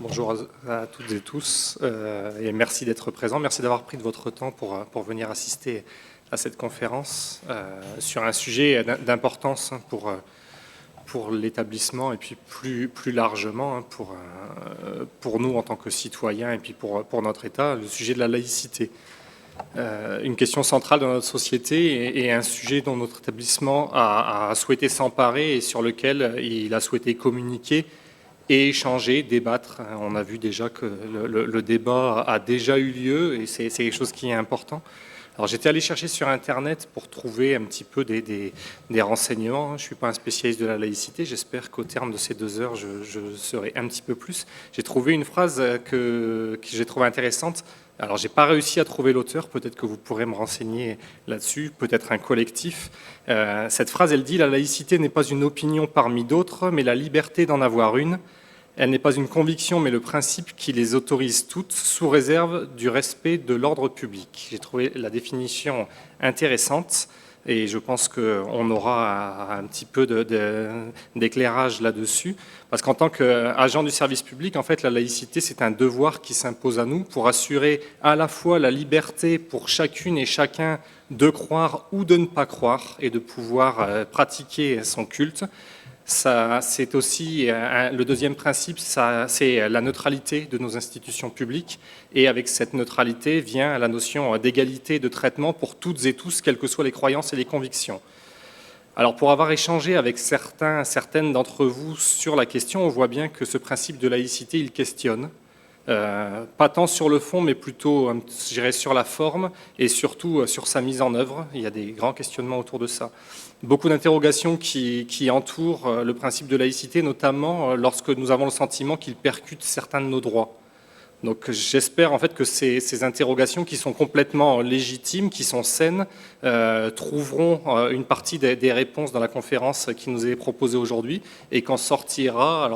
Bonjour à toutes et tous et merci d'être présents. Merci d'avoir pris de votre temps pour venir assister à cette conférence sur un sujet d'importance pour l'établissement et puis plus largement pour nous en tant que citoyens et puis pour notre État, le sujet de la laïcité. Une question centrale dans notre société et un sujet dont notre établissement a souhaité s'emparer et sur lequel il a souhaité communiquer et échanger, débattre. On a vu déjà que le débat a déjà eu lieu et c'est quelque chose qui est important. Alors j'étais allé chercher sur Internet pour trouver un petit peu des renseignements. Je ne suis pas un spécialiste de la laïcité, j'espère qu'au terme de ces 2 heures, je serai un petit peu plus. J'ai trouvé une phrase que j'ai trouvée intéressante. Alors j'ai pas réussi à trouver l'auteur, peut-être que vous pourrez me renseigner là-dessus, peut-être un collectif. Cette phrase, elle dit « La laïcité n'est pas une opinion parmi d'autres, mais la liberté d'en avoir une. Elle n'est pas une conviction, mais le principe qui les autorise toutes, sous réserve du respect de l'ordre public. » J'ai trouvé la définition intéressante et je pense qu'on aura un petit peu d'éclairage là-dessus. Parce qu'en tant qu'agent du service public, en fait, la laïcité, c'est un devoir qui s'impose à nous pour assurer à la fois la liberté pour chacune et chacun de croire ou de ne pas croire et de pouvoir pratiquer son culte. Ça, c'est aussi le deuxième principe, c'est la neutralité de nos institutions publiques. Et avec cette neutralité vient la notion d'égalité de traitement pour toutes et tous, quelles que soient les croyances et les convictions. Alors pour avoir échangé avec certaines d'entre vous sur la question, on voit bien que ce principe de laïcité, il questionne. Pas tant sur le fond, mais plutôt, je dirais, sur la forme et surtout sur sa mise en œuvre. Il y a des grands questionnements autour de ça. Beaucoup d'interrogations qui entourent le principe de laïcité, notamment lorsque nous avons le sentiment qu'il percute certains de nos droits. Donc j'espère en fait que ces interrogations qui sont complètement légitimes, qui sont saines, trouveront une partie des réponses dans la conférence qui nous est proposée aujourd'hui et qu'en sortira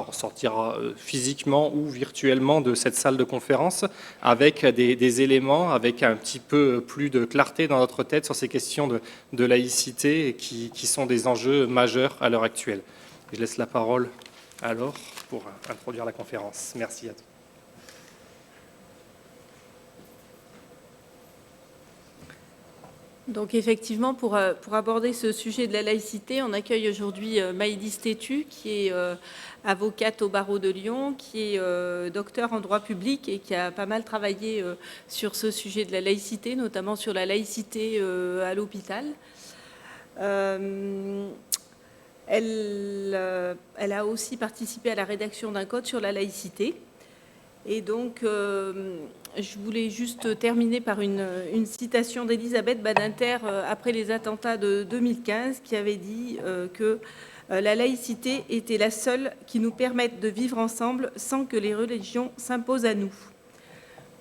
physiquement ou virtuellement de cette salle de conférence avec des éléments, avec un petit peu plus de clarté dans notre tête sur ces questions de laïcité qui sont des enjeux majeurs à l'heure actuelle. Je laisse la parole à Laure pour introduire la conférence. Merci à tous. Donc effectivement, pour aborder ce sujet de la laïcité, on accueille aujourd'hui Maïdis Tétu, qui est avocate au barreau de Lyon, qui est docteur en droit public et qui a pas mal travaillé sur ce sujet de la laïcité, notamment sur la laïcité à l'hôpital. Elle a aussi participé à la rédaction d'un code sur la laïcité. Et donc, je voulais juste terminer par une citation d'Elisabeth Badinter après les attentats de 2015 qui avait dit que la laïcité était la seule qui nous permette de vivre ensemble sans que les religions s'imposent à nous.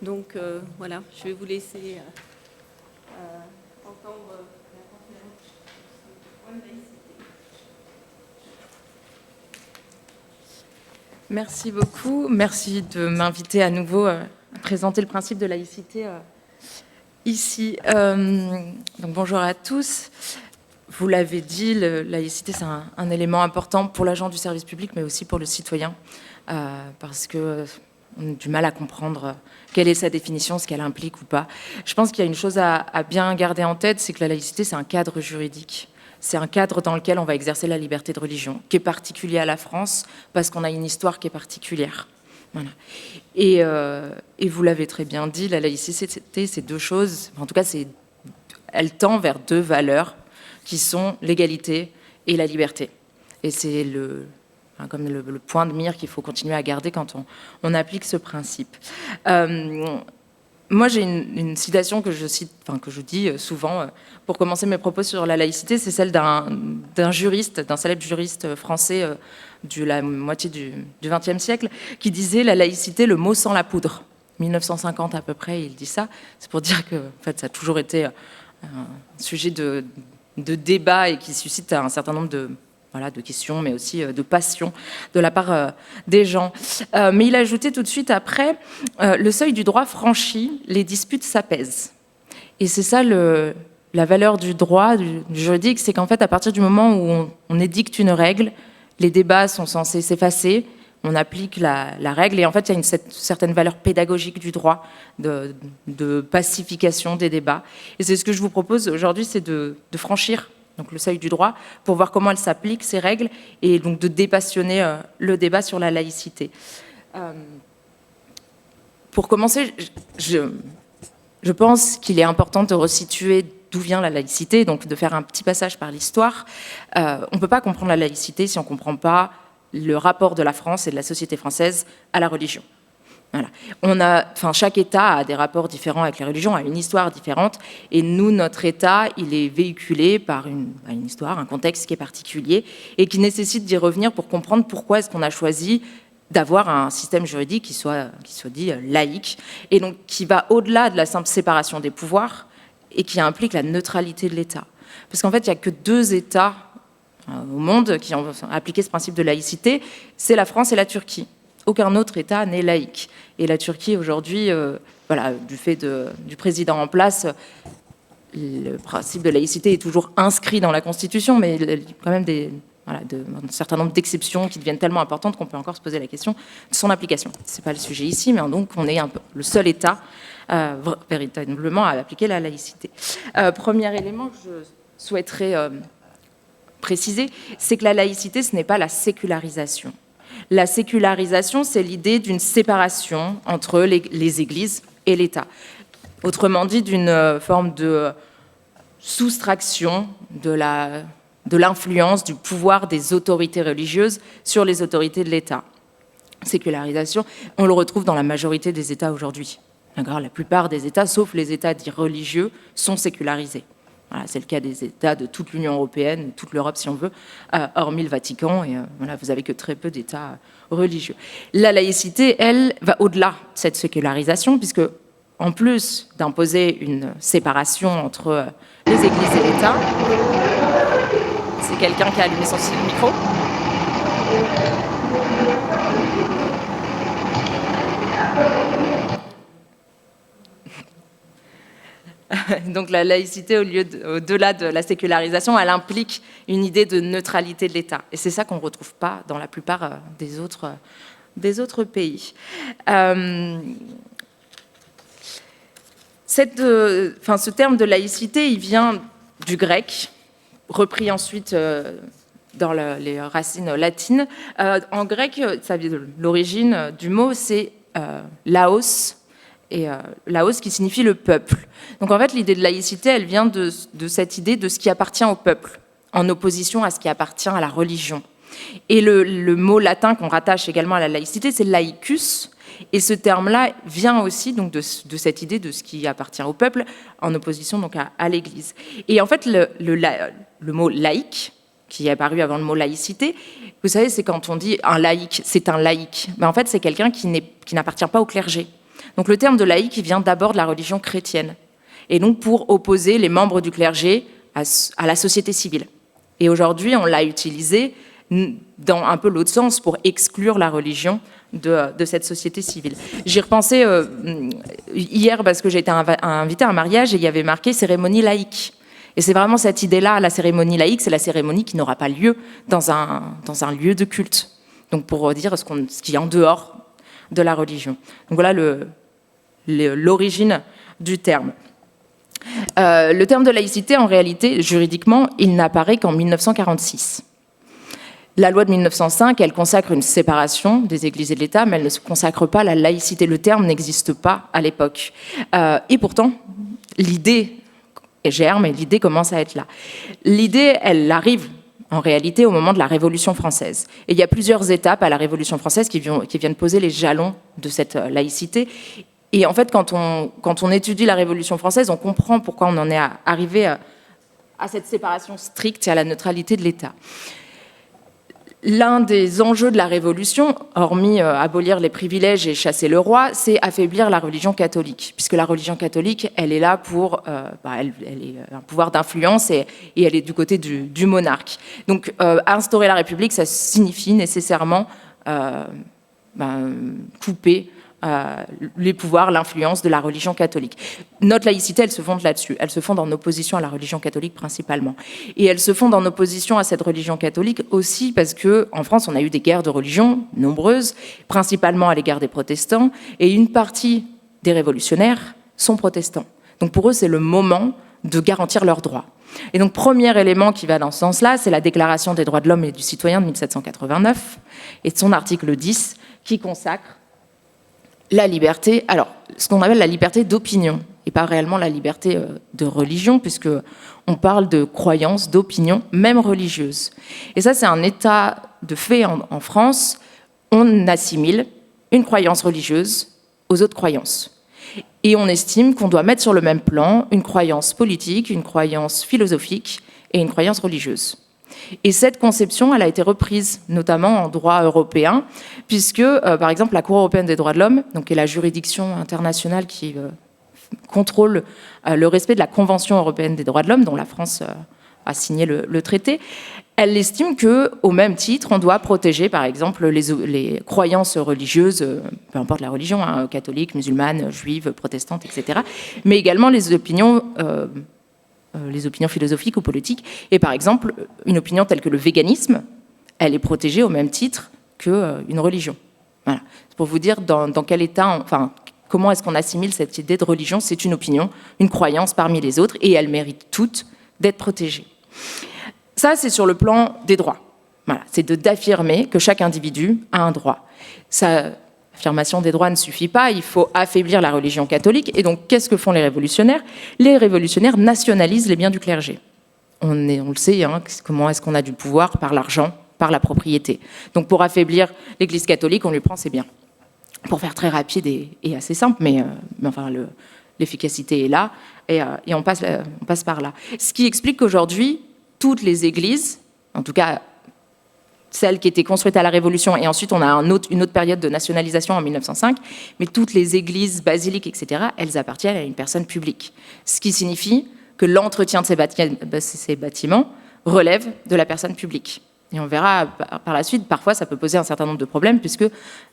Donc, voilà, je vais vous laisser entendre la conférence sur la laïcité. Merci beaucoup. Merci de m'inviter à nouveau à présenter le principe de laïcité ici. Donc bonjour à tous. Vous l'avez dit, la laïcité, c'est un élément important pour l'agent du service public, mais aussi pour le citoyen, parce qu'on a du mal à comprendre quelle est sa définition, ce qu'elle implique ou pas. Je pense qu'il y a une chose à bien garder en tête, c'est que la laïcité, c'est un cadre juridique. C'est un cadre dans lequel on va exercer la liberté de religion, qui est particulier à la France, parce qu'on a une histoire qui est particulière. Voilà. Et vous l'avez très bien dit, la laïcité, c'est deux choses, en tout cas, elle tend vers deux valeurs, qui sont l'égalité et la liberté. Et c'est comme le point de mire qu'il faut continuer à garder quand on applique ce principe. Moi, j'ai une citation que je dis souvent pour commencer mes propos sur la laïcité, c'est celle d'un juriste, d'un célèbre juriste français de la moitié du XXe siècle, qui disait « La laïcité, le mot sans la poudre ». 1950 à peu près, il dit ça. C'est pour dire que en fait, ça a toujours été un sujet de débat et qui suscite un certain nombre de questions, mais aussi de passion de la part des gens. Mais il a ajouté tout de suite après, le seuil du droit franchi, les disputes s'apaisent. Et c'est ça la valeur du droit, du juridique, c'est qu'en fait, à partir du moment où on édicte une règle, les débats sont censés s'effacer, on applique la règle, et en fait, il y a une certaine valeur pédagogique du droit, de pacification des débats. Et c'est ce que je vous propose aujourd'hui, c'est de franchir donc, le seuil du droit pour voir comment elles s'appliquent, ces règles, et donc de dépassionner le débat sur la laïcité. Pour commencer, je pense qu'il est important de resituer d'où vient la laïcité, donc de faire un petit passage par l'histoire. On ne peut pas comprendre la laïcité si on ne comprend pas le rapport de la France et de la société française à la religion. Voilà. Chaque État a des rapports différents avec les religions, a une histoire différente, et nous, notre État, il est véhiculé par une histoire, un contexte qui est particulier, et qui nécessite d'y revenir pour comprendre pourquoi est-ce qu'on a choisi d'avoir un système juridique qui soit dit laïque, et donc qui va au-delà de la simple séparation des pouvoirs, et qui implique la neutralité de l'État. Parce qu'en fait, il n'y a que 2 États au monde qui ont appliqué ce principe de laïcité, c'est la France et la Turquie. Aucun autre État n'est laïque. Et la Turquie, aujourd'hui, du fait du président en place, le principe de laïcité est toujours inscrit dans la Constitution, mais il y a quand même un certain nombre d'exceptions qui deviennent tellement importantes qu'on peut encore se poser la question de son application. Ce n'est pas le sujet ici, mais donc on est le seul État véritablement à appliquer la laïcité. Premier élément que je souhaiterais préciser, c'est que la laïcité, ce n'est pas la sécularisation. La sécularisation, c'est l'idée d'une séparation entre les églises et l'État. Autrement dit, d'une forme de soustraction de l'influence, du pouvoir des autorités religieuses sur les autorités de l'État. Sécularisation, on le retrouve dans la majorité des États aujourd'hui. La plupart des États, sauf les États dits religieux, sont sécularisés. Voilà, c'est le cas des États de toute l'Union européenne, toute l'Europe si on veut, hormis le Vatican, et vous n'avez que très peu d'États religieux. La laïcité, elle, va au-delà de cette sécularisation, puisque en plus d'imposer une séparation entre les églises et l'État, c'est quelqu'un qui a allumé son micro. Donc la laïcité, au-delà de la sécularisation, elle implique une idée de neutralité de l'État. Et c'est ça qu'on ne retrouve pas dans la plupart des autres pays. Ce terme de laïcité, il vient du grec, repris ensuite dans les racines latines. En grec, l'origine du mot, c'est laos, et laos qui signifie le peuple. Donc en fait, l'idée de laïcité, elle vient de cette idée de ce qui appartient au peuple, en opposition à ce qui appartient à la religion. Et le mot latin qu'on rattache également à la laïcité, c'est laicus, et ce terme-là vient aussi donc, de cette idée de ce qui appartient au peuple, en opposition donc, à l'Église. Et en fait, le mot laïque, qui est apparu avant le mot laïcité, vous savez, c'est quand on dit un laïc, c'est un laïc. Mais en fait, c'est quelqu'un qui n'appartient pas au clergé. Donc le terme de laïc, il vient d'abord de la religion chrétienne. Et donc pour opposer les membres du clergé à la société civile. Et aujourd'hui, on l'a utilisé dans un peu l'autre sens pour exclure la religion de cette société civile. J'y repensais hier parce que j'ai été invitée à un mariage et il y avait marqué cérémonie laïque. Et c'est vraiment cette idée-là, la cérémonie laïque, c'est la cérémonie qui n'aura pas lieu dans un lieu de culte. Donc pour dire ce qui est en dehors de la religion. Donc voilà l'origine du terme. Le terme de laïcité, en réalité, juridiquement, il n'apparaît qu'en 1946. La loi de 1905, elle consacre une séparation des églises et de l'État, mais elle ne consacre pas la laïcité. Le terme n'existe pas à l'époque. Et pourtant, l'idée germe et l'idée commence à être là. L'idée, elle arrive en réalité au moment de la Révolution française. Et il y a plusieurs étapes à la Révolution française qui viennent poser les jalons de cette laïcité. Et en fait, quand on étudie la Révolution française, on comprend pourquoi on en est arrivé à cette séparation stricte et à la neutralité de l'État. L'un des enjeux de la Révolution, hormis abolir les privilèges et chasser le roi, c'est affaiblir la religion catholique, puisque la religion catholique, elle est là pour, elle est un pouvoir d'influence et elle est du côté du monarque. Donc, instaurer la République, ça signifie nécessairement couper les pouvoirs, l'influence de la religion catholique. Notre laïcité, elle se fonde là-dessus. Elle se fonde en opposition à la religion catholique principalement. Et elle se fonde en opposition à cette religion catholique aussi parce qu'en France, on a eu des guerres de religion nombreuses, principalement à l'égard des protestants, et une partie des révolutionnaires sont protestants. Donc pour eux, c'est le moment de garantir leurs droits. Et donc, premier élément qui va dans ce sens-là, c'est la Déclaration des droits de l'homme et du citoyen de 1789 et de son article 10 qui consacre la liberté, alors ce qu'on appelle la liberté d'opinion et pas réellement la liberté de religion puisque on parle de croyances, d'opinion, même religieuses. Et ça, c'est un état de fait en France. On assimile une croyance religieuse aux autres croyances. Et on estime qu'on doit mettre sur le même plan une croyance politique, une croyance philosophique et une croyance religieuse. Et cette conception, elle a été reprise notamment en droit européen, puisque, par exemple, la Cour européenne des droits de l'homme, donc, qui est la juridiction internationale qui contrôle le respect de la Convention européenne des droits de l'homme, dont la France a signé le traité, elle estime qu'au même titre, on doit protéger, par exemple, les croyances religieuses, peu importe la religion, hein, catholique, musulmane, juive, protestante, etc., mais également les opinions philosophiques ou politiques. Et par exemple, une opinion telle que le véganisme, elle est protégée au même titre qu'une religion. Voilà. C'est pour vous dire dans quel état, comment est-ce qu'on assimile cette idée de religion. C'est une opinion, une croyance parmi les autres, et elles méritent toutes d'être protégées. Ça, c'est sur le plan des droits. Voilà, c'est d'affirmer que chaque individu a un droit. L'affirmation des droits ne suffit pas, il faut affaiblir la religion catholique. Et donc, qu'est-ce que font les révolutionnaires ? Les révolutionnaires nationalisent les biens du clergé. On le sait, hein, comment est-ce qu'on a du pouvoir ? Par l'argent, par la propriété. Donc, pour affaiblir l'Église catholique, on lui prend ses biens. Pour faire très rapide et assez simple, mais l'efficacité est là, et on passe par là. Ce qui explique qu'aujourd'hui, toutes les églises, en tout cas celles qui étaient construites à la Révolution, et ensuite on a une autre période de nationalisation en 1905, mais toutes les églises, basiliques, etc., elles appartiennent à une personne publique. Ce qui signifie que l'entretien de ces bâtiments relève de la personne publique. Et on verra par la suite, parfois ça peut poser un certain nombre de problèmes, puisque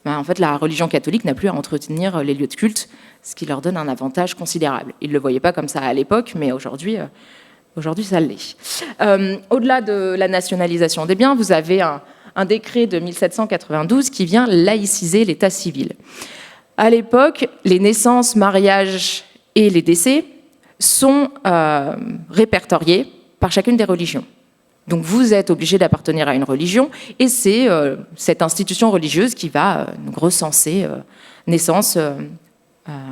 en fait, la religion catholique n'a plus à entretenir les lieux de culte, ce qui leur donne un avantage considérable. Ils ne le voyaient pas comme ça à l'époque, mais aujourd'hui ça l'est. Au-delà de la nationalisation des biens, vous avez un décret de 1792 qui vient laïciser l'état civil. À l'époque, les naissances, mariages et les décès sont répertoriés par chacune des religions. Donc vous êtes obligé d'appartenir à une religion et c'est cette institution religieuse qui va recenser naissance,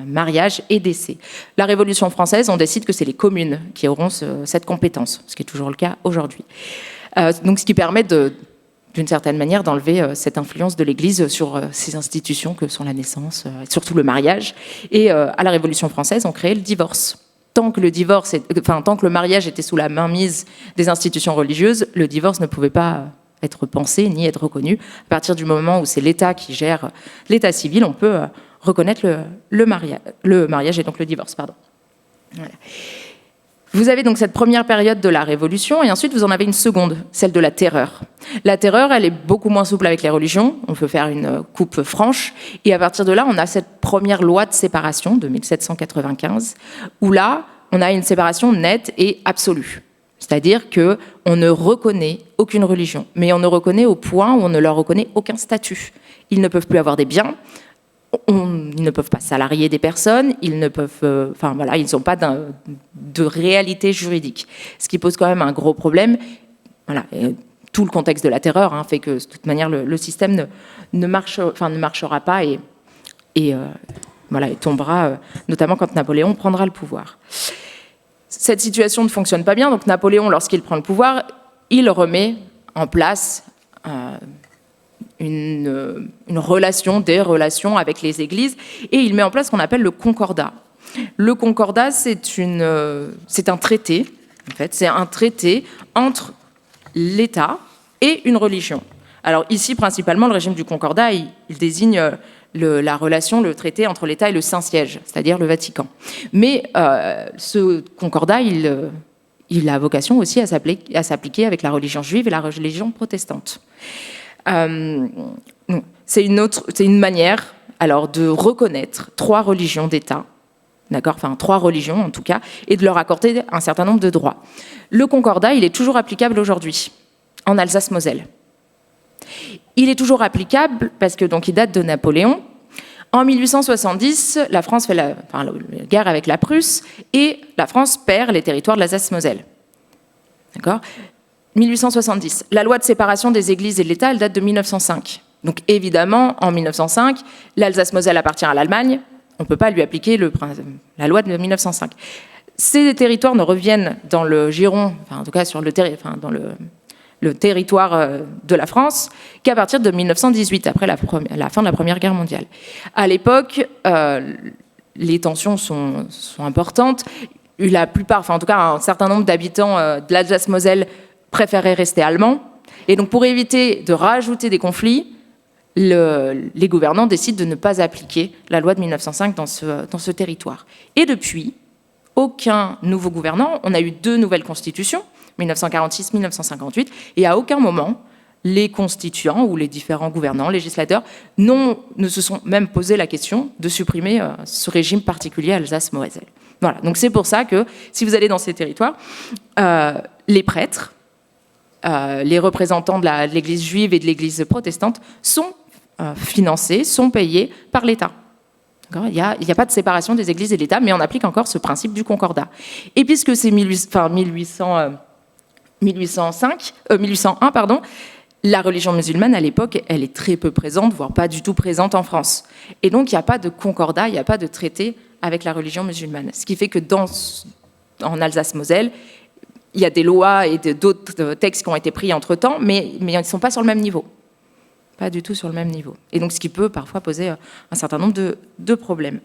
mariage et décès. La Révolution française, on décide que c'est les communes qui auront cette compétence, ce qui est toujours le cas aujourd'hui. Donc ce qui permet d'une certaine manière d'enlever cette influence de l'Église sur ces institutions que sont la naissance, surtout le mariage. Et à la Révolution française, on crée le divorce. Tant que le mariage était sous la mainmise des institutions religieuses, le divorce ne pouvait pas être pensé ni être reconnu. À partir du moment où c'est l'État qui gère l'état civil, on peut reconnaître le mariage et donc le divorce. Pardon. Voilà. Vous avez donc cette première période de la Révolution et ensuite vous en avez une seconde, celle de la Terreur. La Terreur, elle est beaucoup moins souple avec les religions, on peut faire une coupe franche et à partir de là, on a cette première loi de séparation de 1795 où là, on a une séparation nette et absolue. C'est-à-dire qu'on ne reconnaît aucune religion, mais on ne reconnaît au point où on ne leur reconnaît aucun statut. Ils ne peuvent plus avoir des biens, ils ne peuvent pas salarier des personnes, ils ne peuvent, ils n'ont pas de réalité juridique. Ce qui pose quand même un gros problème. Voilà, et tout le contexte de la Terreur fait que de toute manière le système ne marchera pas et tombera, notamment quand Napoléon prendra le pouvoir. Cette situation ne fonctionne pas bien, donc Napoléon, lorsqu'il prend le pouvoir, il remet en place des relations avec les églises, et il met en place ce qu'on appelle le concordat. Le concordat, c'est un traité, en fait, c'est un traité entre l'État et une religion. Alors ici, principalement, le régime du concordat, il désigne la relation, le traité entre l'État et le Saint-Siège, c'est-à-dire le Vatican. Mais ce concordat, il a vocation aussi à s'appliquer avec la religion juive et la religion protestante. C'est une manière alors de reconnaître 3 religions d'État, d'accord, enfin 3 religions en tout cas, et de leur accorder un certain nombre de droits. Le concordat, il est toujours applicable aujourd'hui, en Alsace-Moselle. Il est toujours applicable parce que donc il date de Napoléon. En 1870, la France fait la guerre avec la Prusse et la France perd les territoires de l'Alsace-Moselle. D'accord ? 1870. La loi de séparation des églises et de l'État, elle date de 1905. Donc évidemment, en 1905, l'Alsace-Moselle appartient à l'Allemagne. On ne peut pas lui appliquer la loi de 1905. Ces territoires ne reviennent dans le giron, enfin, en tout cas sur dans le territoire de la France, qu'à partir de 1918, après la fin de la Première Guerre mondiale. À l'époque, les tensions sont importantes. La plupart, enfin en tout cas un certain nombre d'habitants de l'Alsace-Moselle préféraient rester allemands. Et donc pour éviter de rajouter des conflits, les gouvernants décident de ne pas appliquer la loi de 1905 dans ce territoire. Et depuis, aucun nouveau gouvernant, on a eu 2 nouvelles constitutions, 1946, 1958, et à aucun moment, les constituants ou les différents gouvernants, législateurs, ne se sont même posé la question de supprimer ce régime particulier Alsace-Moselle. Voilà, donc c'est pour ça que si vous allez dans ces territoires, les prêtres, les représentants de l'Église juive et de l'Église protestante sont financés, sont payés par l'État. Il n'y a pas de séparation des églises et de l'État, mais on applique encore ce principe du concordat. Et puisque c'est 1801, la religion musulmane, à l'époque, elle est très peu présente, voire pas du tout présente en France. Et donc, il n'y a pas de concordat, il n'y a pas de traité avec la religion musulmane. Ce qui fait que en Alsace-Moselle, il y a des lois et d'autres textes qui ont été pris entre-temps, mais ils ne sont pas sur le même niveau. Pas du tout sur le même niveau. Et donc, ce qui peut parfois poser un certain nombre de problèmes.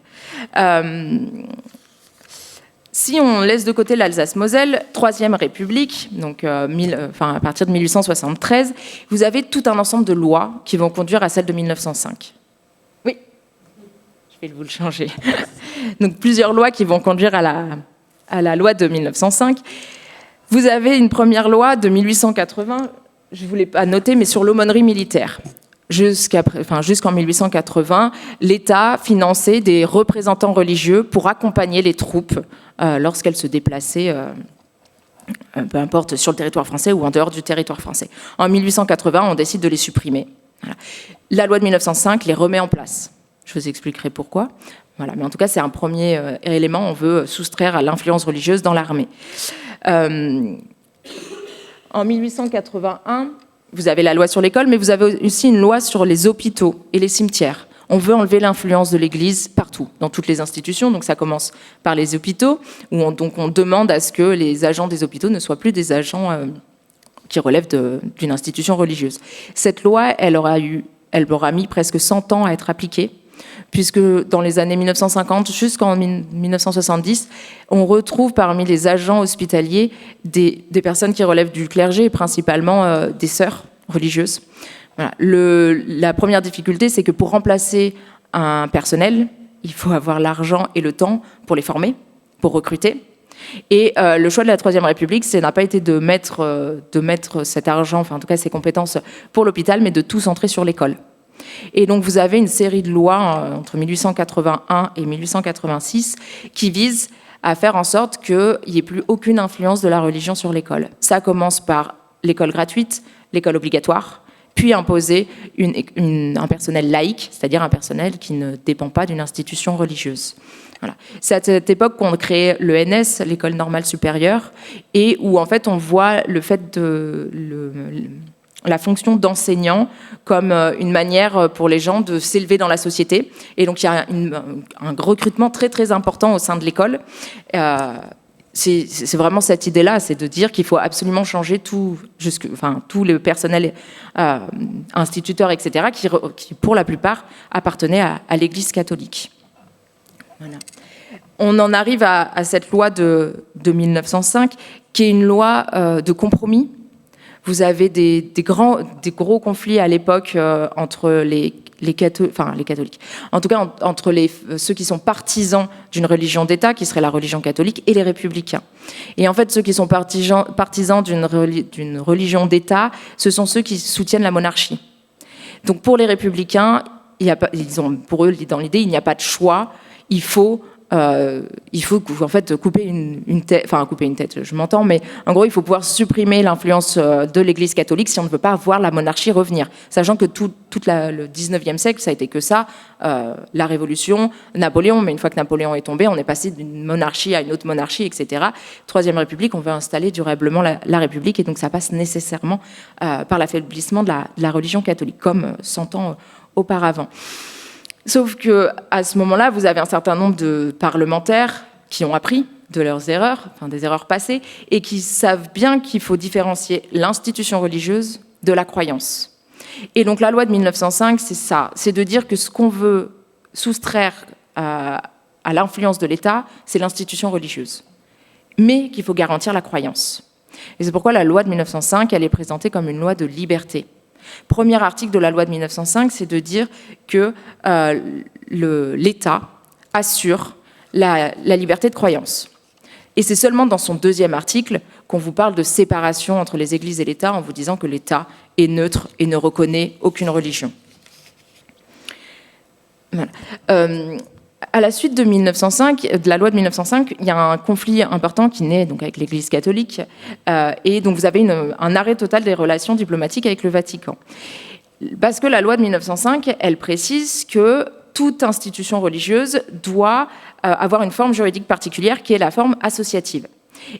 Si on laisse de côté l'Alsace-Moselle, Troisième République, donc à partir de 1873, vous avez tout un ensemble de lois qui vont conduire à celle de 1905. Oui, je vais vous le changer. Donc plusieurs lois qui vont conduire à la loi de 1905. Vous avez une première loi de 1880, je ne voulais pas noter, mais sur l'aumônerie militaire. Jusqu'en 1880, l'État finançait des représentants religieux pour accompagner les troupes lorsqu'elles se déplaçaient, peu importe, sur le territoire français ou en dehors du territoire français. En 1880, on décide de les supprimer. Voilà. La loi de 1905 les remet en place. Je vous expliquerai pourquoi. Voilà. Mais en tout cas, c'est un premier élément. On veut soustraire à l'influence religieuse dans l'armée. En 1881, vous avez la loi sur l'école, mais vous avez aussi une loi sur les hôpitaux et les cimetières. On veut enlever l'influence de l'Église partout, dans toutes les institutions. Donc ça commence par les hôpitaux, où on demande à ce que les agents des hôpitaux ne soient plus des agents qui relèvent d'une institution religieuse. Cette loi, elle aura mis presque 100 ans à être appliquée, puisque dans les années 1950 jusqu'en 1970, on retrouve parmi les agents hospitaliers des personnes qui relèvent du clergé, et principalement des sœurs religieuses. Voilà. La première difficulté, c'est que pour remplacer un personnel, il faut avoir l'argent et le temps pour les former, pour recruter. Et le choix de la Troisième République, ça n'a pas été de mettre cet argent, enfin en tout cas ces compétences pour l'hôpital, mais de tout centrer sur l'école. Et donc vous avez une série de lois entre 1881 et 1886 qui visent à faire en sorte qu'il n'y ait plus aucune influence de la religion sur l'école. Ça commence par l'école gratuite, l'école obligatoire, puis imposer un personnel laïque, c'est-à-dire un personnel qui ne dépend pas d'une institution religieuse. Voilà. C'est à cette époque qu'on crée l'ENS, l'école normale supérieure, et où en fait on voit le fait la fonction d'enseignant comme une manière pour les gens de s'élever dans la société. Et donc il y a un recrutement très très important au sein de l'école. C'est vraiment cette idée-là, c'est de dire qu'il faut absolument changer tout le personnel instituteur, etc., qui pour la plupart appartenaient à l'Église catholique. Voilà. On en arrive à cette loi de 1905, qui est une loi de compromis. Vous avez des gros conflits à l'époque entre les catholiques, en tout cas entre ceux qui sont partisans d'une religion d'État, qui serait la religion catholique, et les républicains. Et en fait, ceux qui sont partisans d'une religion d'État, ce sont ceux qui soutiennent la monarchie. Donc pour les républicains, pour eux, dans l'idée, il n'y a pas de choix. Il faut en fait couper une tête, je m'entends, mais en gros, il faut pouvoir supprimer l'influence de l'Église catholique si on ne veut pas voir la monarchie revenir. Sachant que tout le 19e siècle, ça a été que ça, la Révolution, Napoléon, mais une fois que Napoléon est tombé, on est passé d'une monarchie à une autre monarchie, etc. Troisième République, on veut installer durablement la République, et donc ça passe nécessairement par l'affaiblissement de la religion catholique, comme 100 ans auparavant. Sauf qu'à ce moment-là, vous avez un certain nombre de parlementaires qui ont appris de leurs erreurs, des erreurs passées, et qui savent bien qu'il faut différencier l'institution religieuse de la croyance. Et donc la loi de 1905, c'est ça, c'est de dire que ce qu'on veut soustraire à l'influence de l'État, c'est l'institution religieuse, mais qu'il faut garantir la croyance. Et c'est pourquoi la loi de 1905, elle est présentée comme une loi de liberté. Premier article de la loi de 1905, c'est de dire que l'État assure la liberté de croyance. Et c'est seulement dans son deuxième article qu'on vous parle de séparation entre les églises et l'État, en vous disant que l'État est neutre et ne reconnaît aucune religion. Voilà. À la suite de la loi de 1905, il y a un conflit important qui naît donc avec l'Église catholique, et donc vous avez un arrêt total des relations diplomatiques avec le Vatican. Parce que la loi de 1905, elle précise que toute institution religieuse doit avoir une forme juridique particulière qui est la forme associative.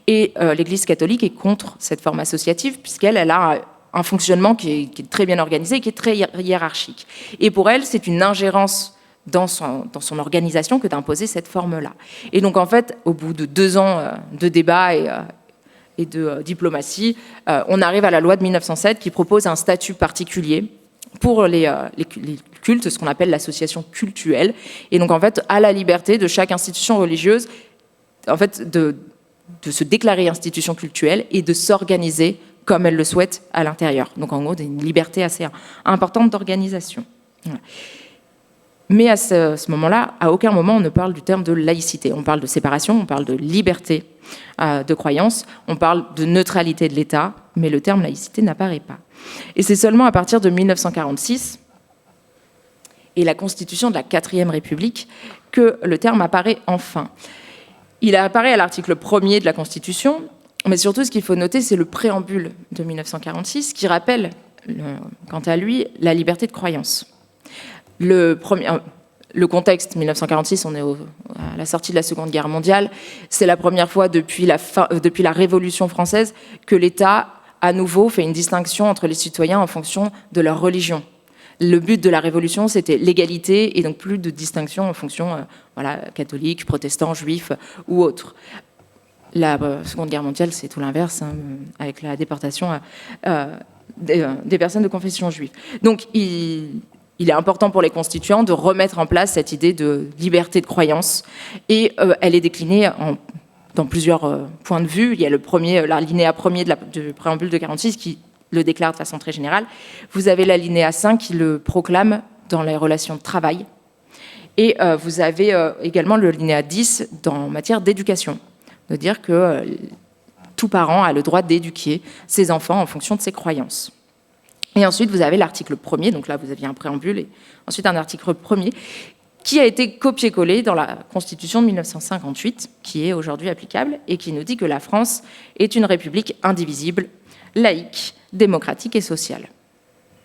Et l'Église catholique est contre cette forme associative puisqu'elle a un fonctionnement qui est très bien organisé, qui est très hiérarchique. Et pour elle, c'est une ingérence dans son organisation que d'imposer cette forme-là. Et donc, en fait, au bout de 2 ans de débat et de diplomatie, on arrive à la loi de 1907 qui propose un statut particulier pour les cultes, ce qu'on appelle l'association cultuelle. Et donc, en fait, à la liberté de chaque institution religieuse, en fait, de se déclarer institution cultuelle et de s'organiser comme elle le souhaite à l'intérieur. Donc, en gros, une liberté assez importante d'organisation. Voilà. Mais à ce moment-là, à aucun moment on ne parle du terme de laïcité. On parle de séparation, on parle de liberté de croyance, on parle de neutralité de l'État, mais le terme laïcité n'apparaît pas. Et c'est seulement à partir de 1946 et la constitution de la 4e République que le terme apparaît enfin. Il apparaît à l'article 1er de la Constitution, mais surtout ce qu'il faut noter, c'est le préambule de 1946 qui rappelle, quant à lui, la liberté de croyance. Le contexte, 1946, on est à la sortie de la Seconde Guerre mondiale. C'est la première fois depuis la Révolution française que l'État, à nouveau, fait une distinction entre les citoyens en fonction de leur religion. Le but de la Révolution, c'était l'égalité et donc plus de distinction en fonction catholique, protestant, juif ou autre. La Seconde Guerre mondiale, c'est tout l'inverse, avec la déportation des personnes de confession juive. Donc, il est important pour les constituants de remettre en place cette idée de liberté de croyance. Et elle est déclinée dans plusieurs points de vue. Il y a l'alinéa 1er du préambule de 1946 qui le déclare de façon très générale. Vous avez l'alinéa 5 qui le proclame dans les relations de travail. Et vous avez également l'alinéa 10 en matière d'éducation, de dire que tout parent a le droit d'éduquer ses enfants en fonction de ses croyances. Et ensuite, vous avez l'article 1er, donc là, vous aviez un préambule, et ensuite un article 1er, qui a été copié-collé dans la Constitution de 1958, qui est aujourd'hui applicable, et qui nous dit que la France est une république indivisible, laïque, démocratique et sociale.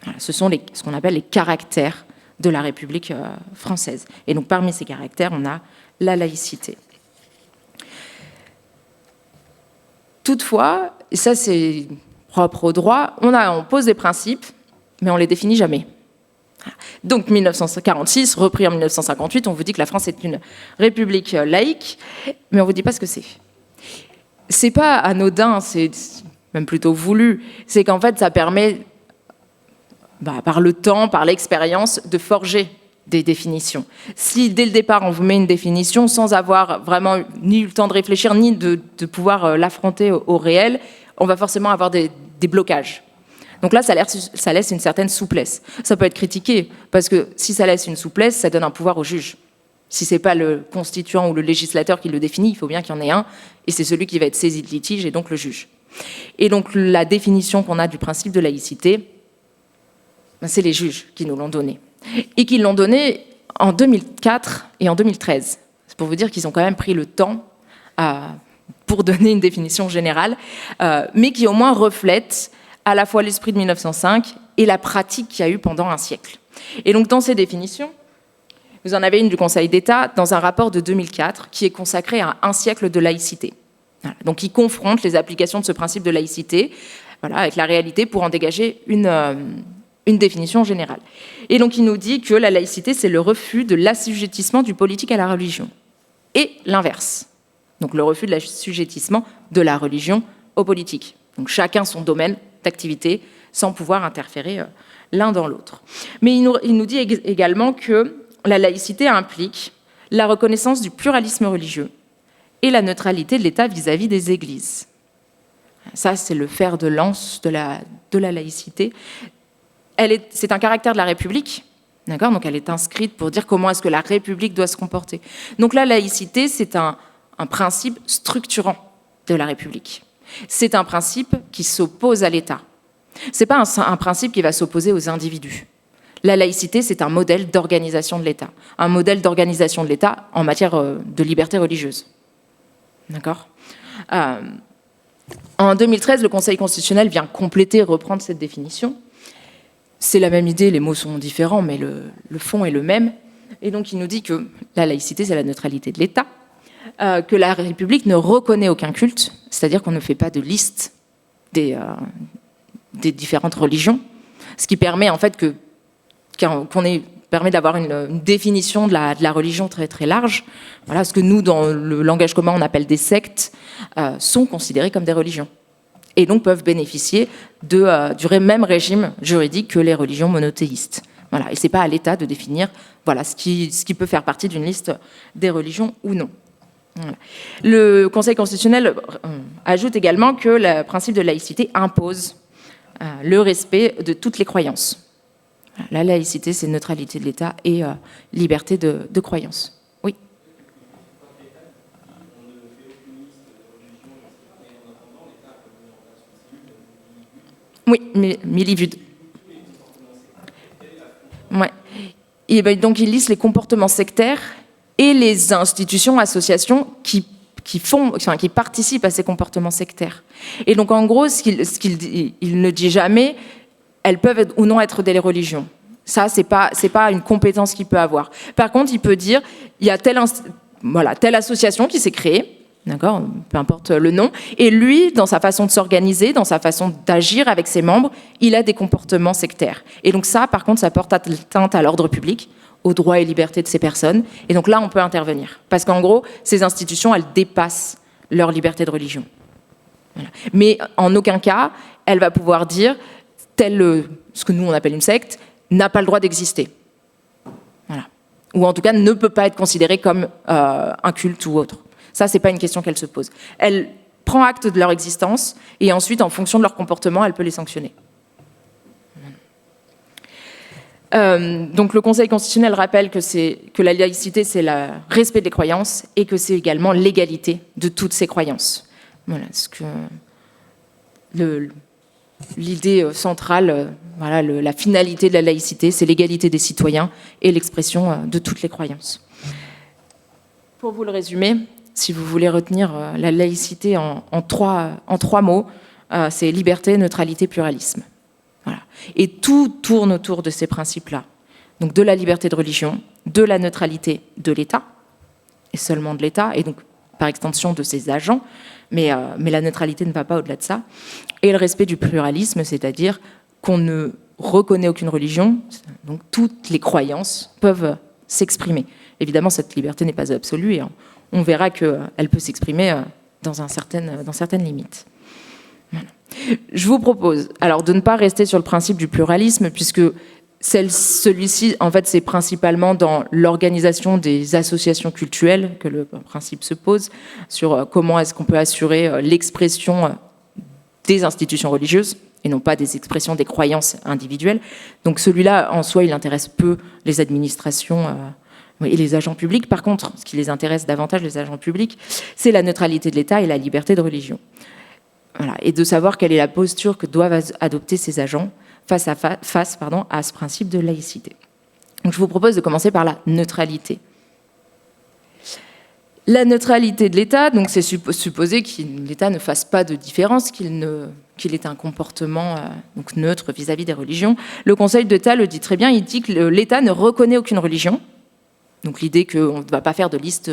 Voilà, ce sont ce qu'on appelle les caractères de la République française. Et donc, parmi ces caractères, on a la laïcité. Toutefois, et ça c'est propre au droit, on pose des principes, mais on ne les définit jamais. Donc 1946, repris en 1958, on vous dit que la France est une république laïque, mais on ne vous dit pas ce que c'est. C'est pas anodin, c'est même plutôt voulu. C'est qu'en fait, ça permet, par le temps, par l'expérience, de forger des définitions. Si dès le départ, on vous met une définition sans avoir vraiment ni eu le temps de réfléchir, ni de pouvoir l'affronter au réel, on va forcément avoir des blocages. Donc là, ça laisse une certaine souplesse. Ça peut être critiqué, parce que si ça laisse une souplesse, ça donne un pouvoir au juge. Si ce n'est pas le constituant ou le législateur qui le définit, il faut bien qu'il y en ait un, et c'est celui qui va être saisi de litige, et donc le juge. Et donc la définition qu'on a du principe de laïcité, c'est les juges qui nous l'ont donné. et qu'ils l'ont donné en 2004 et en 2013. C'est pour vous dire qu'ils ont quand même pris le temps pour donner une définition générale, mais qui au moins reflète à la fois l'esprit de 1905 et la pratique qu'il y a eu pendant un siècle. Et donc dans ces définitions, vous en avez une du Conseil d'État dans un rapport de 2004 qui est consacré à un siècle de laïcité. Voilà. Donc il confronte les applications de ce principe de laïcité avec la réalité pour en dégager une définition générale. Et donc il nous dit que la laïcité, c'est le refus de l'assujettissement du politique à la religion. Et l'inverse. Donc le refus de l'assujettissement de la religion au politique. Donc chacun son domaine d'activité sans pouvoir interférer l'un dans l'autre. Mais il nous dit également que la laïcité implique la reconnaissance du pluralisme religieux et la neutralité de l'État vis-à-vis des églises. Ça, c'est le fer de lance de la laïcité. C'est un caractère de la République, d'accord ? Donc elle est inscrite pour dire comment est-ce que la République doit se comporter. Donc la laïcité, c'est un principe structurant de la République. C'est un principe qui s'oppose à l'État. Ce n'est pas un principe qui va s'opposer aux individus. La laïcité, c'est un modèle d'organisation de l'État. Un modèle d'organisation de l'État en matière de liberté religieuse. D'accord ? En 2013, le Conseil constitutionnel vient compléter, reprendre cette définition. C'est la même idée, les mots sont différents, mais le fond est le même. Et donc, il nous dit que la laïcité, c'est la neutralité de l'État, que la République ne reconnaît aucun culte, c'est-à-dire qu'on ne fait pas de liste des différentes religions, ce qui permet en fait permet d'avoir une définition de la religion très très large. Voilà, ce que nous, dans le langage commun, on appelle des sectes, sont considérés comme des religions. Et donc peuvent bénéficier du même régime juridique que les religions monothéistes. Voilà. Et ce n'est pas à l'État de définir ce qui peut faire partie d'une liste des religions ou non. Voilà. Le Conseil constitutionnel ajoute également que le principe de laïcité impose le respect de toutes les croyances. La laïcité, c'est neutralité de l'État et liberté de croyance. Oui. Oui, Millivud. Ouais. Et ben, donc, il liste les comportements sectaires et les institutions, associations qui participent à ces comportements sectaires. Et donc, en gros, il ne dit jamais, elles peuvent ou non être des religions. Ça, c'est pas une compétence qu'il peut avoir. Par contre, il peut dire, il y a telle association qui s'est créée, d'accord, peu importe le nom, et lui, dans sa façon de s'organiser, dans sa façon d'agir avec ses membres, il a des comportements sectaires. Et donc ça, par contre, ça porte atteinte à l'ordre public, aux droits et libertés de ces personnes. Et donc là, on peut intervenir. Parce qu'en gros, ces institutions, elles dépassent leur liberté de religion. Voilà. Mais en aucun cas, elle va pouvoir dire, ce que nous, on appelle une secte, n'a pas le droit d'exister. Voilà. Ou en tout cas, ne peut pas être considérée comme un culte ou autre. Ça, c'est pas une question qu'elle se pose. Elle prend acte de leur existence et ensuite, en fonction de leur comportement, elle peut les sanctionner. Donc le Conseil constitutionnel rappelle que la laïcité, c'est le respect des croyances et que c'est également l'égalité de toutes ces croyances. Voilà, l'idée centrale, la finalité de la laïcité, c'est l'égalité des citoyens et l'expression de toutes les croyances. Pour vous le résumer, si vous voulez retenir la laïcité en trois mots, c'est liberté, neutralité, pluralisme. Voilà. Et tout tourne autour de ces principes-là. Donc de la liberté de religion, de la neutralité de l'État, et seulement de l'État, et donc par extension de ses agents, mais la neutralité ne va pas au-delà de ça, et le respect du pluralisme, c'est-à-dire qu'on ne reconnaît aucune religion, donc toutes les croyances peuvent s'exprimer. Évidemment, cette liberté n'est pas absolue, et on verra qu'elle peut s'exprimer dans certaines limites. Voilà. Je vous propose alors de ne pas rester sur le principe du pluralisme, puisque celui-ci, en fait, c'est principalement dans l'organisation des associations cultuelles que le principe se pose, sur comment est-ce qu'on peut assurer l'expression des institutions religieuses, et non pas des expressions des croyances individuelles. Donc celui-là, en soi, il intéresse peu les administrations et les agents publics. Par contre, ce qui les intéresse davantage, les agents publics, c'est la neutralité de l'État et la liberté de religion. Voilà, et de savoir quelle est la posture que doivent adopter ces agents face à ce principe de laïcité. Donc, je vous propose de commencer par la neutralité. La neutralité de l'État, donc c'est supposer que l'État ne fasse pas de différence, qu'il ait un comportement donc neutre vis-à-vis des religions. Le Conseil d'État le dit très bien, il dit que l'État ne reconnaît aucune religion. Donc l'idée qu'on ne va pas faire de liste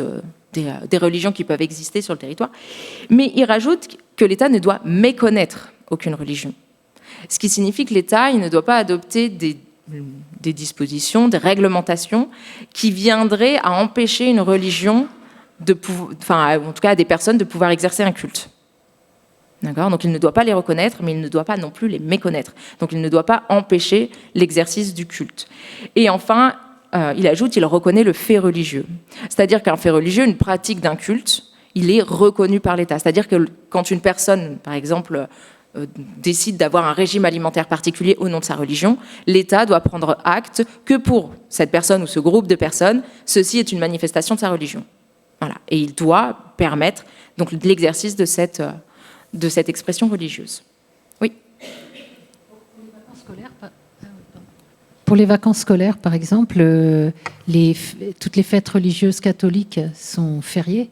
des religions qui peuvent exister sur le territoire. Mais il rajoute que l'État ne doit méconnaître aucune religion. Ce qui signifie que l'État il ne doit pas adopter des dispositions, des réglementations qui viendraient à empêcher une religion en tout cas à des personnes de pouvoir exercer un culte. D'accord ? Donc il ne doit pas les reconnaître, mais il ne doit pas non plus les méconnaître. Donc il ne doit pas empêcher l'exercice du culte. Et enfin, il ajoute, il reconnaît le fait religieux. C'est-à-dire qu'un fait religieux, une pratique d'un culte, il est reconnu par l'État. C'est-à-dire que quand une personne, par exemple, décide d'avoir un régime alimentaire particulier au nom de sa religion, l'État doit prendre acte que pour cette personne ou ce groupe de personnes, ceci est une manifestation de sa religion. Voilà. Et il doit permettre donc l'exercice de cette expression religieuse. Oui. Pour les vacances scolaires, par exemple, toutes les fêtes religieuses catholiques sont fériées.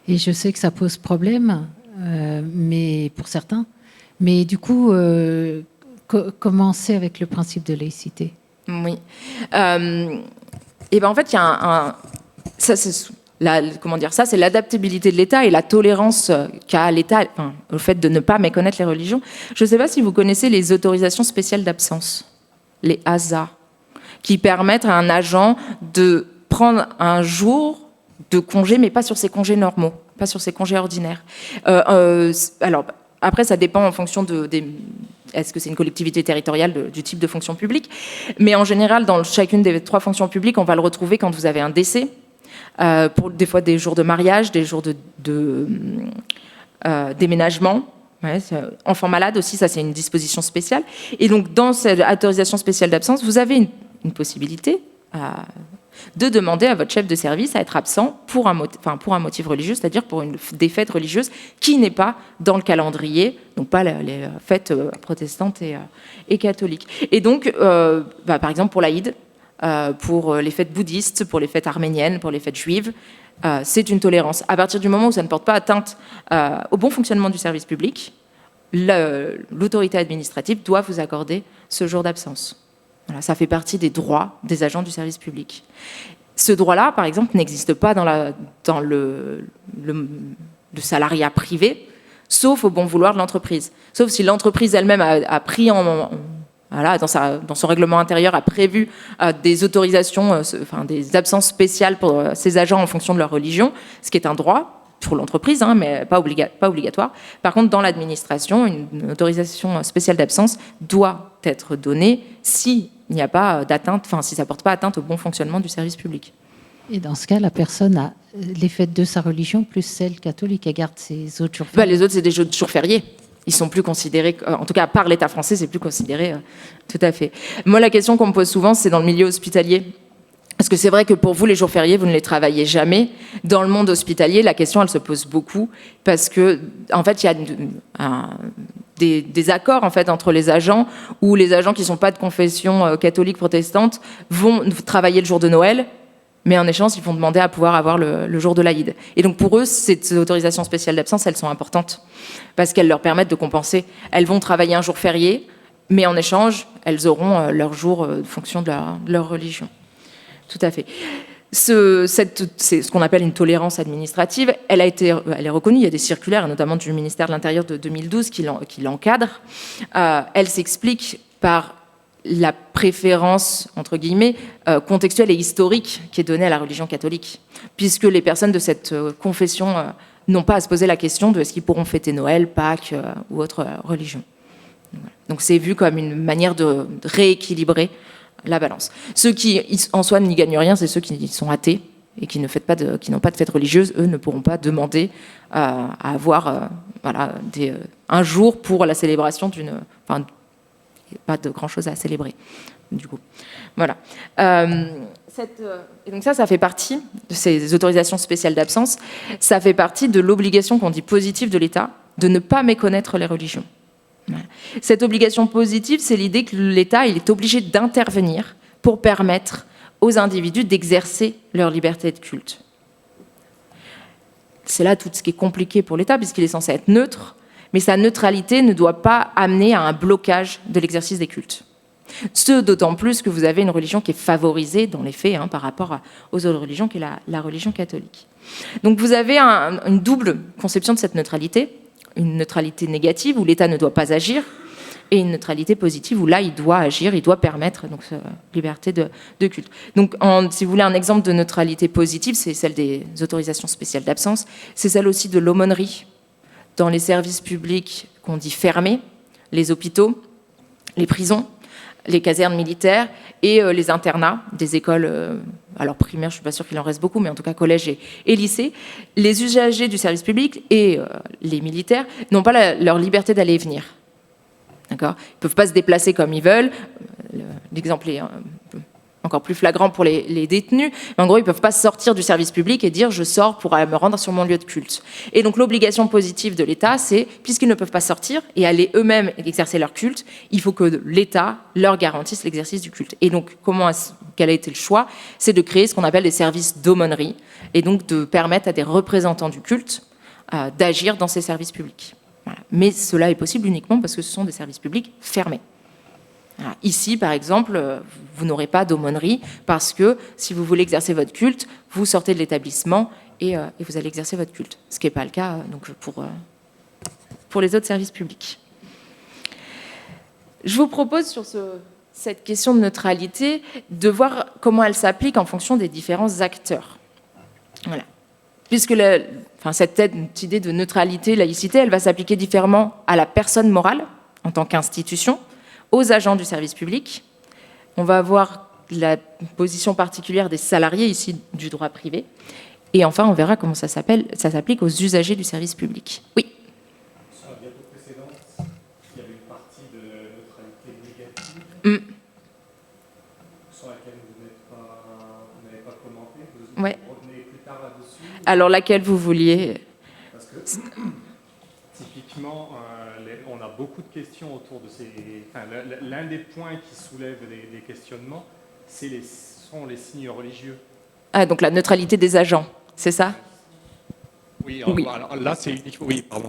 Et je sais que ça pose problème, mais pour certains. Mais du coup, comment c'est avec le principe de laïcité ? Oui. Et ben en fait, il y a ça, c'est c'est l'adaptabilité de l'État et la tolérance qu'a l'État au fait de ne pas méconnaître les religions. Je ne sais pas si vous connaissez les autorisations spéciales d'absence, les ASA, qui permettent à un agent de prendre un jour de congé, mais pas sur ses congés normaux, pas sur ses congés ordinaires. Alors, après, ça dépend en fonction est-ce que c'est une collectivité territoriale du type de fonction publique. Mais en général, dans chacune des 3 fonctions publiques, on va le retrouver quand vous avez un décès, pour des fois des jours de mariage, des jours de déménagement. Ouais, enfant malade aussi, ça c'est une disposition spéciale. Et donc dans cette autorisation spéciale d'absence, vous avez une possibilité de demander à votre chef de service à être absent pour un motif religieux, c'est-à-dire pour des fêtes religieuses qui n'est pas dans le calendrier, donc pas les fêtes protestantes et catholiques. Et donc, par exemple pour l'Aïd, pour les fêtes bouddhistes, pour les fêtes arméniennes, pour les fêtes juives, c'est une tolérance. À partir du moment où ça ne porte pas atteinte au bon fonctionnement du service public, l'autorité administrative doit vous accorder ce jour d'absence. Voilà, ça fait partie des droits des agents du service public. Ce droit-là, par exemple, n'existe pas dans le salariat privé, sauf au bon vouloir de l'entreprise. Sauf si l'entreprise elle-même a pris dans son règlement intérieur, a prévu des autorisations, des absences spéciales pour ses agents en fonction de leur religion, ce qui est un droit pour l'entreprise, mais pas obligatoire. Par contre, dans l'administration, une autorisation spéciale d'absence doit être donnée s'il n'y a pas d'atteinte, si ça ne porte pas atteinte au bon fonctionnement du service public. Et dans ce cas, la personne a les fêtes de sa religion plus celle catholique, elle garde ses autres jours fériés. Les autres, c'est des jours fériés. Ils sont plus considérés, en tout cas par l'État français, c'est plus considéré tout à fait. Moi, la question qu'on me pose souvent, c'est dans le milieu hospitalier. Parce que c'est vrai que pour vous, les jours fériés, vous ne les travaillez jamais. Dans le monde hospitalier, la question, elle se pose beaucoup. Parce que, en fait, il y a des accords en fait, entre les agents, où les agents qui ne sont pas de confession catholique protestante vont travailler le jour de Noël, mais en échange, ils vont demander à pouvoir avoir le jour de l'Aïd. Et donc pour eux, ces autorisations spéciales d'absence, elles sont importantes, parce qu'elles leur permettent de compenser. Elles vont travailler un jour férié, mais en échange, elles auront leur jour de fonction de leur religion. Tout à fait. C'est ce qu'on appelle une tolérance administrative. Elle est reconnue. Il y a des circulaires, notamment du ministère de l'Intérieur de 2012, qui l'encadrent. Elle s'explique par la préférence, entre guillemets, contextuelle et historique qui est donnée à la religion catholique, puisque les personnes de cette confession n'ont pas à se poser la question de est-ce qu'ils pourront fêter Noël, Pâques ou autre religion. Donc c'est vu comme une manière de rééquilibrer la balance. Ceux qui, en soi, n'y gagnent rien, c'est ceux qui sont athées et qui n'ont pas de fête religieuse. Eux ne pourront pas demander à avoir un jour pour la célébration pas de grand-chose à célébrer, du coup. Voilà. Et donc ça fait partie de ces autorisations spéciales d'absence. Ça fait partie de l'obligation qu'on dit positive de l'État de ne pas méconnaître les religions. Cette obligation positive, c'est l'idée que l'État il est obligé d'intervenir pour permettre aux individus d'exercer leur liberté de culte. C'est là tout ce qui est compliqué pour l'État, puisqu'il est censé être neutre, mais sa neutralité ne doit pas amener à un blocage de l'exercice des cultes. Ce d'autant plus que vous avez une religion qui est favorisée dans les faits par rapport aux autres religions, qui est la religion catholique. Donc vous avez une double conception de cette neutralité, une neutralité négative où l'État ne doit pas agir, et une neutralité positive où là il doit agir, il doit permettre donc liberté de culte. Donc si vous voulez un exemple de neutralité positive, c'est celle des autorisations spéciales d'absence, c'est celle aussi de l'aumônerie dans les services publics qu'on dit fermés, les hôpitaux, les prisons, les casernes militaires et les internats des écoles, alors primaires, je ne suis pas sûre qu'il en reste beaucoup, mais en tout cas collège et lycée. Les usagers du service public et les militaires n'ont pas leur liberté d'aller et venir. D'accord ? Ils ne peuvent pas se déplacer comme ils veulent. L'exemple est encore plus flagrant pour les détenus. Mais en gros, ils ne peuvent pas sortir du service public et dire « je sors pour me rendre sur mon lieu de culte ». Et donc l'obligation positive de l'État, c'est, puisqu'ils ne peuvent pas sortir et aller eux-mêmes exercer leur culte, il faut que l'État leur garantisse l'exercice du culte. Et donc, quel a été le choix ? C'est de créer ce qu'on appelle des services d'aumônerie, et donc de permettre à des représentants du culte d'agir dans ces services publics. Voilà. Mais cela est possible uniquement parce que ce sont des services publics fermés. Voilà. Ici, par exemple, vous n'aurez pas d'aumônerie parce que si vous voulez exercer votre culte, vous sortez de l'établissement et vous allez exercer votre culte. Ce qui n'est pas le cas donc, pour les autres services publics. Je vous propose sur cette question de neutralité de voir comment elle s'applique en fonction des différents acteurs. Voilà. Puisque cette idée de neutralité, laïcité, elle va s'appliquer différemment à la personne morale en tant qu'institution, aux agents du service public. On va avoir la position particulière des salariés, ici du droit privé. Et enfin, on verra comment ça s'applique aux usagers du service public. Oui. Sur la diapo précédente, il y avait une partie de neutralité négative sur laquelle vous n'avez pas commenté. Vous revenez plus tard là-dessus. Alors, laquelle vous vouliez ? Parce que, typiquement, on a beaucoup de questions autour de ces... Enfin, l'un des points qui soulève des questionnements, sont les signes religieux. Ah, donc la neutralité des agents, c'est ça ? Oui, oui. Alors là, c'est unique. Oui, pardon.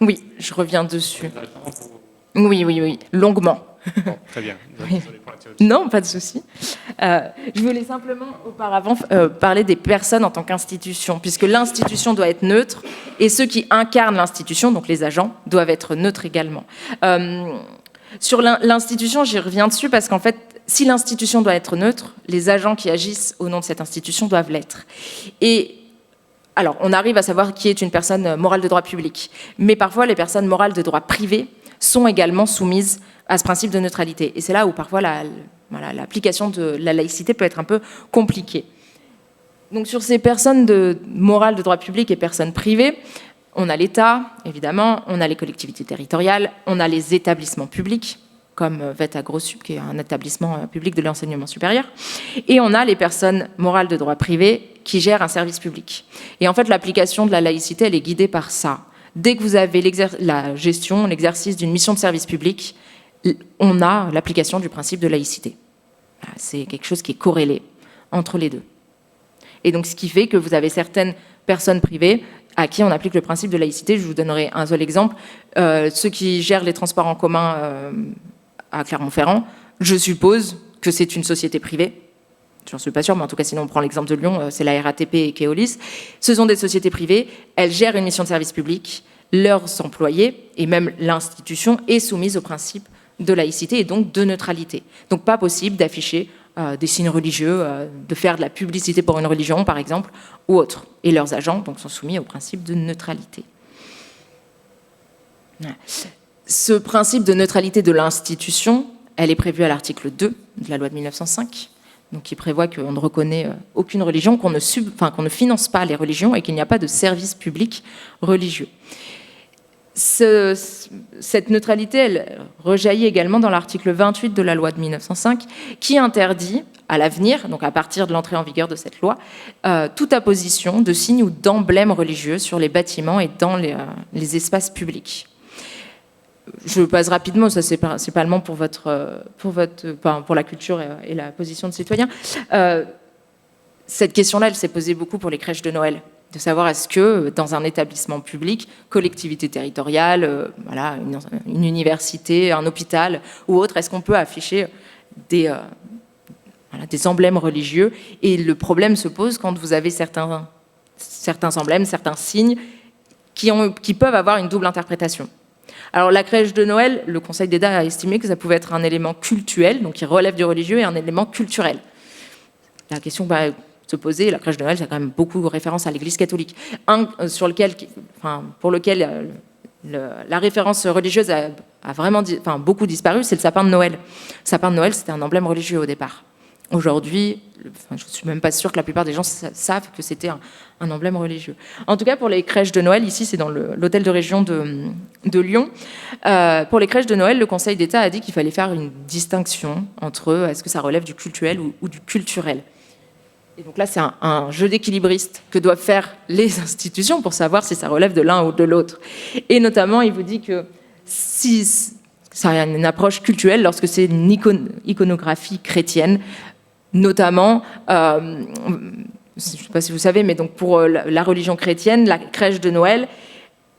Oui, je reviens dessus. Oui, longuement. Bon, très bien. Oui. Non, pas de souci. Je voulais simplement auparavant parler des personnes en tant qu'institution, puisque l'institution doit être neutre et ceux qui incarnent l'institution, donc les agents, doivent être neutres également. Sur l'institution, j'y reviens dessus parce qu'en fait, si l'institution doit être neutre, les agents qui agissent au nom de cette institution doivent l'être. Et alors, on arrive à savoir qui est une personne morale de droit public, mais parfois les personnes morales de droit privé sont également soumises à ce principe de neutralité. Et c'est là où parfois l'application de la laïcité peut être un peu compliquée. Donc sur ces personnes morales de droit public et personnes privées, on a l'État, évidemment, on a les collectivités territoriales, on a les établissements publics, comme VET AgroSup, qui est un établissement public de l'enseignement supérieur, et on a les personnes morales de droit privé qui gèrent un service public. Et en fait, l'application de la laïcité, elle est guidée par ça. Dès que vous avez la gestion, l'exercice d'une mission de service public, on a l'application du principe de laïcité. C'est quelque chose qui est corrélé entre les deux. Et donc, ce qui fait que vous avez certaines personnes privées à qui on applique le principe de laïcité. Je vous donnerai un seul exemple. Ceux qui gèrent les transports en commun à Clermont-Ferrand, je suppose que c'est une société privée. J'en suis pas sûre, mais en tout cas, sinon on prend l'exemple de Lyon, c'est la RATP et Keolis. Ce sont des sociétés privées, elles gèrent une mission de service public, leurs employés, et même l'institution, est soumise au principe de laïcité et donc de neutralité. Donc pas possible d'afficher des signes religieux, de faire de la publicité pour une religion, par exemple, ou autre. Et leurs agents donc, sont soumis au principe de neutralité. Ce principe de neutralité de l'institution, elle est prévue à l'article 2 de la loi de 1905, donc qui prévoit qu'on ne reconnaît aucune religion, qu'on ne finance pas les religions et qu'il n'y a pas de service public religieux. Cette neutralité, elle rejaillit également dans l'article 28 de la loi de 1905, qui interdit à l'avenir, donc à partir de l'entrée en vigueur de cette loi, toute apposition de signes ou d'emblèmes religieux sur les bâtiments et dans les espaces publics. Je passe rapidement, ça c'est principalement pour la culture et la position de citoyen. Cette question-là, elle s'est posée beaucoup pour les crèches de Noël, de savoir est-ce que dans un établissement public, collectivité territoriale, voilà, une université, un hôpital ou autre, est-ce qu'on peut afficher des emblèmes religieux? Et le problème se pose quand vous avez certains emblèmes, certains signes qui peuvent avoir une double interprétation. Alors la crèche de Noël, le Conseil d'État a estimé que ça pouvait être un élément cultuel, donc qui relève du religieux, et un élément culturel. La question va se poser, la crèche de Noël, ça a quand même beaucoup de références à l'Église catholique. Pour lequel la référence religieuse a vraiment beaucoup disparu, c'est le sapin de Noël. Le sapin de Noël, c'était un emblème religieux au départ. Aujourd'hui, je ne suis même pas sûre que la plupart des gens savent que c'était un emblème religieux. En tout cas, pour les crèches de Noël, ici c'est dans l'hôtel de région de Lyon, pour les crèches de Noël, le Conseil d'État a dit qu'il fallait faire une distinction entre est-ce que ça relève du cultuel ou du culturel. Et donc là, c'est un jeu d'équilibriste que doivent faire les institutions pour savoir si ça relève de l'un ou de l'autre. Et notamment, il vous dit que si ça a une approche cultuelle lorsque c'est une iconographie chrétienne, notamment, je ne sais pas si vous savez, mais donc pour la religion chrétienne, la crèche de Noël,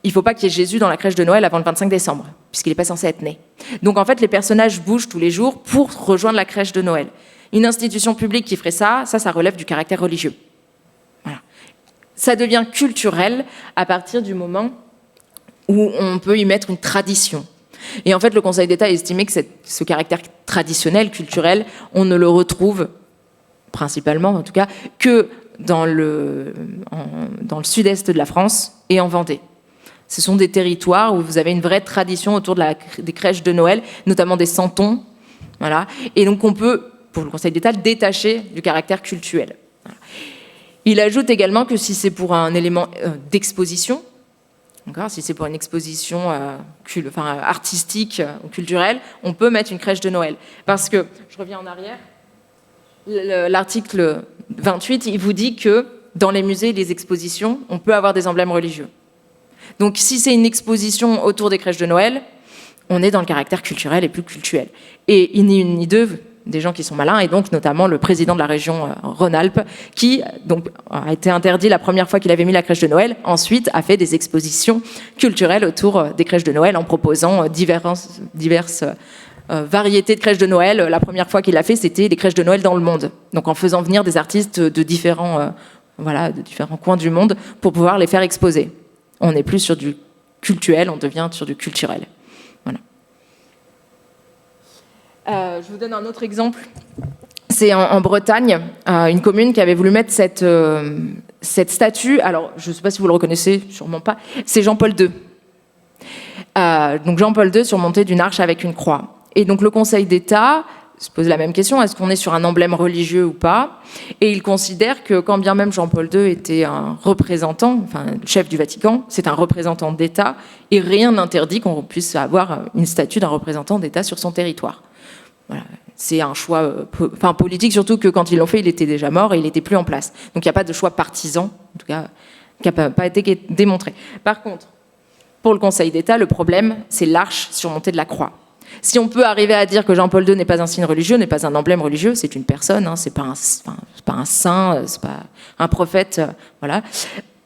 il ne faut pas qu'il y ait Jésus dans la crèche de Noël avant le 25 décembre, puisqu'il n'est pas censé être né. Donc en fait, les personnages bougent tous les jours pour rejoindre la crèche de Noël. Une institution publique qui ferait ça relève du caractère religieux. Voilà. Ça devient culturel à partir du moment où on peut y mettre une tradition. Et en fait, le Conseil d'État a estimé que ce caractère traditionnel, culturel, on ne le retrouve principalement, en tout cas, que dans le sud-est de la France et en Vendée. Ce sont des territoires où vous avez une vraie tradition autour des crèches de Noël, notamment des santons. Voilà. Et donc, on peut, pour le Conseil d'État, le détacher du caractère cultuel. Voilà. Il ajoute également que si c'est pour un élément d'exposition, si c'est pour une exposition artistique ou culturelle, on peut mettre une crèche de Noël. Parce que, je reviens en arrière, l'article 28, il vous dit que dans les musées et les expositions, on peut avoir des emblèmes religieux. Donc si c'est une exposition autour des crèches de Noël, on est dans le caractère culturel et plus cultuel. Et ni une ni deux, des gens qui sont malins, et donc notamment le président de la région Rhône-Alpes, qui donc, a été interdit la première fois qu'il avait mis la crèche de Noël, ensuite a fait des expositions culturelles autour des crèches de Noël en proposant diverses variétés de crèches de Noël. La première fois qu'il l'a fait, c'était des crèches de Noël dans le monde. Donc en faisant venir des artistes de différents coins du monde pour pouvoir les faire exposer. On n'est plus sur du cultuel, on devient sur du culturel. Voilà. Je vous donne un autre exemple. C'est en Bretagne, une commune qui avait voulu mettre cette statue. Alors, je ne sais pas si vous le reconnaissez, sûrement pas. C'est Jean-Paul II. Donc Jean-Paul II surmonté d'une arche avec une croix. Et donc le Conseil d'État se pose la même question, est-ce qu'on est sur un emblème religieux ou pas? Et il considère que quand bien même Jean-Paul II était un représentant, chef du Vatican, c'est un représentant d'État, et rien n'interdit qu'on puisse avoir une statue d'un représentant d'État sur son territoire. Voilà. C'est un choix politique, surtout que quand ils l'ont fait, il était déjà mort et il n'était plus en place. Donc il n'y a pas de choix partisan, en tout cas, qui n'a pas été démontré. Par contre, pour le Conseil d'État, le problème, c'est l'arche surmontée de la croix. Si on peut arriver à dire que Jean-Paul II n'est pas un signe religieux, n'est pas un emblème religieux, c'est une personne, c'est pas un saint, c'est pas un prophète, voilà.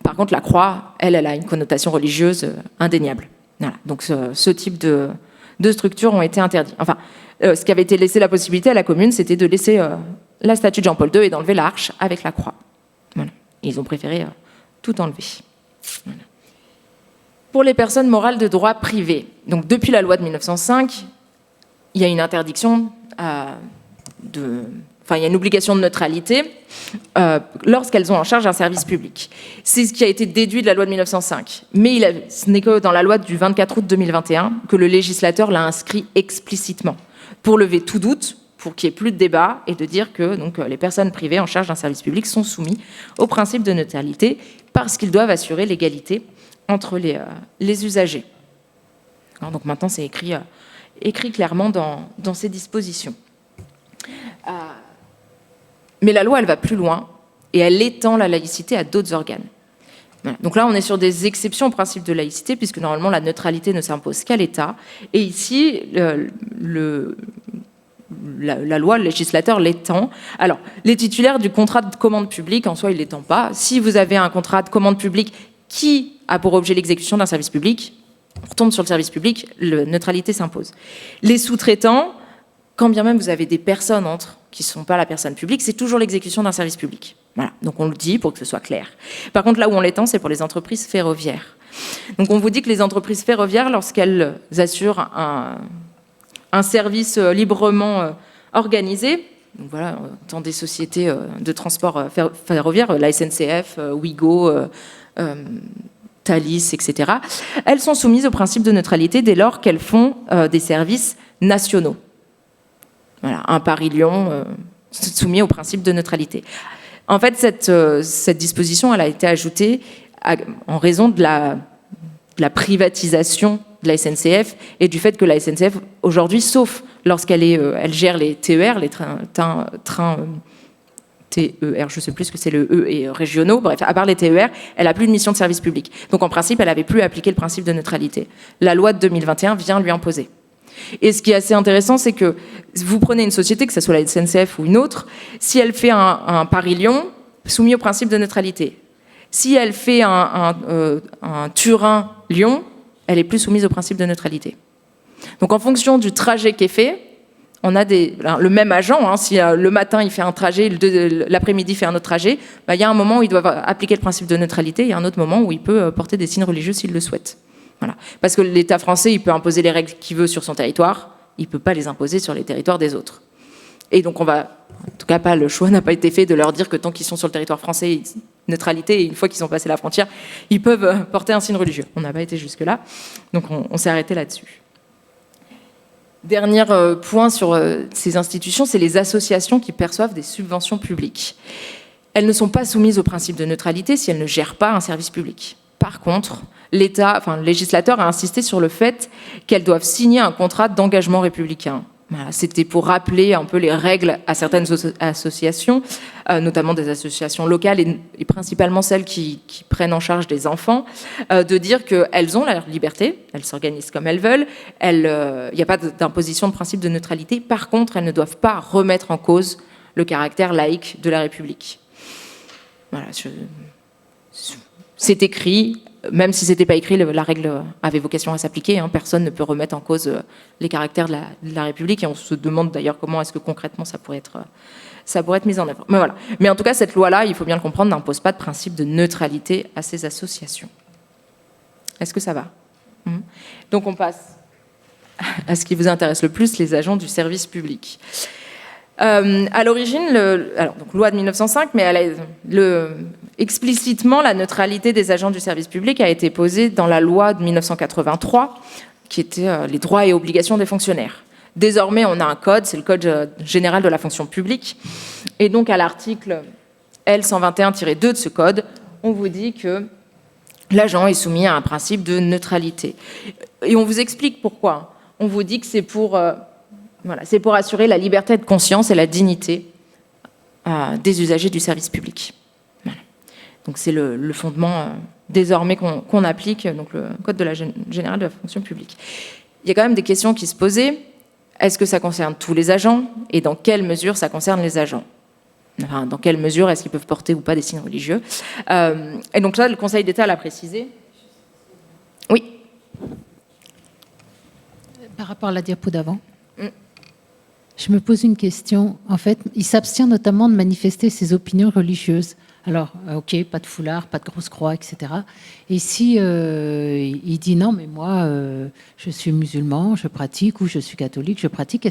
Par contre, la croix, elle a une connotation religieuse indéniable. Voilà. Donc ce type de structures ont été interdits. Enfin, ce qui avait été laissé la possibilité à la commune, c'était de laisser la statue de Jean-Paul II et d'enlever l'arche avec la croix. Voilà. Ils ont préféré tout enlever. Voilà. Pour les personnes morales de droit privé, donc depuis la loi de 1905, il y a une interdiction il y a une obligation de neutralité lorsqu'elles ont en charge un service public. C'est ce qui a été déduit de la loi de 1905. Mais ce n'est que dans la loi du 24 août 2021 que le législateur l'a inscrit explicitement pour lever tout doute, pour qu'il n'y ait plus de débat et de dire que donc, les personnes privées en charge d'un service public sont soumises au principe de neutralité parce qu'ils doivent assurer l'égalité entre les usagers. Alors, donc maintenant, c'est écrit clairement dans ces dispositions. Mais la loi, elle va plus loin et elle étend la laïcité à d'autres organes. Voilà. Donc là, on est sur des exceptions au principe de laïcité, puisque normalement, la neutralité ne s'impose qu'à l'État. Et ici, la loi, le législateur l'étend. Alors, les titulaires du contrat de commande publique, en soi, il ne l'étend pas. Si vous avez un contrat de commande publique qui a pour objet l'exécution d'un service public, on retombe sur le service public, la neutralité s'impose. Les sous-traitants, quand bien même vous avez des personnes qui ne sont pas la personne publique, c'est toujours l'exécution d'un service public. Voilà, donc on le dit pour que ce soit clair. Par contre, là où on l'étend, c'est pour les entreprises ferroviaires. Donc on vous dit que les entreprises ferroviaires, lorsqu'elles assurent un service librement organisé, donc voilà, dans des sociétés de transport ferroviaire, la SNCF, Ouigo, Thalys, etc., elles sont soumises au principe de neutralité dès lors qu'elles font des services nationaux. Voilà, un Paris-Lyon soumis au principe de neutralité. En fait, cette disposition, elle a été ajoutée en raison de la privatisation de la SNCF et du fait que la SNCF, aujourd'hui, sauf lorsqu'elle elle gère les TER, les trains TER, je ne sais plus ce que c'est le E et régionaux, bref, à part les TER, elle n'a plus de mission de service public. Donc en principe, elle n'avait plus appliqué le principe de neutralité. La loi de 2021 vient lui imposer. Et ce qui est assez intéressant, c'est que vous prenez une société, que ce soit la SNCF ou une autre, si elle fait un Paris-Lyon, soumis au principe de neutralité. Si elle fait un Turin-Lyon, elle est plus soumise au principe de neutralité. Donc en fonction du trajet qui est fait, on a le même agent, si le matin il fait un trajet, l'après-midi il fait un autre trajet, il y a un moment où il doit appliquer le principe de neutralité, il y a un autre moment où il peut porter des signes religieux s'il le souhaite. Voilà. Parce que l'État français, il peut imposer les règles qu'il veut sur son territoire, il ne peut pas les imposer sur les territoires des autres. Et donc en tout cas le choix n'a pas été fait de leur dire que tant qu'ils sont sur le territoire français, neutralité, et une fois qu'ils ont passé la frontière, ils peuvent porter un signe religieux. On n'a pas été jusque-là, donc on s'est arrêté là-dessus. Dernier point sur ces institutions, c'est les associations qui perçoivent des subventions publiques. Elles ne sont pas soumises au principe de neutralité si elles ne gèrent pas un service public. Par contre, le législateur a insisté sur le fait qu'elles doivent signer un contrat d'engagement républicain. Voilà, c'était pour rappeler un peu les règles à certaines associations, notamment des associations locales et principalement celles qui prennent en charge des enfants, de dire qu'elles ont leur liberté, elles s'organisent comme elles veulent, il n'y a pas d'imposition de principe de neutralité. Par contre, elles ne doivent pas remettre en cause le caractère laïque de la République. Voilà, c'est écrit. Même si ce n'était pas écrit, la règle avait vocation à s'appliquer. Personne ne peut remettre en cause les caractères de la République. Et on se demande d'ailleurs comment est-ce que concrètement ça pourrait être mis en œuvre. Mais voilà. Mais en tout cas, cette loi-là, il faut bien le comprendre, n'impose pas de principe de neutralité à ces associations. Est-ce que ça va ? Donc on passe à ce qui vous intéresse le plus, les agents du service public. À l'origine, donc loi de 1905, mais explicitement, la neutralité des agents du service public a été posée dans la loi de 1983, qui était les droits et obligations des fonctionnaires. Désormais, on a un code, c'est le Code général de la fonction publique. Et donc, à l'article L121-2 de ce code, on vous dit que l'agent est soumis à un principe de neutralité. Et on vous explique pourquoi. On vous dit que c'est pour assurer la liberté de conscience et la dignité des usagers du service public. Voilà. Donc c'est le fondement désormais qu'on applique, donc le Code général de la fonction publique. Il y a quand même des questions qui se posaient. Est-ce que ça concerne tous les agents ? Et dans quelle mesure ça concerne les agents ? Enfin, dans quelle mesure est-ce qu'ils peuvent porter ou pas des signes religieux ? Et donc là, le Conseil d'État l'a précisé. Oui. Par rapport à la diapo d'avant, je me pose une question. En fait, il s'abstient notamment de manifester ses opinions religieuses. Alors, ok, pas de foulard, pas de grosse croix, etc. Et si il dit non, mais moi, je suis musulman, je pratique, ou je suis catholique, je pratique.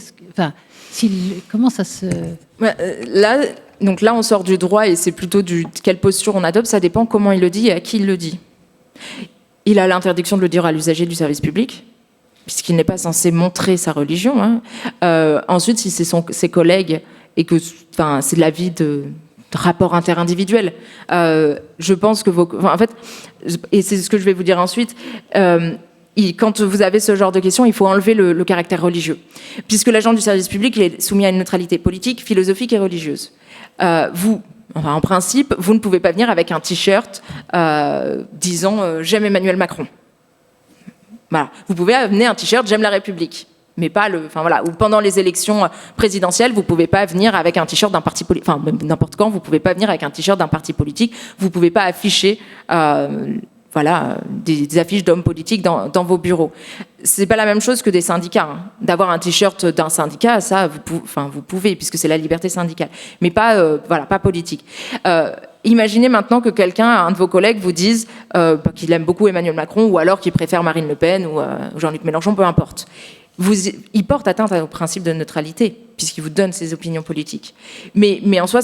Comment ça se... Donc là, on sort du droit et c'est plutôt quelle posture on adopte. Ça dépend comment il le dit et à qui il le dit. Il a l'interdiction de le dire à l'usager du service public, puisqu'il n'est pas censé montrer sa religion. Ensuite, si c'est ses collègues et que c'est de la vie de rapport interindividuel, je pense que et c'est ce que je vais vous dire ensuite, quand vous avez ce genre de questions, il faut enlever le caractère religieux, puisque l'agent du service public il est soumis à une neutralité politique, philosophique et religieuse. Vous, enfin, en principe, vous ne pouvez pas venir avec un t-shirt disant j'aime Emmanuel Macron. Voilà. Vous pouvez amener un t-shirt j'aime la République. Mais pas enfin voilà, ou pendant les élections présidentielles, vous pouvez pas venir avec un t-shirt d'un parti politique, enfin même n'importe quand, vous pouvez pas venir avec un t-shirt d'un parti politique, vous pouvez pas afficher des affiches d'hommes politiques dans vos bureaux. C'est pas la même chose que des syndicats. Hein. D'avoir un t-shirt d'un syndicat, ça, vous pouvez, puisque c'est la liberté syndicale, mais pas pas politique. Imaginez maintenant que un de vos collègues vous dise qu'il aime beaucoup Emmanuel Macron, ou alors qu'il préfère Marine Le Pen ou Jean-Luc Mélenchon, peu importe. Il porte atteinte au principe de neutralité, puisqu'il vous donne ses opinions politiques. Mais en soi,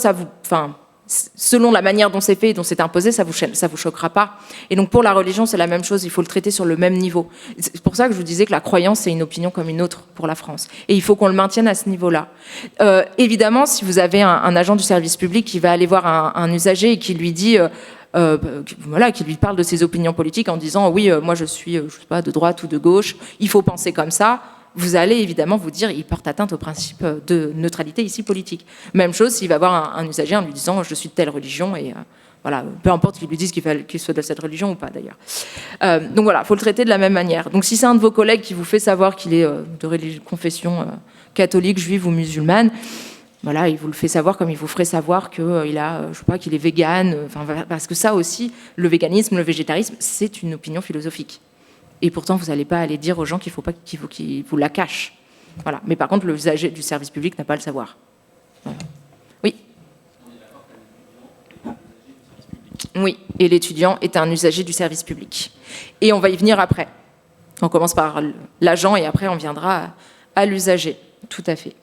selon la manière dont c'est fait et dont c'est imposé, ça vous choquera pas. Et donc pour la religion, c'est la même chose, il faut le traiter sur le même niveau. C'est pour ça que je vous disais que la croyance, c'est une opinion comme une autre pour la France. Et il faut qu'on le maintienne à ce niveau-là. Évidemment, si vous avez un agent du service public qui va aller voir un usager et qui lui dit... qui lui parle de ses opinions politiques en disant oui, moi je suis je sais pas, de droite ou de gauche, il faut penser comme ça, vous allez évidemment vous dire il porte atteinte au principe de neutralité ici politique. Même chose s'il va voir un usager en lui disant je suis de telle religion et peu importe qu'ils lui disent qu'il soit de cette religion ou pas d'ailleurs. Donc voilà, il faut le traiter de la même manière. Donc si c'est un de vos collègues qui vous fait savoir qu'il est de confession catholique, juive ou musulmane, voilà, il vous le fait savoir comme il vous ferait savoir qu'il qu'il est vegan. Parce que ça aussi, le véganisme, le végétarisme, c'est une opinion philosophique. Et pourtant, vous n'allez pas aller dire aux gens qu'il faut pas qu'ils vous la cachent. Voilà. Mais par contre, le usager du service public n'a pas à le savoir. Voilà. Oui. Oui, et l'étudiant est un usager du service public. Et on va y venir après. On commence par l'agent et après on viendra à l'usager. Tout à fait.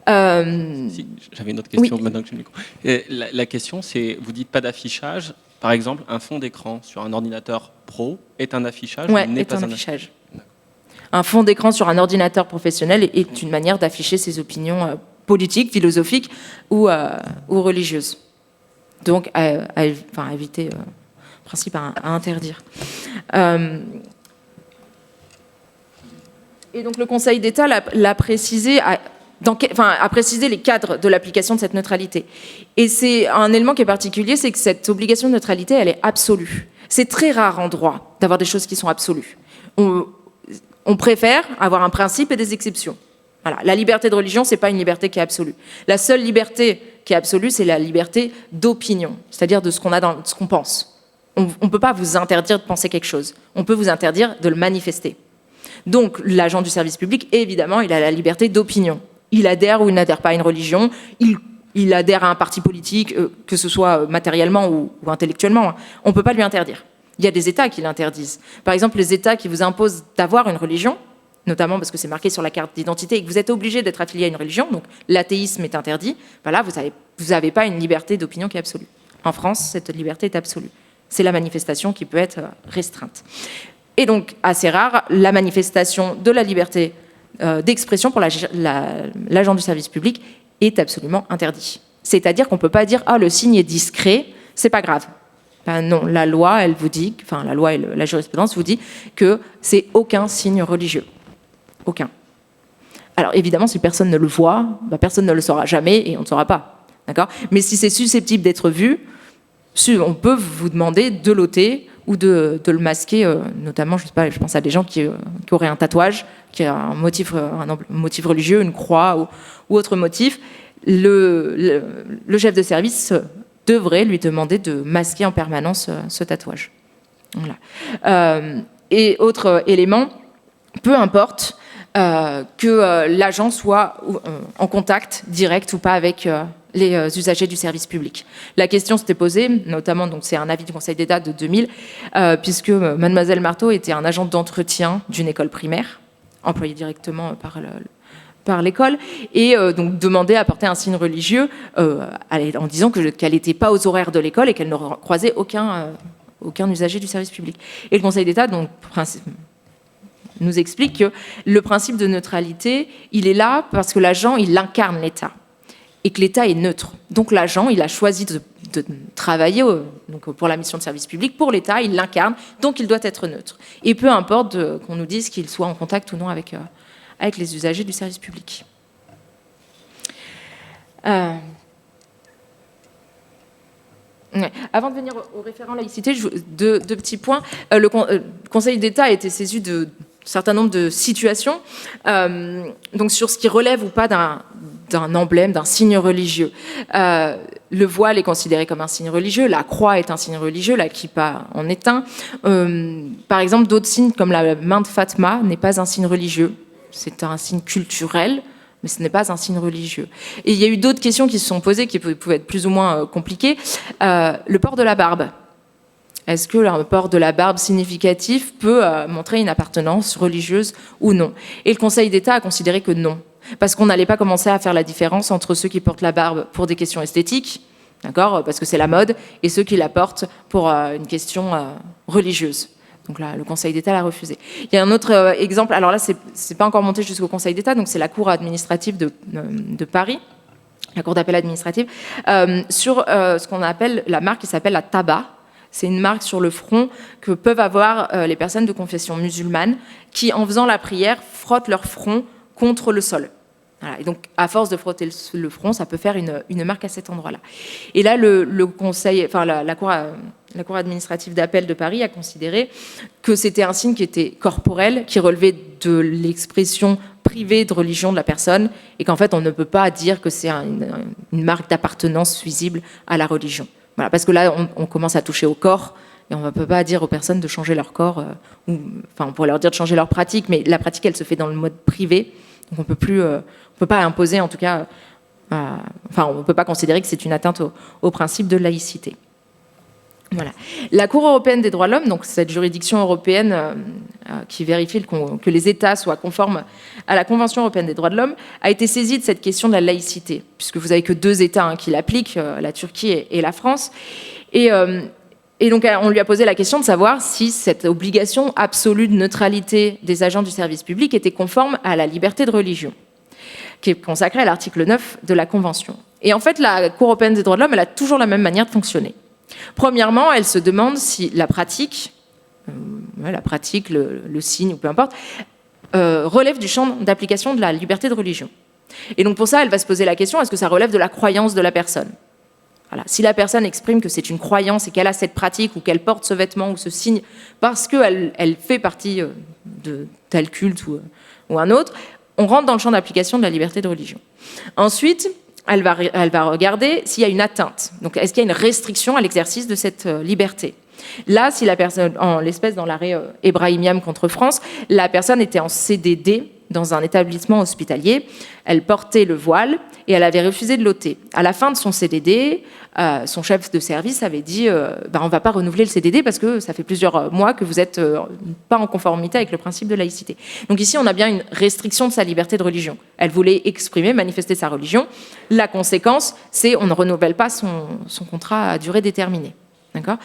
Si, j'avais une autre question, oui. Maintenant que je m'écoute. La question, c'est, vous dites pas d'affichage. Par exemple, un fond d'écran sur un ordinateur pro est un affichage Oui, n'est est pas un affichage. Un fond d'écran sur un ordinateur professionnel est une manière d'afficher ses opinions politiques, philosophiques ou religieuses. Donc, à éviter, principe à interdire. Et donc, le Conseil d'État l'a précisé... a précisé les cadres de l'application de cette neutralité. Et c'est un élément qui est particulier, c'est que cette obligation de neutralité, elle est absolue. C'est très rare en droit d'avoir des choses qui sont absolues. On préfère avoir un principe et des exceptions. Voilà. La liberté de religion, c'est pas une liberté qui est absolue. La seule liberté qui est absolue, c'est la liberté d'opinion, c'est-à-dire de ce qu'on pense. On ne peut pas vous interdire de penser quelque chose. On peut vous interdire de le manifester. Donc, l'agent du service public, évidemment, il a la liberté d'opinion. Il adhère ou il n'adhère pas à une religion, il adhère à un parti politique, que ce soit matériellement ou intellectuellement. On ne peut pas lui interdire. Il y a des États qui l'interdisent. Par exemple, les États qui vous imposent d'avoir une religion, notamment parce que c'est marqué sur la carte d'identité et que vous êtes obligé d'être affilié à une religion, donc l'athéisme est interdit, voilà, vous n'avez pas une liberté d'opinion qui est absolue. En France, cette liberté est absolue. C'est la manifestation qui peut être restreinte. Et donc, assez rare, la manifestation de la liberté d'expression pour l'agent du service public est absolument interdit. C'est-à-dire qu'on ne peut pas dire « Ah, le signe est discret, c'est pas grave ». Ben non, la loi, elle vous dit, enfin la loi et la jurisprudence vous dit que c'est aucun signe religieux. Aucun. Alors évidemment, si personne ne le voit, ben, personne ne le saura jamais et on ne saura pas. D'accord ? Mais si c'est susceptible d'être vu, on peut vous demander de l'ôter ou de le masquer, notamment, je sais pas, je pense à des gens qui auraient un tatouage, qui a un motif religieux, une croix ou autre motif. Le chef de service devrait lui demander de masquer en permanence ce tatouage. Voilà. Et autre élément, peu importe que l'agent soit en contact direct ou pas avec les usagers du service public. La question s'était posée, notamment, donc c'est un avis du Conseil d'État de 2000, puisque Mademoiselle Marteau était un agent d'entretien d'une école primaire, employé directement par l'école, et donc demandait à porter un signe religieux en disant qu'elle n'était pas aux horaires de l'école et qu'elle ne croisait aucun usager du service public. Et le Conseil d'État donc, nous explique que le principe de neutralité, il est là parce que l'agent, il incarne l'État et que l'État est neutre. Donc l'agent, il a choisi de travailler donc pour la mission de service public, pour l'État, il l'incarne, donc il doit être neutre. Et peu importe qu'on nous dise qu'il soit en contact ou non avec les usagers du service public. Ouais. Avant de venir au référent laïcité, deux petits points. Le Conseil d'État a été saisi de certain nombre de situations, donc sur ce qui relève ou pas d'un emblème, d'un signe religieux. Le voile est considéré comme un signe religieux, la croix est un signe religieux, la kippa en est un. Par exemple, d'autres signes comme la main de Fatma n'est pas un signe religieux, c'est un signe culturel, mais ce n'est pas un signe religieux. Et il y a eu d'autres questions qui se sont posées, qui pouvaient être plus ou moins compliquées. Le port de la barbe. Est-ce que le port de la barbe significatif peut montrer une appartenance religieuse ou non? Et le Conseil d'État a considéré que non. Parce qu'on n'allait pas commencer à faire la différence entre ceux qui portent la barbe pour des questions esthétiques, d'accord, parce que c'est la mode, et ceux qui la portent pour une question religieuse. Donc là, le Conseil d'État l'a refusé. Il y a un autre exemple, alors là, c'est pas encore monté jusqu'au Conseil d'État, donc c'est la Cour administrative de Paris, la Cour d'appel administrative, sur ce qu'on appelle la marque qui s'appelle la tabac. C'est une marque sur le front que peuvent avoir les personnes de confession musulmane qui, en faisant la prière, frottent leur front contre le sol. Voilà. Et donc, à force de frotter le front, ça peut faire une marque à cet endroit-là. Et là, le Conseil, enfin la Cour administrative d'appel de Paris a considéré que c'était un signe qui était corporel, qui relevait de l'expression privée de religion de la personne, et qu'en fait, on ne peut pas dire que c'est une marque d'appartenance visible à la religion. Voilà, parce que là, on commence à toucher au corps, et on ne peut pas dire aux personnes de changer leur corps, enfin, on pourrait leur dire de changer leur pratique, mais la pratique, elle se fait dans le mode privé, donc on peut pas imposer, en tout cas, enfin, on ne peut pas considérer que c'est une atteinte au principe de laïcité. Voilà. La Cour européenne des droits de l'homme, donc cette juridiction européenne qui vérifie que les États soient conformes à la Convention européenne des droits de l'homme, a été saisie de cette question de la laïcité, puisque vous n'avez que 2 États qui l'appliquent, la Turquie et la France. Et donc on lui a posé la question de savoir si cette obligation absolue de neutralité des agents du service public était conforme à la liberté de religion, qui est consacrée à l'article 9 de la Convention. Et en fait, la Cour européenne des droits de l'homme, elle a toujours la même manière de fonctionner. Premièrement, elle se demande si la pratique, le signe ou peu importe, relève du champ d'application de la liberté de religion. Et donc pour ça, elle va se poser la question, est-ce que ça relève de la croyance de la personne? Voilà. Si la personne exprime que c'est une croyance et qu'elle a cette pratique ou qu'elle porte ce vêtement ou ce signe parce qu'elle fait partie de tel culte ou un autre, on rentre dans le champ d'application de la liberté de religion. Ensuite, elle va regarder s'il y a une atteinte. Donc, est-ce qu'il y a une restriction à l'exercice de cette liberté? Là, si la personne, en l'espèce dans l'arrêt Ebrahimian contre France, la personne était en CDD dans un établissement hospitalier, elle portait le voile et elle avait refusé de l'ôter. À la fin de son CDD, son chef de service avait dit on ne va pas renouveler le CDD parce que ça fait plusieurs mois que vous n'êtes pas en conformité avec le principe de laïcité. Donc ici, on a bien une restriction de sa liberté de religion. Elle voulait exprimer, manifester sa religion. La conséquence, c'est on ne renouvelle pas son contrat à durée déterminée. D'accord ?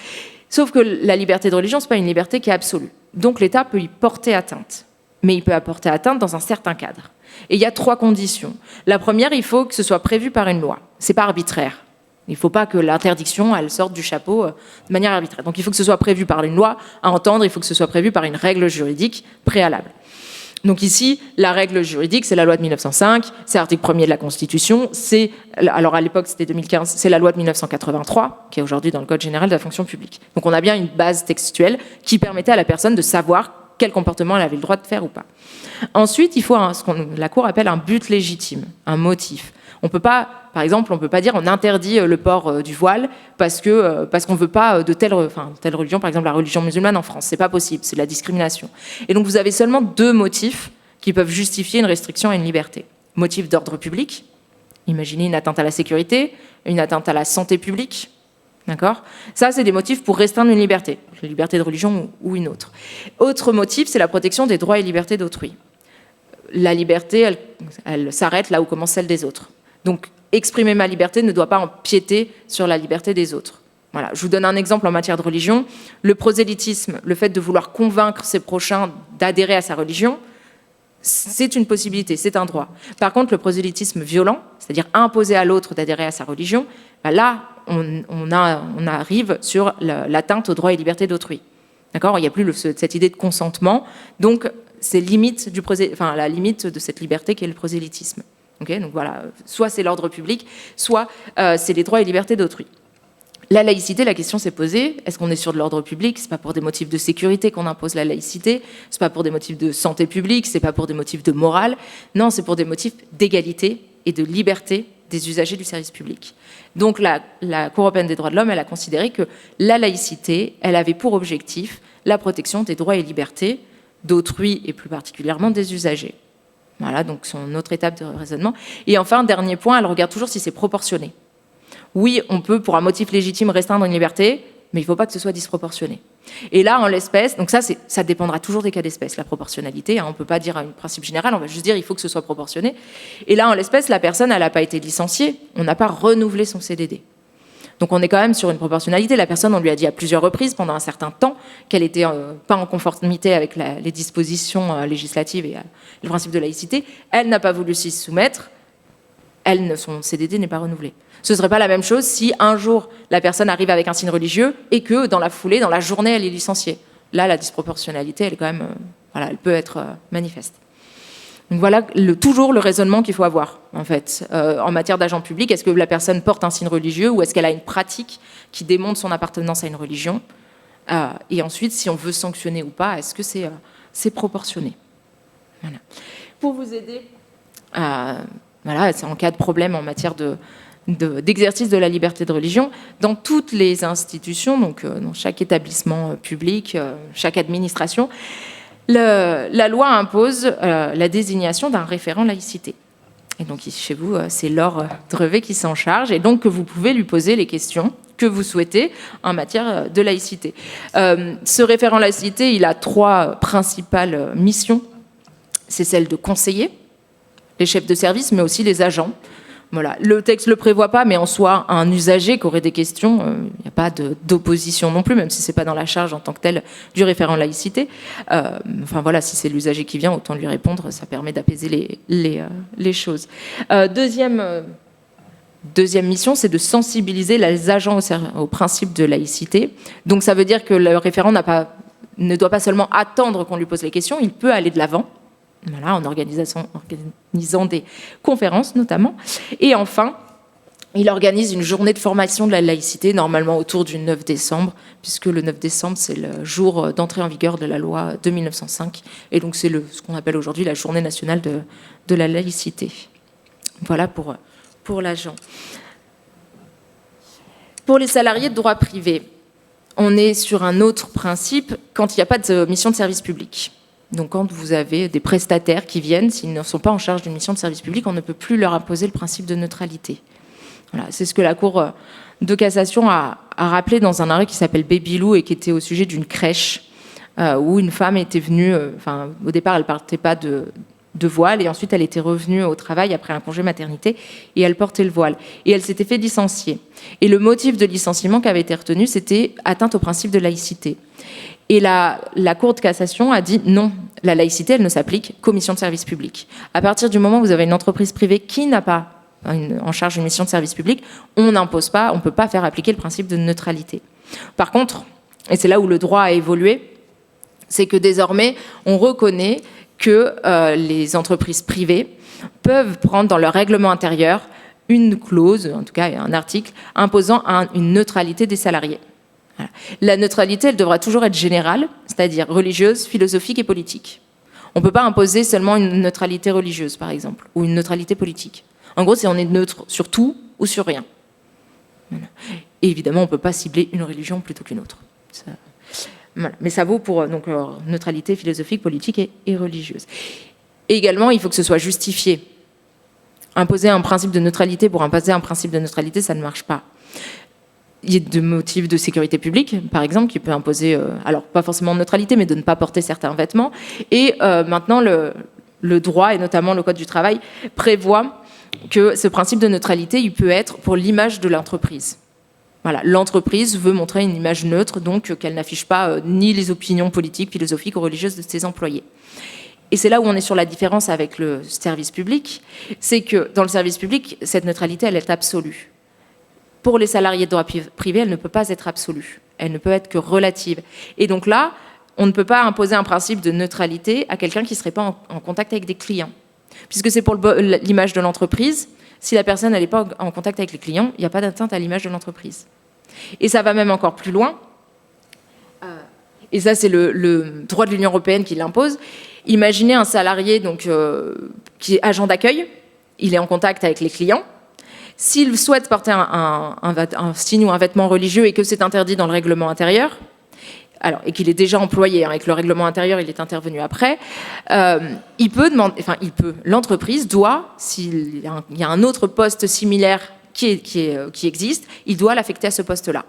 Sauf que la liberté de religion, ce n'est pas une liberté qui est absolue. Donc l'État peut y porter atteinte. Mais il peut apporter atteinte dans un certain cadre. Et il y a 3 conditions. La première, il faut que ce soit prévu par une loi. Ce n'est pas arbitraire. Il ne faut pas que l'interdiction, elle sorte du chapeau de manière arbitraire. Donc il faut que ce soit prévu par une loi. À entendre, il faut que ce soit prévu par une règle juridique préalable. Donc ici, la règle juridique, c'est la loi de 1905, c'est l'article 1er de la Constitution, alors à l'époque c'était 2015, c'est la loi de 1983, qui est aujourd'hui dans le Code général de la fonction publique. Donc on a bien une base textuelle qui permettait à la personne de savoir quel comportement elle avait le droit de faire ou pas. Ensuite, il faut ce que la Cour appelle un but légitime, un motif. On peut pas, par exemple, on peut pas dire on interdit le port du voile parce qu'on veut pas de telle religion, par exemple la religion musulmane en France. C'est pas possible, c'est de la discrimination. Et donc vous avez seulement 2 motifs qui peuvent justifier une restriction à une liberté. Motif d'ordre public, imaginez une atteinte à la sécurité, une atteinte à la santé publique. D'accord ? Ça, c'est des motifs pour restreindre une liberté de religion ou une autre. Autre motif, c'est la protection des droits et libertés d'autrui. La liberté, elle s'arrête là où commence celle des autres. Donc, exprimer ma liberté ne doit pas empiéter sur la liberté des autres. Voilà. Je vous donne un exemple en matière de religion. Le prosélytisme, le fait de vouloir convaincre ses prochains d'adhérer à sa religion, c'est une possibilité, c'est un droit. Par contre, le prosélytisme violent, c'est-à-dire imposer à l'autre d'adhérer à sa religion, là, on arrive sur l'atteinte aux droits et libertés d'autrui. D'accord ? Il n'y a plus cette idée de consentement. Donc, c'est la limite de cette liberté qui est le prosélytisme. Okay ? Donc voilà, soit c'est l'ordre public, soit c'est les droits et libertés d'autrui. La laïcité, la question s'est posée, est-ce qu'on est sur de l'ordre public? C'est pas pour des motifs de sécurité qu'on impose la laïcité, c'est pas pour des motifs de santé publique, c'est pas pour des motifs de morale, non, c'est pour des motifs d'égalité et de liberté des usagers du service public. Donc la Cour européenne des droits de l'homme, elle a considéré que la laïcité, elle avait pour objectif la protection des droits et libertés d'autrui et plus particulièrement des usagers. Voilà, donc son autre étape de raisonnement. Et enfin, dernier point, elle regarde toujours si c'est proportionné. Oui, on peut, pour un motif légitime, restreindre une liberté, mais il ne faut pas que ce soit disproportionné. Et là, en l'espèce, donc ça dépendra toujours des cas d'espèce, la proportionnalité. Hein, on ne peut pas dire un principe général, on va juste dire il faut que ce soit proportionné. Et là, en l'espèce, la personne, elle n'a pas été licenciée, on n'a pas renouvelé son CDD. Donc on est quand même sur une proportionnalité. La personne, on lui a dit à plusieurs reprises, pendant un certain temps, qu'elle n'était pas en conformité avec les dispositions législatives et le principe de laïcité. Elle n'a pas voulu s'y soumettre. Son CDD n'est pas renouvelé. Ce ne serait pas la même chose si un jour la personne arrive avec un signe religieux et que dans la foulée, dans la journée, elle est licenciée. Là, la disproportionnalité, elle est quand même, elle peut être manifeste. Donc voilà toujours le raisonnement qu'il faut avoir en fait en matière d'agent public. Est-ce que la personne porte un signe religieux ou est-ce qu'elle a une pratique qui démontre son appartenance à une religion? Et ensuite, si on veut sanctionner ou pas, est-ce que c'est proportionné? Voilà. Pour vous aider, c'est en cas de problème en matière d'exercice de la liberté de religion, dans toutes les institutions, donc dans chaque établissement public, chaque administration, la loi impose la désignation d'un référent laïcité. Et donc chez vous, c'est Laure Drevet qui s'en charge, et donc que vous pouvez lui poser les questions que vous souhaitez en matière de laïcité. Ce référent laïcité, il a 3 principales missions. C'est celle de conseiller les chefs de service, mais aussi les agents. Voilà. Le texte ne le prévoit pas, mais en soi, un usager qui aurait des questions, il n'y a pas d'opposition non plus, même si ce n'est pas dans la charge en tant que telle du référent laïcité. Si c'est l'usager qui vient, autant lui répondre, ça permet d'apaiser les choses. Deuxième mission, c'est de sensibiliser les agents au principe de laïcité. Donc ça veut dire que le référent ne doit pas seulement attendre qu'on lui pose les questions, il peut aller de l'avant. Voilà, en organisant des conférences notamment. Et enfin, il organise une journée de formation de la laïcité, normalement autour du 9 décembre, puisque le 9 décembre, c'est le jour d'entrée en vigueur de la loi de 1905. Et donc, c'est ce qu'on appelle aujourd'hui la journée nationale de la laïcité. Voilà pour l'agent. Pour les salariés de droit privé, on est sur un autre principe quand il n'y a pas de mission de service public. Donc quand vous avez des prestataires qui viennent, s'ils ne sont pas en charge d'une mission de service public, on ne peut plus leur imposer le principe de neutralité. Voilà, c'est ce que la Cour de cassation a rappelé dans un arrêt qui s'appelle Babylou et qui était au sujet d'une crèche où une femme était venue, au départ elle ne portait pas de voile et ensuite elle était revenue au travail après un congé maternité et elle portait le voile. Et elle s'était fait licencier. Et le motif de licenciement qui avait été retenu, c'était atteinte au principe de laïcité. Et la Cour de cassation a dit non, la laïcité, elle ne s'applique qu'aux missions de service public. À partir du moment où vous avez une entreprise privée qui n'a pas en charge une mission de service public, on n'impose pas, on ne peut pas faire appliquer le principe de neutralité. Par contre, et c'est là où le droit a évolué, c'est que désormais, on reconnaît que les entreprises privées peuvent prendre dans leur règlement intérieur une clause, en tout cas un article, imposant une neutralité des salariés. Voilà. La neutralité, elle devra toujours être générale, c'est-à-dire religieuse, philosophique et politique. On ne peut pas imposer seulement une neutralité religieuse, par exemple, ou une neutralité politique. En gros, c'est on est neutre sur tout ou sur rien. Voilà. Et évidemment, on ne peut pas cibler une religion plutôt qu'une autre. Voilà. Mais ça vaut pour neutralité philosophique, politique et religieuse. Et également, il faut que ce soit justifié. Imposer un principe de neutralité pour imposer un principe de neutralité, ça ne marche pas. Il y a des motifs de sécurité publique, par exemple, qui peut imposer, alors pas forcément de neutralité, mais de ne pas porter certains vêtements. Et maintenant, le droit, et notamment le Code du travail, prévoit que ce principe de neutralité, il peut être pour l'image de l'entreprise. Voilà, l'entreprise veut montrer une image neutre, donc qu'elle n'affiche pas ni les opinions politiques, philosophiques ou religieuses de ses employés. Et c'est là où on est sur la différence avec le service public, c'est que dans le service public, cette neutralité, elle est absolue. Pour les salariés de droit privé, elle ne peut pas être absolue. Elle ne peut être que relative. Et donc là, on ne peut pas imposer un principe de neutralité à quelqu'un qui ne serait pas en contact avec des clients. Puisque c'est pour l'image de l'entreprise, si la personne n'est pas en contact avec les clients, il n'y a pas d'atteinte à l'image de l'entreprise. Et ça va même encore plus loin. Et ça, c'est le droit de l'Union européenne qui l'impose. Imaginez un salarié donc, qui est agent d'accueil, il est en contact avec les clients. S'il souhaite porter un signe ou un vêtement religieux et que c'est interdit dans le règlement intérieur, alors, et qu'il est déjà employé, avec le règlement intérieur, il est intervenu après, l'entreprise doit, s'il y a un autre poste similaire qui existe, il doit l'affecter à ce poste-là.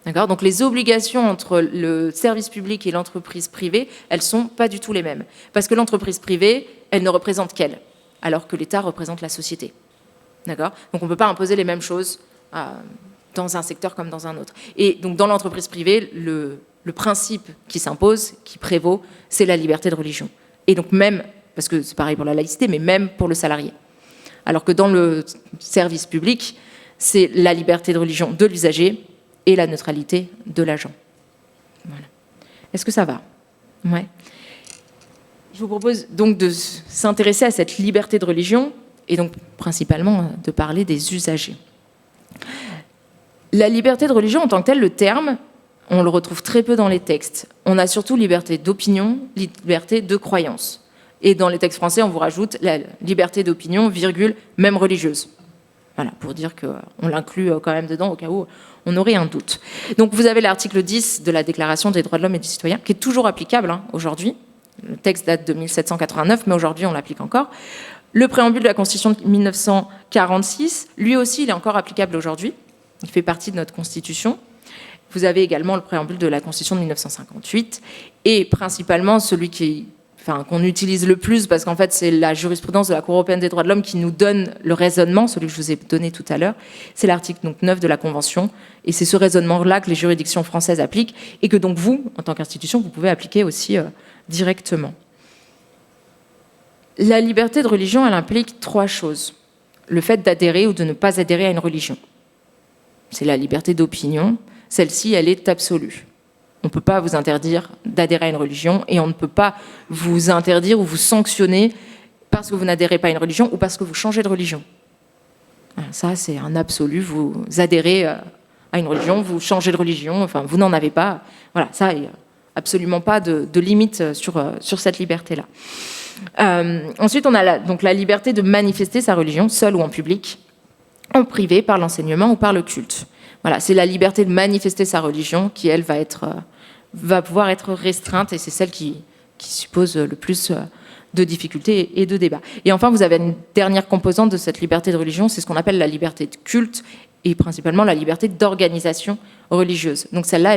D'accord ? Donc les obligations entre le service public et l'entreprise privée, elles ne sont pas du tout les mêmes. Parce que l'entreprise privée, elle ne représente qu'elle, alors que l'État représente la société. D'accord ? Donc on ne peut pas imposer les mêmes choses dans un secteur comme dans un autre. Et donc dans l'entreprise privée, le principe qui s'impose, qui prévaut, c'est la liberté de religion. Et donc même, parce que c'est pareil pour la laïcité, mais même pour le salarié. Alors que dans le service public, c'est la liberté de religion de l'usager et la neutralité de l'agent. Voilà. Est-ce que ça va ? Ouais. Je vous propose donc de s'intéresser à cette liberté de religion et donc principalement de parler des usagers. La liberté de religion en tant que telle, le terme, on le retrouve très peu dans les textes. On a surtout liberté d'opinion, liberté de croyance. Et dans les textes français, on vous rajoute la liberté d'opinion, virgule, même religieuse. Voilà, pour dire qu'on l'inclut quand même dedans au cas où on aurait un doute. Donc vous avez l'article 10 de la Déclaration des droits de l'homme et du citoyen, qui est toujours applicable aujourd'hui. Le texte date de 1789, mais aujourd'hui on l'applique encore. Le préambule de la Constitution de 1946, lui aussi, il est encore applicable aujourd'hui. Il fait partie de notre Constitution. Vous avez également le préambule de la Constitution de 1958, et principalement celui qu'on utilise le plus, parce qu'en fait, c'est la jurisprudence de la Cour européenne des droits de l'homme qui nous donne le raisonnement, celui que je vous ai donné tout à l'heure. C'est l'article 9 de la Convention. Et c'est ce raisonnement-là que les juridictions françaises appliquent et que donc vous, en tant qu'institution, vous pouvez appliquer aussi directement. La liberté de religion, elle implique 3 choses. Le fait d'adhérer ou de ne pas adhérer à une religion. C'est la liberté d'opinion. Celle-ci, elle est absolue. On ne peut pas vous interdire d'adhérer à une religion et on ne peut pas vous interdire ou vous sanctionner parce que vous n'adhérez pas à une religion ou parce que vous changez de religion. Ça, c'est un absolu. Vous adhérez à une religion, vous changez de religion, enfin, vous n'en avez pas. Voilà, ça, il n'y a absolument pas de limite sur cette liberté-là. Ensuite, on a donc la liberté de manifester sa religion, seule ou en public, en privé, par l'enseignement ou par le culte. Voilà, c'est la liberté de manifester sa religion qui, elle, va pouvoir être restreinte et c'est celle qui suppose le plus de difficultés et de débats. Et enfin, vous avez une dernière composante de cette liberté de religion, c'est ce qu'on appelle la liberté de culte et principalement la liberté d'organisation religieuse. Donc celle-là,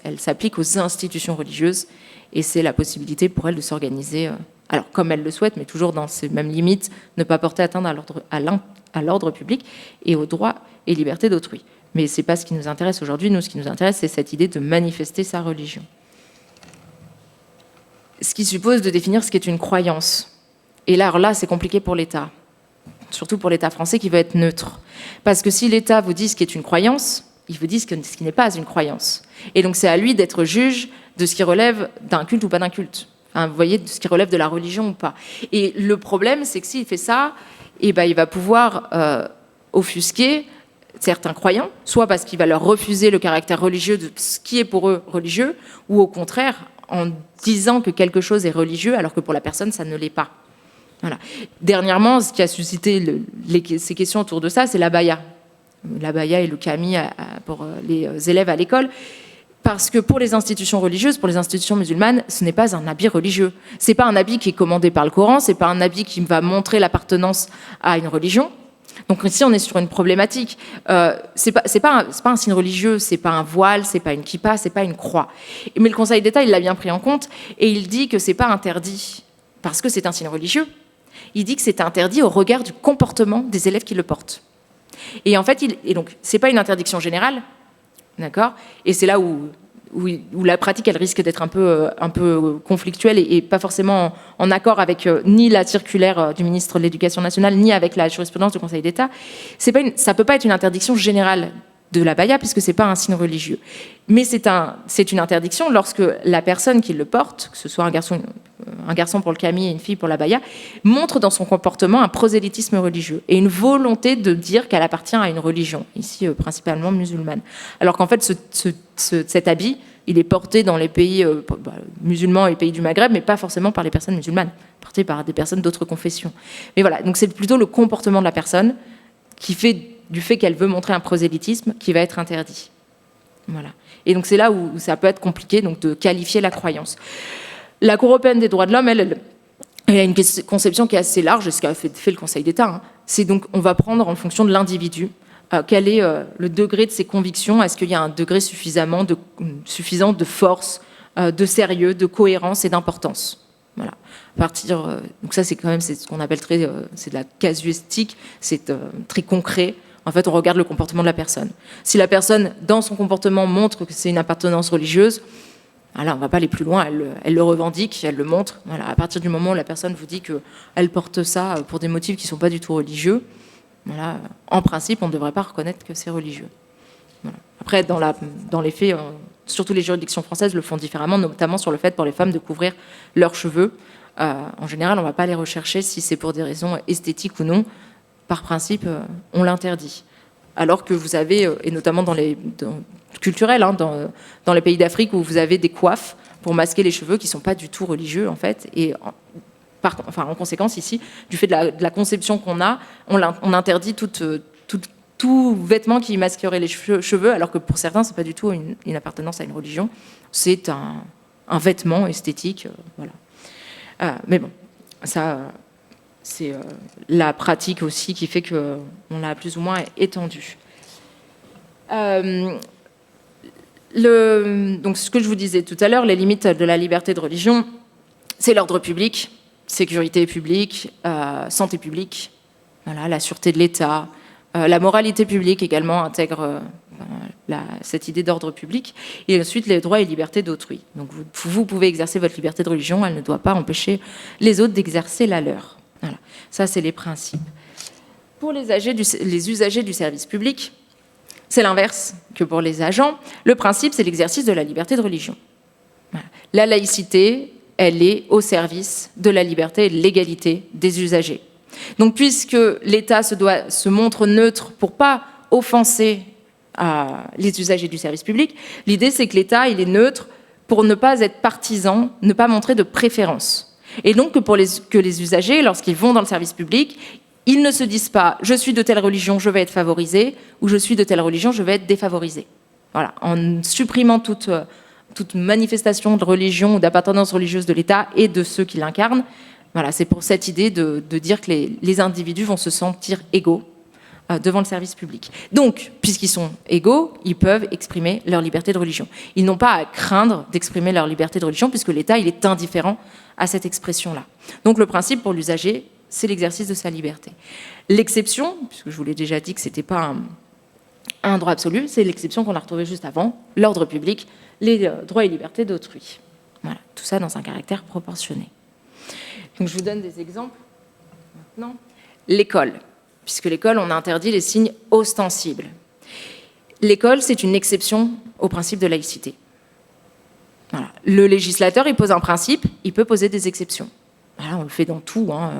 elle s'applique aux institutions religieuses et c'est la possibilité pour elles de s'organiser, alors comme elles le souhaitent, mais toujours dans ces mêmes limites, ne pas porter atteinte à l'ordre public et aux droits et libertés d'autrui. Mais ce n'est pas ce qui nous intéresse aujourd'hui. Nous, ce qui nous intéresse, c'est cette idée de manifester sa religion. Ce qui suppose de définir ce qu'est une croyance. Et là, c'est compliqué pour l'État. Surtout pour l'État français qui veut être neutre. Parce que si l'État vous dit ce qu'est une croyance, il vous dit ce qui n'est pas une croyance. Et donc, c'est à lui d'être juge de ce qui relève d'un culte ou pas d'un culte. Enfin, vous voyez, de ce qui relève de la religion ou pas. Et le problème, c'est que s'il fait ça, il va pouvoir offusquer certains croyants, soit parce qu'il va leur refuser le caractère religieux de ce qui est pour eux religieux, ou au contraire, en disant que quelque chose est religieux, alors que pour la personne, ça ne l'est pas. Voilà. Dernièrement, ce qui a suscité ces questions autour de ça, c'est l'abaya. L'abaya et le kami pour les élèves à l'école. Parce que pour les institutions religieuses, pour les institutions musulmanes, ce n'est pas un habit religieux. Ce n'est pas un habit qui est commandé par le Coran, ce n'est pas un habit qui va montrer l'appartenance à une religion. Donc ici, on est sur une problématique. C'est pas un signe religieux, c'est pas un voile, c'est pas une kippa, c'est pas une croix. Mais le Conseil d'État, il l'a bien pris en compte et il dit que c'est pas interdit parce que c'est un signe religieux. Il dit que c'est interdit au regard du comportement des élèves qui le portent. Et en fait, donc c'est pas une interdiction générale, d'accord ? Et c'est là où la pratique, elle risque d'être un peu conflictuelle et pas forcément en accord avec ni la circulaire du ministre de l'Éducation nationale, ni avec la jurisprudence du Conseil d'État. Ça peut pas être une interdiction générale de l'abaya, puisque ce n'est pas un signe religieux. Mais c'est une interdiction lorsque la personne qui le porte, que ce soit un garçon pour le kami et une fille pour l'abaya, montre dans son comportement un prosélytisme religieux et une volonté de dire qu'elle appartient à une religion, ici principalement musulmane. Alors qu'en fait, cet habit, il est porté dans les pays musulmans et les pays du Maghreb, mais pas forcément par les personnes musulmanes, porté par des personnes d'autres confessions. Mais voilà, donc c'est plutôt le comportement de la personne qui fait du fait qu'elle veut montrer un prosélytisme qui va être interdit. Voilà. Et donc c'est là où ça peut être compliqué donc, de qualifier la croyance. La Cour européenne des droits de l'homme, elle a une conception qui est assez large, et ce qu'a fait le Conseil d'État. Hein. C'est donc, on va prendre en fonction de l'individu, quel est le degré de ses convictions, est-ce qu'il y a un degré suffisant de force, de sérieux, de cohérence et d'importance. Voilà. Donc ça, c'est quand même c'est ce qu'on appelle c'est de la casuistique, c'est très concret. En fait, on regarde le comportement de la personne. Si la personne, dans son comportement, montre que c'est une appartenance religieuse, voilà, on ne va pas aller plus loin, elle le revendique, elle le montre. Voilà, à partir du moment où la personne vous dit qu'elle porte ça pour des motifs qui ne sont pas du tout religieux, voilà, en principe, on ne devrait pas reconnaître que c'est religieux. Voilà. Après, dans les faits, surtout les juridictions françaises le font différemment, notamment sur le fait pour les femmes de couvrir leurs cheveux. En général, on ne va pas les rechercher si c'est pour des raisons esthétiques ou non. Par principe, on l'interdit. Alors que vous avez, et notamment culturel, hein, dans les pays d'Afrique où vous avez des coiffes pour masquer les cheveux qui ne sont pas du tout religieux, en fait. Et en conséquence, ici, du fait de la conception qu'on a, on interdit tout vêtement qui masquerait les cheveux, alors que pour certains, ce n'est pas du tout une appartenance à une religion. C'est un vêtement esthétique. Voilà. Mais bon, ça... c'est la pratique aussi qui fait qu'on l'a plus ou moins étendu. Donc, ce que je vous disais tout à l'heure, les limites de la liberté de religion, c'est l'ordre public, sécurité publique, santé publique, voilà, la sûreté de l'État, la moralité publique également intègre cette idée d'ordre public, et ensuite les droits et libertés d'autrui. Donc vous pouvez exercer votre liberté de religion, elle ne doit pas empêcher les autres d'exercer la leur. Voilà. Ça, c'est les principes. Pour les usagers du service public, c'est l'inverse que pour les agents. Le principe, c'est l'exercice de la liberté de religion. Voilà. La laïcité, elle est au service de la liberté et de l'égalité des usagers. Donc, puisque l'État se montre neutre pour ne pas offenser les usagers du service public, l'idée, c'est que l'État, il est neutre pour ne pas être partisan, ne pas montrer de préférence. Et donc que les usagers, lorsqu'ils vont dans le service public, ils ne se disent pas « je suis de telle religion, je vais être favorisé » ou « je suis de telle religion, je vais être défavorisé ». Voilà, en supprimant toute manifestation de religion ou d'appartenance religieuse de l'État et de ceux qui l'incarnent. Voilà, c'est pour cette idée de dire que les individus vont se sentir égaux devant le service public. Donc, puisqu'ils sont égaux, ils peuvent exprimer leur liberté de religion. Ils n'ont pas à craindre d'exprimer leur liberté de religion puisque l'État, il est indifférent à cette expression-là. Donc, le principe pour l'usager, c'est l'exercice de sa liberté. L'exception, puisque je vous l'ai déjà dit que ce n'était pas un droit absolu, c'est l'exception qu'on a retrouvée juste avant, l'ordre public, les droits et libertés d'autrui. Voilà, tout ça dans un caractère proportionné. Donc, je vous donne des exemples maintenant. L'école. Puisque l'école, on interdit les signes ostensibles. L'école, c'est une exception au principe de laïcité. Voilà. Le législateur, il pose un principe, il peut poser des exceptions. Voilà, on le fait dans tout, hein,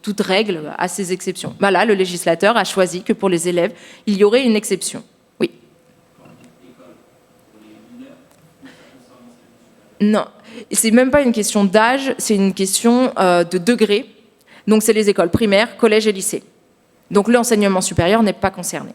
toute règle a ses exceptions. Voilà, le législateur a choisi que pour les élèves, il y aurait une exception. Oui. Non, c'est même pas une question d'âge, c'est une question de degré. Donc, c'est les écoles primaires, collèges et lycées. Donc, l'enseignement supérieur n'est pas concerné.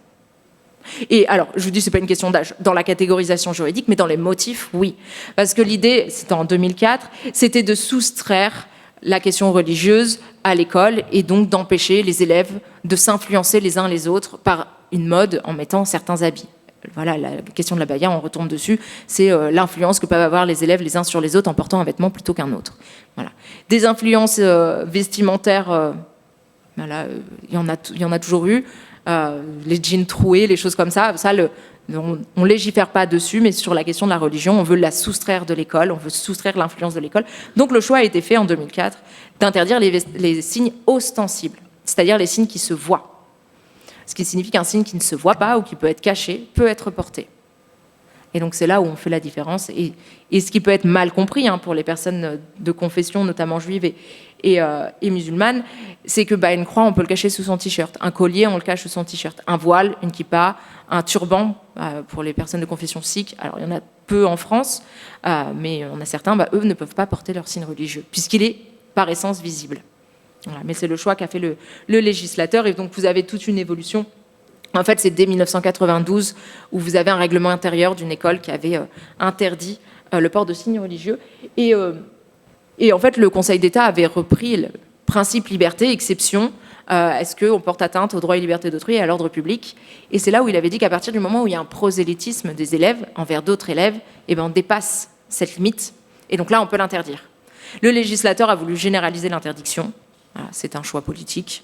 Et alors, je vous dis, ce n'est pas une question d'âge dans la catégorisation juridique, mais dans les motifs, oui. Parce que l'idée, c'était en 2004, c'était de soustraire la question religieuse à l'école et donc d'empêcher les élèves de s'influencer les uns les autres par une mode en mettant certains habits. Voilà, la question de l'abaya, on retombe dessus, c'est l'influence que peuvent avoir les élèves les uns sur les autres en portant un vêtement plutôt qu'un autre. Voilà. Des influences vestimentaires, voilà, il y en a toujours eu, les jeans troués, les choses comme ça, on ne légifère pas dessus, mais sur la question de la religion, on veut la soustraire de l'école, on veut soustraire l'influence de l'école. Donc le choix a été fait en 2004 d'interdire les signes ostensibles, c'est-à-dire les signes qui se voient. Ce qui signifie qu'un signe qui ne se voit pas ou qui peut être caché peut être porté. Et donc c'est là où on fait la différence. Et ce qui peut être mal compris pour les personnes de confession, notamment juive et musulmane, c'est que une croix, on peut le cacher sous son t-shirt. Un collier, on le cache sous son t-shirt. Un voile, une kippa, un turban, pour les personnes de confession sikh. Alors il y en a peu en France, mais on a certains, eux ne peuvent pas porter leur signe religieux, puisqu'il est par essence visible. Voilà, mais c'est le choix qu'a fait le législateur, et donc vous avez toute une évolution. En fait, c'est dès 1992 où vous avez un règlement intérieur d'une école qui avait interdit le port de signes religieux. Et en fait, le Conseil d'État avait repris le principe liberté, exception. Est-ce qu'on porte atteinte aux droits et libertés d'autrui et à l'ordre public? Et c'est là où il avait dit qu'à partir du moment où il y a un prosélytisme des élèves envers d'autres élèves, on dépasse cette limite. Et donc là, on peut l'interdire. Le législateur a voulu généraliser l'interdiction. Voilà, c'est un choix politique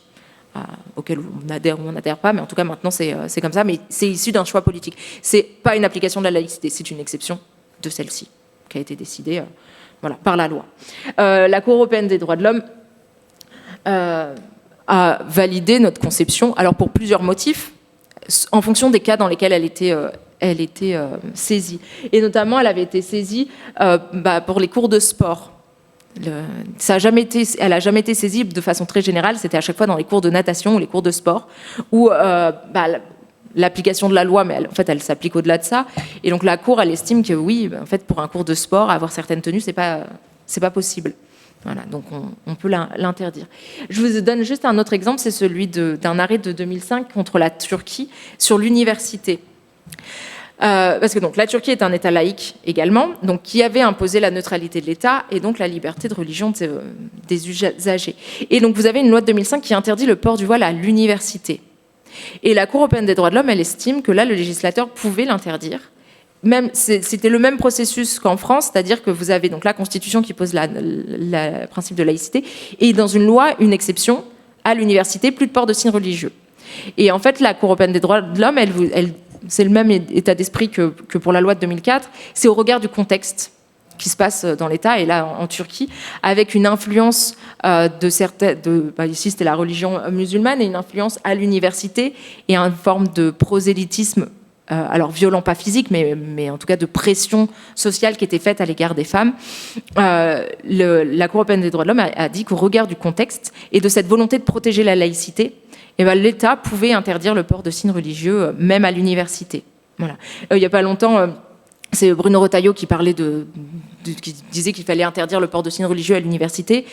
auquel on adhère ou on n'adhère pas, mais en tout cas maintenant c'est comme ça, mais c'est issu d'un choix politique. C'est pas une application de la laïcité, c'est une exception de celle-ci qui a été décidée par la loi. La Cour européenne des droits de l'homme a validé notre conception, alors pour plusieurs motifs, en fonction des cas dans lesquels elle était saisie. Et notamment, elle avait été saisie pour les cours de sport. Elle n'a jamais été saisie de façon très générale, c'était à chaque fois dans les cours de natation ou les cours de sport, où l'application de la loi, mais en fait, elle s'applique au-delà de ça. Et donc la Cour, elle estime que oui, en fait, pour un cours de sport, avoir certaines tenues, c'est pas possible. Voilà, donc on peut l'interdire. Je vous donne juste un autre exemple, c'est celui d'un arrêt de 2005 contre la Turquie sur l'université. Parce que donc, la Turquie est un État laïque également, donc, qui avait imposé la neutralité de l'État et donc la liberté de religion des usagers. Et donc vous avez une loi de 2005 qui interdit le port du voile à l'université. Et la Cour européenne des droits de l'homme, elle estime que là, le législateur pouvait l'interdire. C'était le même processus qu'en France, c'est-à-dire que vous avez donc la Constitution qui pose le principe de laïcité, et dans une loi, une exception, à l'université, plus de port de signes religieux. Et en fait, la Cour européenne des droits de l'homme, c'est le même état d'esprit que pour la loi de 2004, c'est au regard du contexte qui se passe dans l'État, et là en Turquie, avec une influence ici c'était la religion musulmane, et une influence à l'université, et une forme de prosélytisme, alors violent, pas physique, mais en tout cas de pression sociale qui était faite à l'égard des femmes. La Cour européenne des droits de l'homme a dit qu'au regard du contexte et de cette volonté de protéger la laïcité, l'État pouvait interdire le port de signes religieux, même à l'université. Voilà. Il n'y a pas longtemps, c'est Bruno Retailleau qui parlait qui disait qu'il fallait interdire le port de signes religieux à l'université.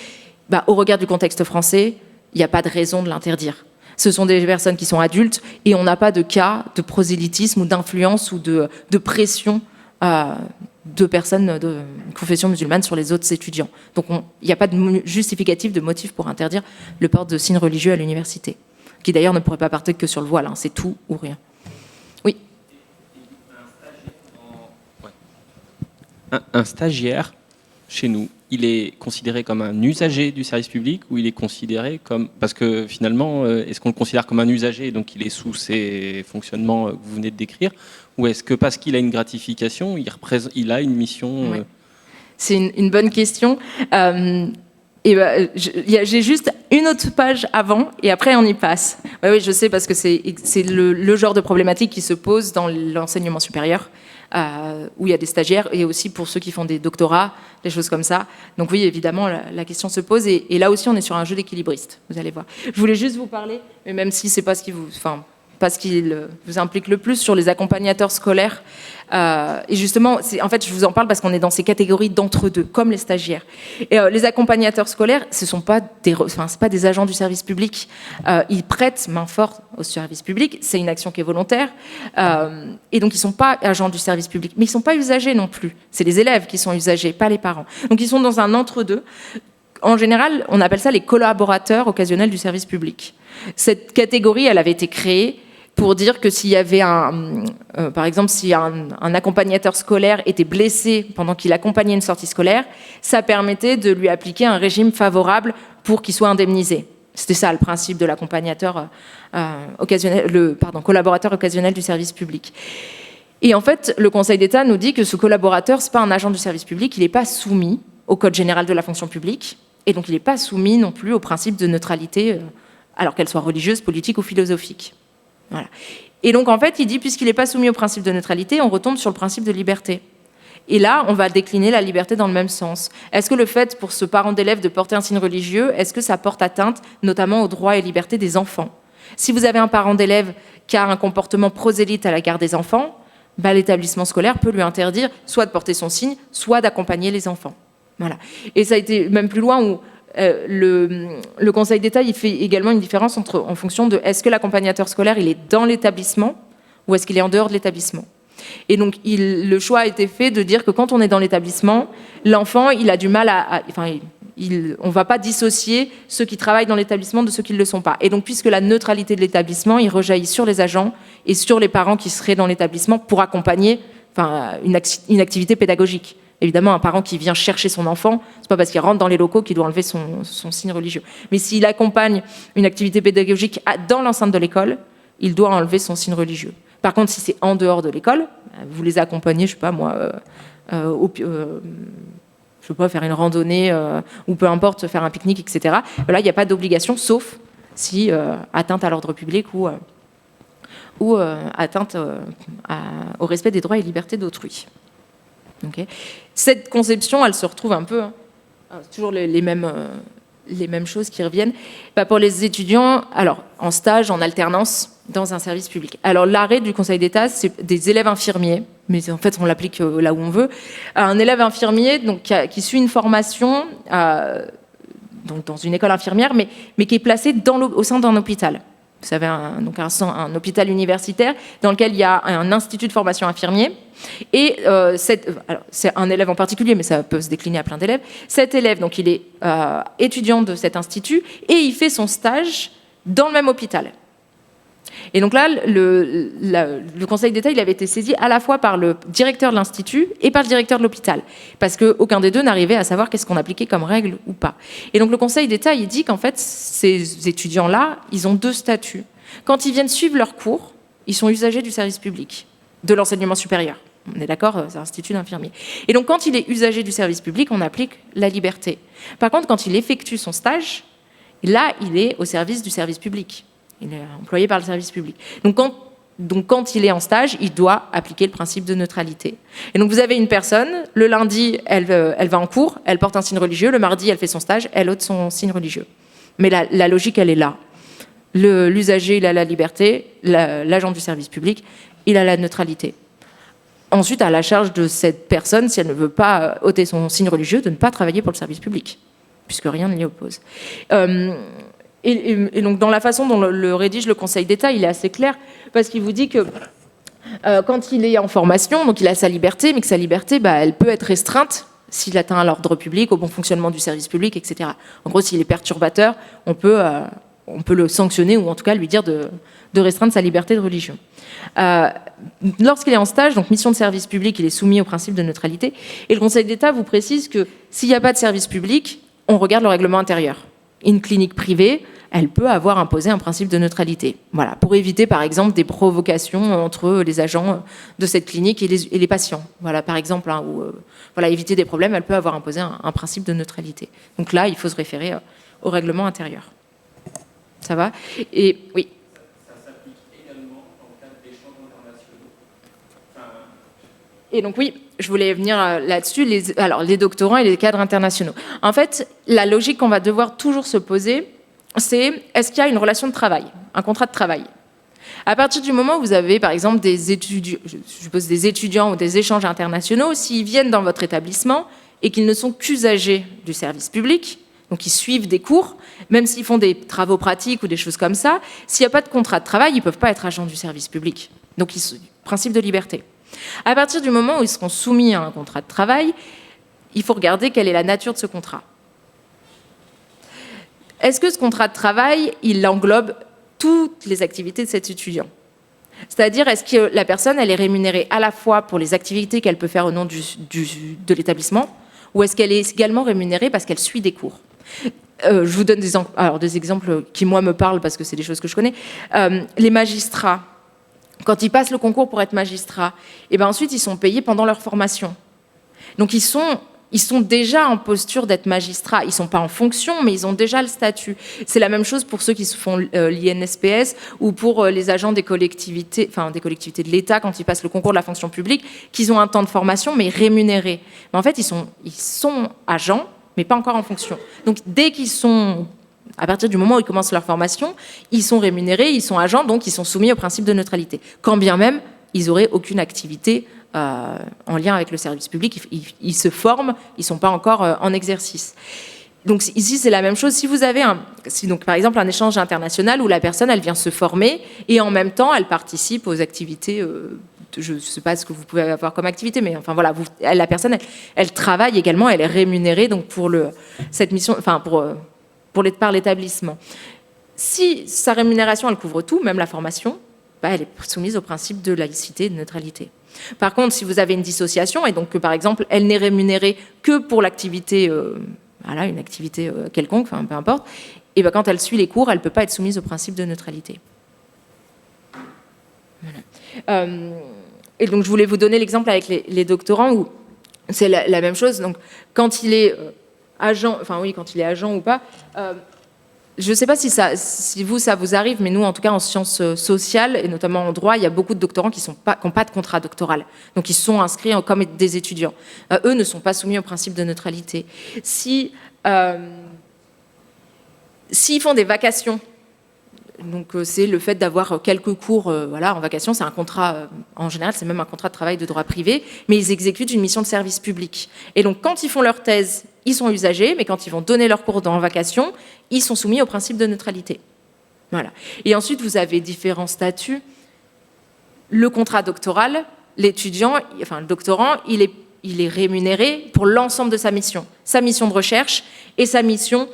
Au regard du contexte français, il n'y a pas de raison de l'interdire. Ce sont des personnes qui sont adultes et on n'a pas de cas de prosélytisme ou d'influence ou de pression de personnes de confession musulmane sur les autres étudiants. Donc il n'y a pas de justificatif, de motif pour interdire le port de signes religieux à l'université, qui d'ailleurs ne pourrait pas partir que sur le voile, c'est tout ou rien. Oui. Un stagiaire, chez nous, il est considéré comme un usager du service public ou il est considéré comme... Parce que finalement, est-ce qu'on le considère comme un usager, donc il est sous ces fonctionnements que vous venez de décrire, ou est-ce que parce qu'il a une gratification, il a une mission Oui. C'est une bonne question. J'ai juste une autre page avant et après on y passe. Oui, je sais, parce que c'est le genre de problématique qui se pose dans l'enseignement supérieur, où il y a des stagiaires, et aussi pour ceux qui font des doctorats, des choses comme ça. Donc oui, évidemment, la question se pose, et là aussi on est sur un jeu d'équilibriste, vous allez voir. Je voulais juste vous parler, mais même si c'est pas ce qui vous implique le plus, sur les accompagnateurs scolaires. Et justement, en fait, je vous en parle parce qu'on est dans ces catégories d'entre-deux, comme les stagiaires. Et les accompagnateurs scolaires, ce sont pas c'est pas des agents du service public. Ils prêtent main forte au service public. C'est une action qui est volontaire. Et donc, ils sont pas agents du service public, mais ils sont pas usagers non plus. C'est les élèves qui sont usagers, pas les parents. Donc, ils sont dans un entre-deux. En général, on appelle ça les collaborateurs occasionnels du service public. Cette catégorie, elle avait été créée pour dire que s'il y avait par exemple, si un accompagnateur scolaire était blessé pendant qu'il accompagnait une sortie scolaire, ça permettait de lui appliquer un régime favorable pour qu'il soit indemnisé. C'était ça le principe de l'accompagnateur collaborateur occasionnel du service public. Et en fait, le Conseil d'État nous dit que ce collaborateur, c'est pas un agent du service public, il n'est pas soumis au Code général de la fonction publique, et donc il n'est pas soumis non plus au principe de neutralité, alors qu'elle soit religieuse, politique ou philosophique. Voilà. Et donc, en fait, il dit, puisqu'il n'est pas soumis au principe de neutralité, on retombe sur le principe de liberté. Et là, on va décliner la liberté dans le même sens. Est-ce que le fait, pour ce parent d'élève, de porter un signe religieux, est-ce que ça porte atteinte, notamment aux droits et libertés des enfants ? Si vous avez un parent d'élève qui a un comportement prosélyte à l'égard des enfants, bah, l'établissement scolaire peut lui interdire soit de porter son signe, soit d'accompagner les enfants. Voilà. Et ça a été même plus loin où le Conseil d'État il fait également une différence en fonction de est-ce que l'accompagnateur scolaire il est dans l'établissement ou est-ce qu'il est en dehors de l'établissement. Et donc le choix a été fait de dire que quand on est dans l'établissement, l'enfant il a du mal on ne va pas dissocier ceux qui travaillent dans l'établissement de ceux qui ne le sont pas. Et donc puisque la neutralité de l'établissement il rejaillit sur les agents et sur les parents qui seraient dans l'établissement pour accompagner une activité pédagogique. Évidemment, un parent qui vient chercher son enfant, c'est pas parce qu'il rentre dans les locaux qu'il doit enlever son signe religieux. Mais s'il accompagne une activité pédagogique dans l'enceinte de l'école, il doit enlever son signe religieux. Par contre, si c'est en dehors de l'école, vous les accompagnez, je sais pas moi, je sais pas, faire une randonnée ou peu importe, faire un pique-nique, etc. Là, il n'y a pas d'obligation, sauf si atteinte à l'ordre public ou atteinte au respect des droits et libertés d'autrui. Okay. Cette conception, elle se retrouve un peu, toujours les mêmes choses qui reviennent, pour les étudiants, alors en stage, en alternance, dans un service public. Alors l'arrêt du Conseil d'État, c'est des élèves infirmiers, mais en fait on l'applique là où on veut. Un élève infirmier donc, qui suit une formation donc, dans une école infirmière, mais qui est placé au sein d'un hôpital. Vous savez, un hôpital universitaire dans lequel il y a un institut de formation infirmier. Et c'est un élève en particulier, mais ça peut se décliner à plein d'élèves. Cet élève, donc, il est étudiant de cet institut et il fait son stage dans le même hôpital. Et donc là, le Conseil d'État, il avait été saisi à la fois par le directeur de l'institut et par le directeur de l'hôpital, parce qu'aucun des deux n'arrivait à savoir qu'est-ce qu'on appliquait comme règle ou pas. Et donc le Conseil d'État, il dit qu'en fait, ces étudiants-là, ils ont deux statuts. Quand ils viennent suivre leurs cours, ils sont usagers du service public, de l'enseignement supérieur. On est d'accord, c'est un institut d'infirmier. Et donc quand il est usager du service public, on applique la liberté. Par contre, quand il effectue son stage, là, il est au service du service public. Il est employé par le service public. Donc quand il est en stage, il doit appliquer le principe de neutralité. Et donc vous avez une personne, le lundi, elle va en cours, elle porte un signe religieux, le mardi, elle fait son stage, elle ôte son signe religieux. Mais la logique, elle est là. L'usager, il a la liberté, l'agent du service public, il a la neutralité. Ensuite, à la charge de cette personne, si elle ne veut pas ôter son signe religieux, de ne pas travailler pour le service public, puisque rien ne l'y oppose. Et donc, dans la façon dont le rédige le Conseil d'État, il est assez clair, parce qu'il vous dit que quand il est en formation, donc il a sa liberté, mais que sa liberté, elle peut être restreinte s'il atteint l'ordre public, au bon fonctionnement du service public, etc. En gros, s'il est perturbateur, on peut le sanctionner, ou en tout cas lui dire de restreindre sa liberté de religion. Lorsqu'il est en stage, donc mission de service public, il est soumis au principe de neutralité, et le Conseil d'État vous précise que s'il n'y a pas de service public, on regarde le règlement intérieur. Une clinique privée, elle peut avoir imposé un principe de neutralité. Voilà, pour éviter, par exemple, des provocations entre les agents de cette clinique et les patients. Voilà, par exemple, éviter des problèmes, elle peut avoir imposé un principe de neutralité. Donc là, il faut se référer au règlement intérieur. Ça va ? Et oui. Ça s'applique également dans le cadre d'échanges internationaux. Et donc oui, je voulais venir là-dessus, les doctorants et les cadres internationaux. En fait, la logique qu'on va devoir toujours se poser, c'est est-ce qu'il y a une relation de travail, un contrat de travail ? À partir du moment où vous avez, par exemple, des étudiants ou des échanges internationaux, s'ils viennent dans votre établissement et qu'ils ne sont qu'usagers du service public, donc ils suivent des cours, même s'ils font des travaux pratiques ou des choses comme ça, s'il n'y a pas de contrat de travail, ils ne peuvent pas être agents du service public. Donc, principe de liberté. À partir du moment où ils seront soumis à un contrat de travail, il faut regarder quelle est la nature de ce contrat. Est-ce que ce contrat de travail, il englobe toutes les activités de cet étudiant ? C'est-à-dire, est-ce que la personne, elle est rémunérée à la fois pour les activités qu'elle peut faire au nom de l'établissement, ou est-ce qu'elle est également rémunérée parce qu'elle suit des cours ? Je vous donne des exemples qui, moi, me parlent parce que c'est des choses que je connais. Les magistrats, quand ils passent le concours pour être magistrats, et ensuite, ils sont payés pendant leur formation. Donc, ils ils sont déjà en posture d'être magistrats. Ils ne sont pas en fonction, mais ils ont déjà le statut. C'est la même chose pour ceux qui se font l'INSPS ou pour les agents des collectivités de l'État quand ils passent le concours de la fonction publique, qu'ils ont un temps de formation, mais rémunéré. Mais en fait, ils sont agents, mais pas encore en fonction. Donc, dès qu'ils sont... À partir du moment où ils commencent leur formation, ils sont rémunérés, ils sont agents, donc ils sont soumis au principe de neutralité. Quand bien même, ils n'auraient aucune activité en lien avec le service public. Ils se forment, ils ne sont pas encore en exercice. Donc ici, c'est la même chose. Si vous avez donc, par exemple un échange international où la personne, elle vient se former et en même temps, elle participe aux activités... je ne sais pas ce que vous pouvez avoir comme activité, mais enfin voilà, la personne, elle travaille également, elle est rémunérée donc pour cette mission, enfin par l'établissement. Si sa rémunération, elle couvre tout, même la formation, elle est soumise au principe de laïcité et de neutralité. Par contre, si vous avez une dissociation, et donc que par exemple, elle n'est rémunérée que pour l'activité, une activité quelconque, enfin peu importe, et bien quand elle suit les cours, elle ne peut pas être soumise au principe de neutralité. Voilà. Et donc je voulais vous donner l'exemple avec les doctorants où c'est la même chose. Donc quand il est agent, quand il est agent ou pas. Je ne sais pas si ça vous arrive, mais nous, en tout cas, en sciences sociales, et notamment en droit, il y a beaucoup de doctorants qui n'ont pas de contrat doctoral. Donc, ils sont inscrits comme des étudiants. Eux ne sont pas soumis au principe de neutralité. S'ils font des vacations, donc c'est le fait d'avoir quelques cours en vacation, c'est un contrat, en général, c'est même un contrat de travail de droit privé, mais ils exécutent une mission de service public. Et donc, quand ils font leur thèse, ils sont usagers, mais quand ils vont donner leurs cours en vacation, ils sont soumis au principe de neutralité. Voilà. Et ensuite, vous avez différents statuts. Le contrat doctoral, le doctorant, il est rémunéré pour l'ensemble de sa mission de recherche et sa mission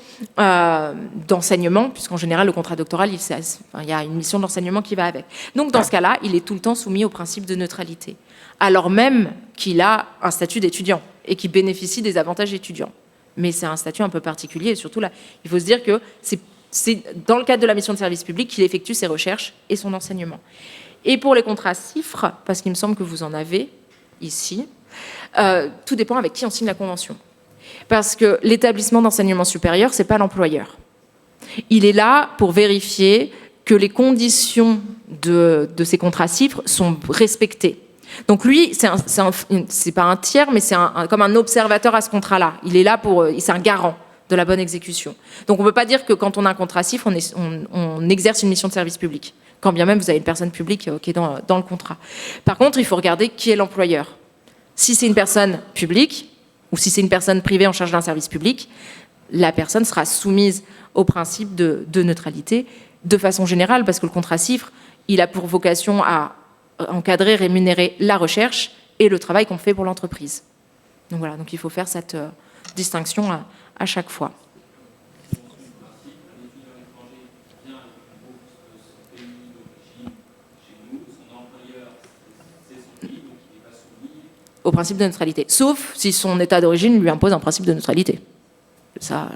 d'enseignement, puisqu'en général, le contrat doctoral, il y a une mission d'enseignement qui va avec. Donc, dans ce cas-là, il est tout le temps soumis au principe de neutralité, alors même qu'il a un statut d'étudiant et qu'il bénéficie des avantages étudiants. Mais c'est un statut un peu particulier, et surtout là, il faut se dire que c'est dans le cadre de la mission de service public qu'il effectue ses recherches et son enseignement. Et pour les contrats CIFRE, parce qu'il me semble que vous en avez ici, tout dépend avec qui on signe la convention. Parce que l'établissement d'enseignement supérieur, ce n'est pas l'employeur. Il est là pour vérifier que les conditions de ces contrats CIFRE sont respectées. Donc lui, c'est pas un tiers, mais c'est comme un observateur à ce contrat-là. Il est là c'est un garant de la bonne exécution. Donc on ne peut pas dire que quand on a un contrat CIFRE, on exerce une mission de service public, quand bien même vous avez une personne publique qui est dans le contrat. Par contre, il faut regarder qui est l'employeur. Si c'est une personne publique, ou si c'est une personne privée en charge d'un service public, la personne sera soumise au principe de neutralité de façon générale, parce que le contrat CIFRE, il a pour vocation à encadrer, rémunérer la recherche et le travail qu'on fait pour l'entreprise. Donc voilà, donc il faut faire cette distinction à chaque fois. Au principe de neutralité, sauf si son état d'origine lui impose un principe de neutralité. Ça,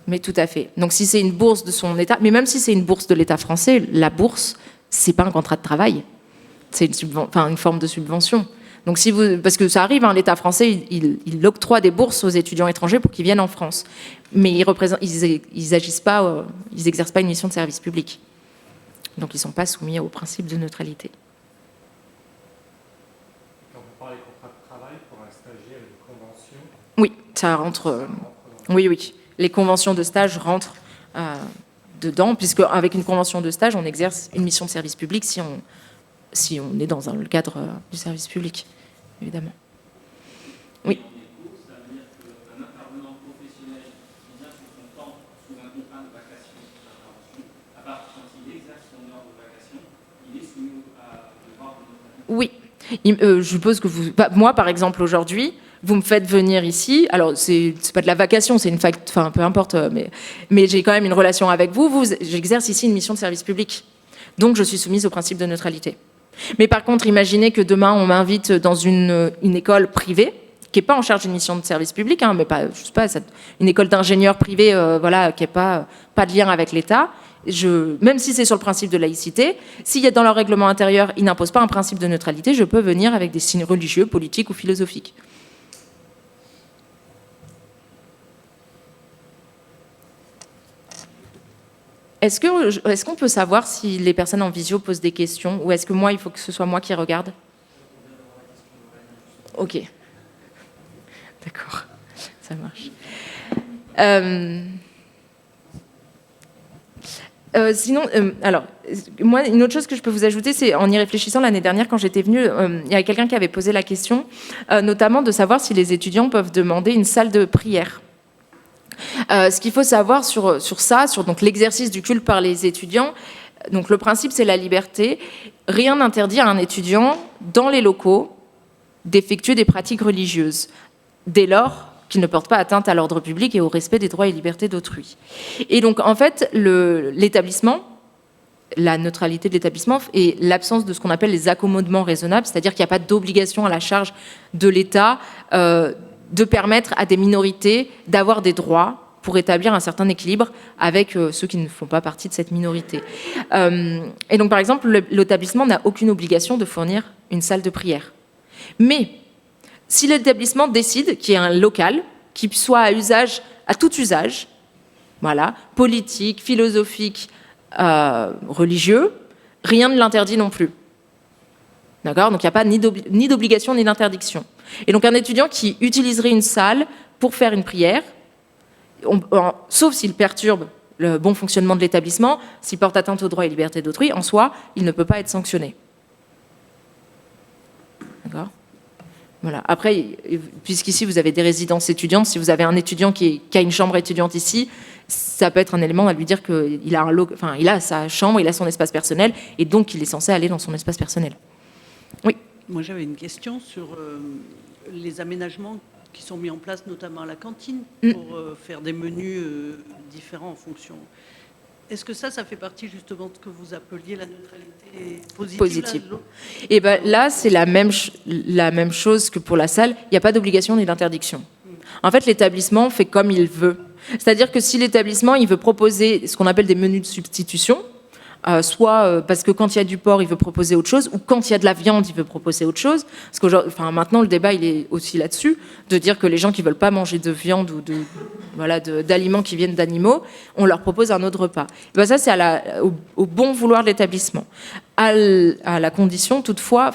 mais tout à fait. Donc si c'est une bourse de son état, mais même si c'est une bourse de l'État français, la bourse, c'est pas un contrat de travail, c'est une forme de subvention. Donc parce que ça arrive, l'État français, il octroie des bourses aux étudiants étrangers pour qu'ils viennent en France, mais ils agissent pas, ils exercent pas une mission de service public. Donc ils sont pas soumis au principe de neutralité. Oui, ça rentre. Oui. Les conventions de stage rentrent dedans, puisque avec une convention de stage, on exerce une mission de service public si on est dans le cadre du service public, évidemment. Oui. Oui. Je suppose que moi, par exemple, aujourd'hui, vous me faites venir ici. Alors, c'est pas de la vacation, c'est peu importe, mais j'ai quand même une relation avec vous. J'exerce ici une mission de service public. Donc, je suis soumise au principe de neutralité. Mais par contre, imaginez que demain, on m'invite dans une école privée, qui n'est pas en charge d'une mission de service public, mais pas, je sais pas, une école d'ingénieurs privés, qui n'est pas de lien avec l'État. Même si c'est sur le principe de laïcité, s'il y a dans leur règlement intérieur, ils n'imposent pas un principe de neutralité, je peux venir avec des signes religieux, politiques ou philosophiques. Est-ce qu'on peut savoir si les personnes en visio posent des questions ou est-ce que il faut que ce soit moi qui regarde? Ok. D'accord, ça marche. Sinon, alors, moi, une autre chose que je peux vous ajouter, c'est en y réfléchissant l'année dernière, quand j'étais venue, il y avait quelqu'un qui avait posé la question, notamment de savoir si les étudiants peuvent demander une salle de prière. Ce qu'il faut savoir sur ça, sur donc l'exercice du culte par les étudiants, donc le principe c'est la liberté. Rien n'interdit à un étudiant dans les locaux d'effectuer des pratiques religieuses, dès lors qu'il ne porte pas atteinte à l'ordre public et au respect des droits et libertés d'autrui. Et donc en fait, l'établissement, la neutralité de l'établissement et l'absence de ce qu'on appelle les accommodements raisonnables, c'est-à-dire qu'il n'y a pas d'obligation à la charge de l'État de permettre à des minorités d'avoir des droits pour établir un certain équilibre avec ceux qui ne font pas partie de cette minorité. Et donc, par exemple, l'établissement n'a aucune obligation de fournir une salle de prière. Mais si l'établissement décide qu'il y ait un local qui soit à tout usage, voilà, politique, philosophique, religieux, rien ne l'interdit non plus. D'accord ? Donc il n'y a pas ni d'obligation ni d'interdiction. Et donc un étudiant qui utiliserait une salle pour faire une prière, sauf s'il perturbe le bon fonctionnement de l'établissement, s'il porte atteinte aux droits et libertés d'autrui, en soi, il ne peut pas être sanctionné. D'accord ? Voilà. Après, puisqu'ici vous avez des résidences étudiantes, si vous avez un étudiant qui a une chambre étudiante ici, ça peut être un élément à lui dire qu'il a, il a sa chambre, il a son espace personnel, et donc il est censé aller dans son espace personnel. Oui. Moi, j'avais une question sur les aménagements qui sont mis en place, notamment à la cantine, pour faire des menus différents en fonction. Est-ce que ça fait partie justement de ce que vous appeliez la neutralité positive. Et ben là, c'est la même chose que pour la salle. Il n'y a pas d'obligation ni d'interdiction. En fait, l'établissement fait comme il veut. C'est-à-dire que si l'établissement il veut proposer ce qu'on appelle des menus de substitution, soit parce que quand il y a du porc, il veut proposer autre chose, ou quand il y a de la viande, il veut proposer autre chose. Parce que maintenant, le débat, il est aussi là-dessus, de dire que les gens qui ne veulent pas manger de viande ou d'aliments qui viennent d'animaux, on leur propose un autre repas. Et ben ça, c'est au bon vouloir de l'établissement. À la condition, toutefois,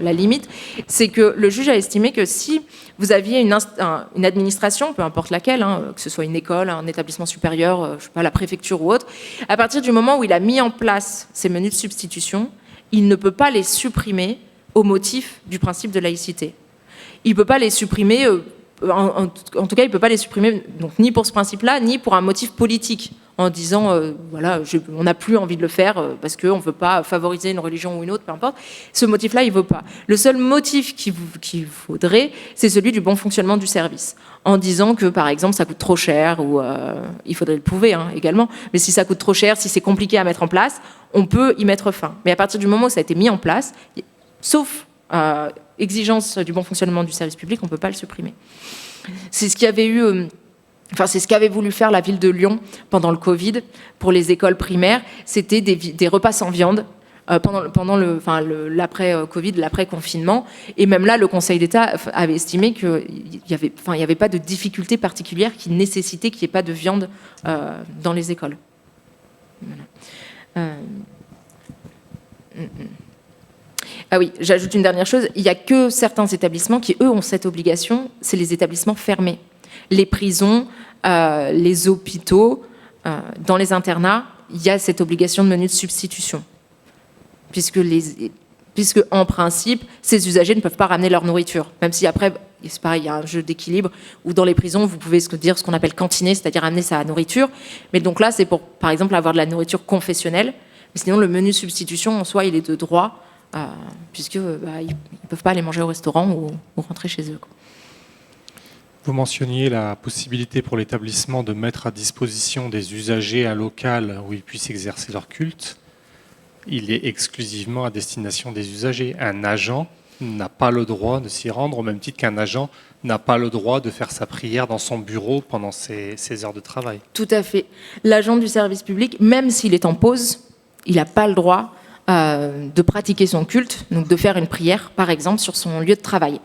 la limite, c'est que le juge a estimé que si vous aviez une administration, peu importe laquelle, que ce soit une école, un établissement supérieur, je sais pas, la préfecture ou autre, à partir du moment où il a mis en place ces menus de substitution, il ne peut pas les supprimer au motif du principe de laïcité. Il ne peut pas les supprimer, en tout cas, il ne peut pas les supprimer donc, ni pour ce principe-là, ni pour un motif politique, en disant, on n'a plus envie de le faire parce qu'on ne veut pas favoriser une religion ou une autre, peu importe. Ce motif-là, il ne vaut pas. Le seul motif qu'il faudrait, c'est celui du bon fonctionnement du service, en disant que, par exemple, ça coûte trop cher, ou il faudrait le prouver également, mais si ça coûte trop cher, si c'est compliqué à mettre en place, on peut y mettre fin. Mais à partir du moment où ça a été mis en place, sauf exigence du bon fonctionnement du service public, on ne peut pas le supprimer. C'est ce qu'il y avait eu... c'est ce qu'avait voulu faire la ville de Lyon pendant le Covid pour les écoles primaires. C'était des repas sans viande pendant l'après-Covid, l'après-confinement. Et même là, le Conseil d'État avait estimé qu'il n'y avait pas de difficulté particulière qui nécessitait qu'il n'y ait pas de viande dans les écoles. Voilà. Ah oui, j'ajoute une dernière chose. Il n'y a que certains établissements qui, eux, ont cette obligation. C'est les établissements fermés. Les prisons, les hôpitaux, dans les internats, il y a cette obligation de menu de substitution. Puisque en principe, ces usagers ne peuvent pas ramener leur nourriture. Même si après, c'est pareil, il y a un jeu d'équilibre où dans les prisons, vous pouvez dire ce qu'on appelle cantiner, c'est-à-dire amener sa nourriture. Mais donc là, c'est pour, par exemple, avoir de la nourriture confessionnelle. Mais sinon, le menu de substitution, en soi, il est de droit, puisqu'ils ne peuvent pas aller manger au restaurant ou rentrer chez eux, quoi. Vous mentionniez la possibilité pour l'établissement de mettre à disposition des usagers un local où ils puissent exercer leur culte. Il est exclusivement à destination des usagers. Un agent n'a pas le droit de s'y rendre, au même titre qu'un agent n'a pas le droit de faire sa prière dans son bureau pendant ses heures de travail. Tout à fait. L'agent du service public, même s'il est en pause, il n'a pas le droit de pratiquer son culte, donc de faire une prière, par exemple, sur son lieu de travail.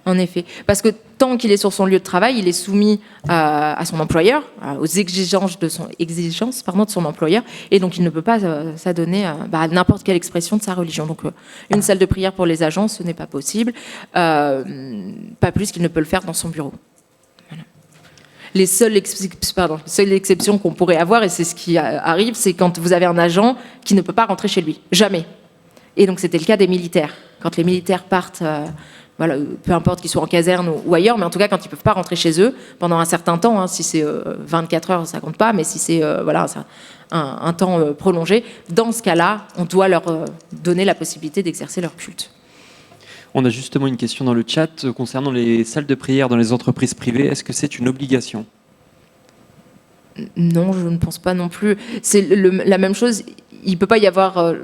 En effet, parce que tant qu'il est sur son lieu de travail, il est soumis à son employeur, aux exigences de son employeur, et donc il ne peut pas s'adonner à n'importe quelle expression de sa religion. Donc une salle de prière pour les agents, ce n'est pas possible, pas plus qu'il ne peut le faire dans son bureau. Voilà. Les seules exceptions qu'on pourrait avoir, et c'est ce qui arrive, c'est quand vous avez un agent qui ne peut pas rentrer chez lui, jamais. Et donc c'était le cas des militaires. Quand les militaires partent... Voilà, peu importe qu'ils soient en caserne ou ailleurs, mais en tout cas, quand ils ne peuvent pas rentrer chez eux, pendant un certain temps, hein, si c'est 24 heures, ça ne compte pas, mais si c'est un temps prolongé, dans ce cas-là, on doit leur donner la possibilité d'exercer leur culte. On a justement une question dans le chat concernant les salles de prière dans les entreprises privées. Est-ce que c'est une obligation ? Non, je ne pense pas non plus. C'est la même chose, il ne peut pas y avoir...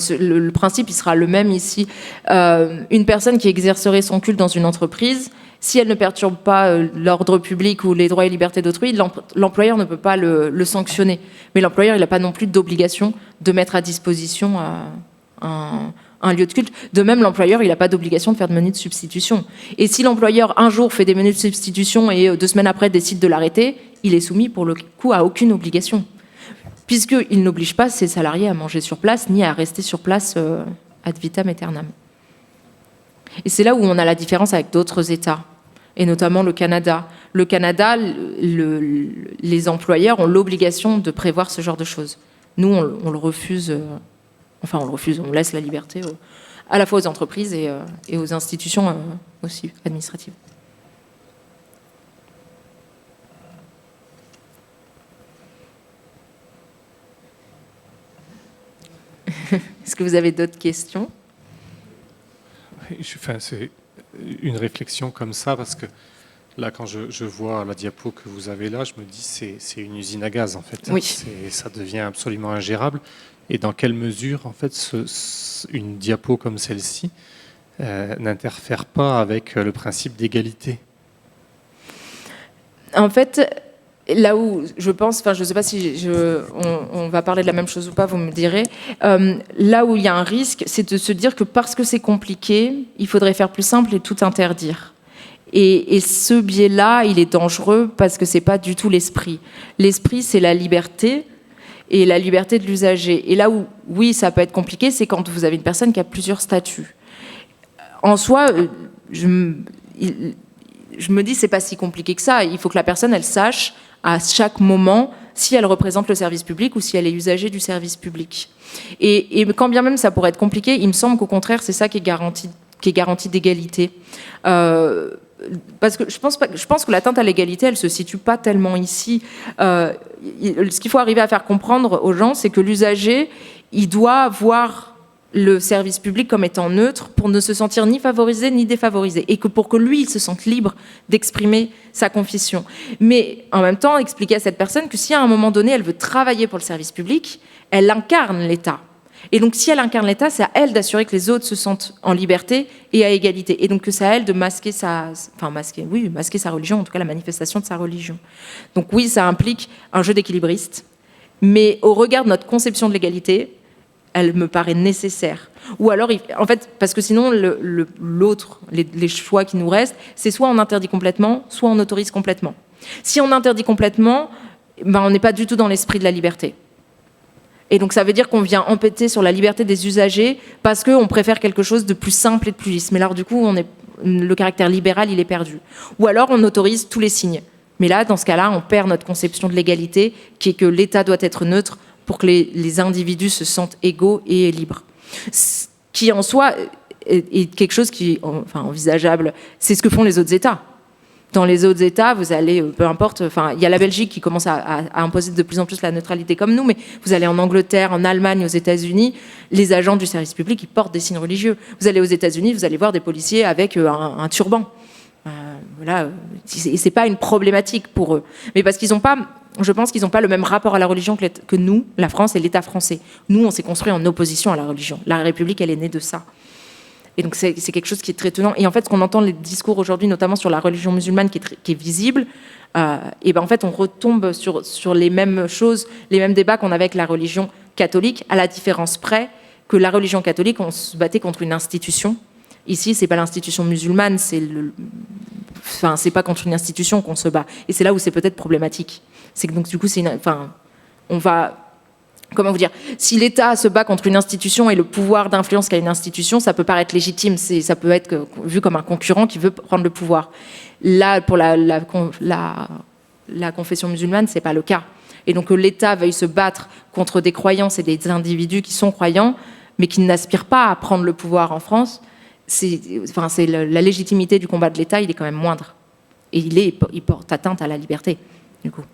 le principe, il sera le même ici. Une personne qui exercerait son culte dans une entreprise, si elle ne perturbe pas l'ordre public ou les droits et libertés d'autrui, l'employeur ne peut pas le sanctionner. Mais l'employeur, il n'a pas non plus d'obligation de mettre à disposition un lieu de culte. De même, l'employeur, il n'a pas d'obligation de faire de menus de substitution. Et si l'employeur, un jour, fait des menus de substitution et 2 semaines après décide de l'arrêter, il est soumis, pour le coup, à aucune obligation, puisqu'il n'oblige pas ses salariés à manger sur place, ni à rester sur place ad vitam aeternam. Et c'est là où on a la différence avec d'autres États, et notamment le Canada. Le Canada, les employeurs ont l'obligation de prévoir ce genre de choses. Nous, on le refuse, on laisse la liberté à la fois aux entreprises et aux institutions aussi administratives. Est-ce que vous avez d'autres questions ? C'est une réflexion comme ça, parce que là, quand je vois la diapo que vous avez là, je me dis c'est une usine à gaz, en fait. Oui. Ça devient absolument ingérable. Et dans quelle mesure, en fait, une diapo comme celle-ci n'interfère pas avec le principe d'égalité ? En fait, là où je pense, je ne sais pas si on va parler de la même chose ou pas, vous me direz, là où il y a un risque, c'est de se dire que parce que c'est compliqué, il faudrait faire plus simple et tout interdire. Et ce biais-là, il est dangereux parce que ce n'est pas du tout l'esprit. L'esprit, c'est la liberté, et la liberté de l'usager. Et là où, oui, ça peut être compliqué, c'est quand vous avez une personne qui a plusieurs statuts. En soi, je me dis, c'est pas si compliqué que ça. Il faut que la personne, elle sache à chaque moment si elle représente le service public ou si elle est usagée du service public. Et quand bien même ça pourrait être compliqué, il me semble qu'au contraire, c'est ça qui est garantie d'égalité. Parce que je pense que l'atteinte à l'égalité, elle ne se situe pas tellement ici. Ce qu'il faut arriver à faire comprendre aux gens, c'est que l'usager, il doit voir le service public comme étant neutre pour ne se sentir ni favorisé ni défavorisé, et que pour que lui, il se sente libre d'exprimer sa confession. Mais en même temps, expliquer à cette personne que si à un moment donné, elle veut travailler pour le service public, elle incarne l'État. Et donc, si elle incarne l'État, c'est à elle d'assurer que les autres se sentent en liberté et à égalité. Et donc, que c'est à elle de masquer sa religion, en tout cas la manifestation de sa religion. Donc oui, ça implique un jeu d'équilibriste, mais au regard de notre conception de l'égalité, elle me paraît nécessaire. Ou alors, en fait, parce que sinon, les choix qui nous restent, c'est soit on interdit complètement, soit on autorise complètement. Si on interdit complètement, on n'est pas du tout dans l'esprit de la liberté. Et donc ça veut dire qu'on vient empêter sur la liberté des usagers parce qu'on préfère quelque chose de plus simple et de plus lisse. Mais alors du coup, le caractère libéral, il est perdu. Ou alors on autorise tous les signes. Mais là, dans ce cas-là, on perd notre conception de l'égalité, qui est que l'État doit être neutre pour que les individus se sentent égaux et libres. Ce qui en soi est quelque chose qui est envisageable. C'est ce que font les autres États. Dans les autres États, vous allez, peu importe, il y a la Belgique qui commence à imposer de plus en plus la neutralité comme nous, mais vous allez en Angleterre, en Allemagne, aux États-Unis, les agents du service public, ils portent des signes religieux. Vous allez aux États-Unis, vous allez voir des policiers avec un turban. Voilà, et c'est pas une problématique pour eux. Mais parce qu'ils n'ont pas, je pense qu'ils n'ont pas le même rapport à la religion que nous, la France et l'État français. Nous, on s'est construit en opposition à la religion. La République, elle est née de ça. Et donc c'est quelque chose qui est très étonnant. Et en fait, ce qu'on entend les discours aujourd'hui, notamment sur la religion musulmane qui est visible, et en fait, on retombe sur les mêmes choses, les mêmes débats qu'on avait avec la religion catholique, à la différence près que la religion catholique, on se battait contre une institution Ici, c'est pas l'institution musulmane, c'est pas contre une institution qu'on se bat. Et c'est là où c'est peut-être problématique. C'est que donc du coup, on va, comment vous dire, si l'État se bat contre une institution et le pouvoir d'influence qu'a une institution, ça peut paraître légitime, ça peut être vu comme un concurrent qui veut prendre le pouvoir. Là, pour la confession musulmane, c'est pas le cas. Et donc que l'État veuille se battre contre des croyances et des individus qui sont croyants, mais qui n'aspirent pas à prendre le pouvoir en France, la légitimité du combat de l'État, il est quand même moindre. Et il porte atteinte à la liberté, du coup.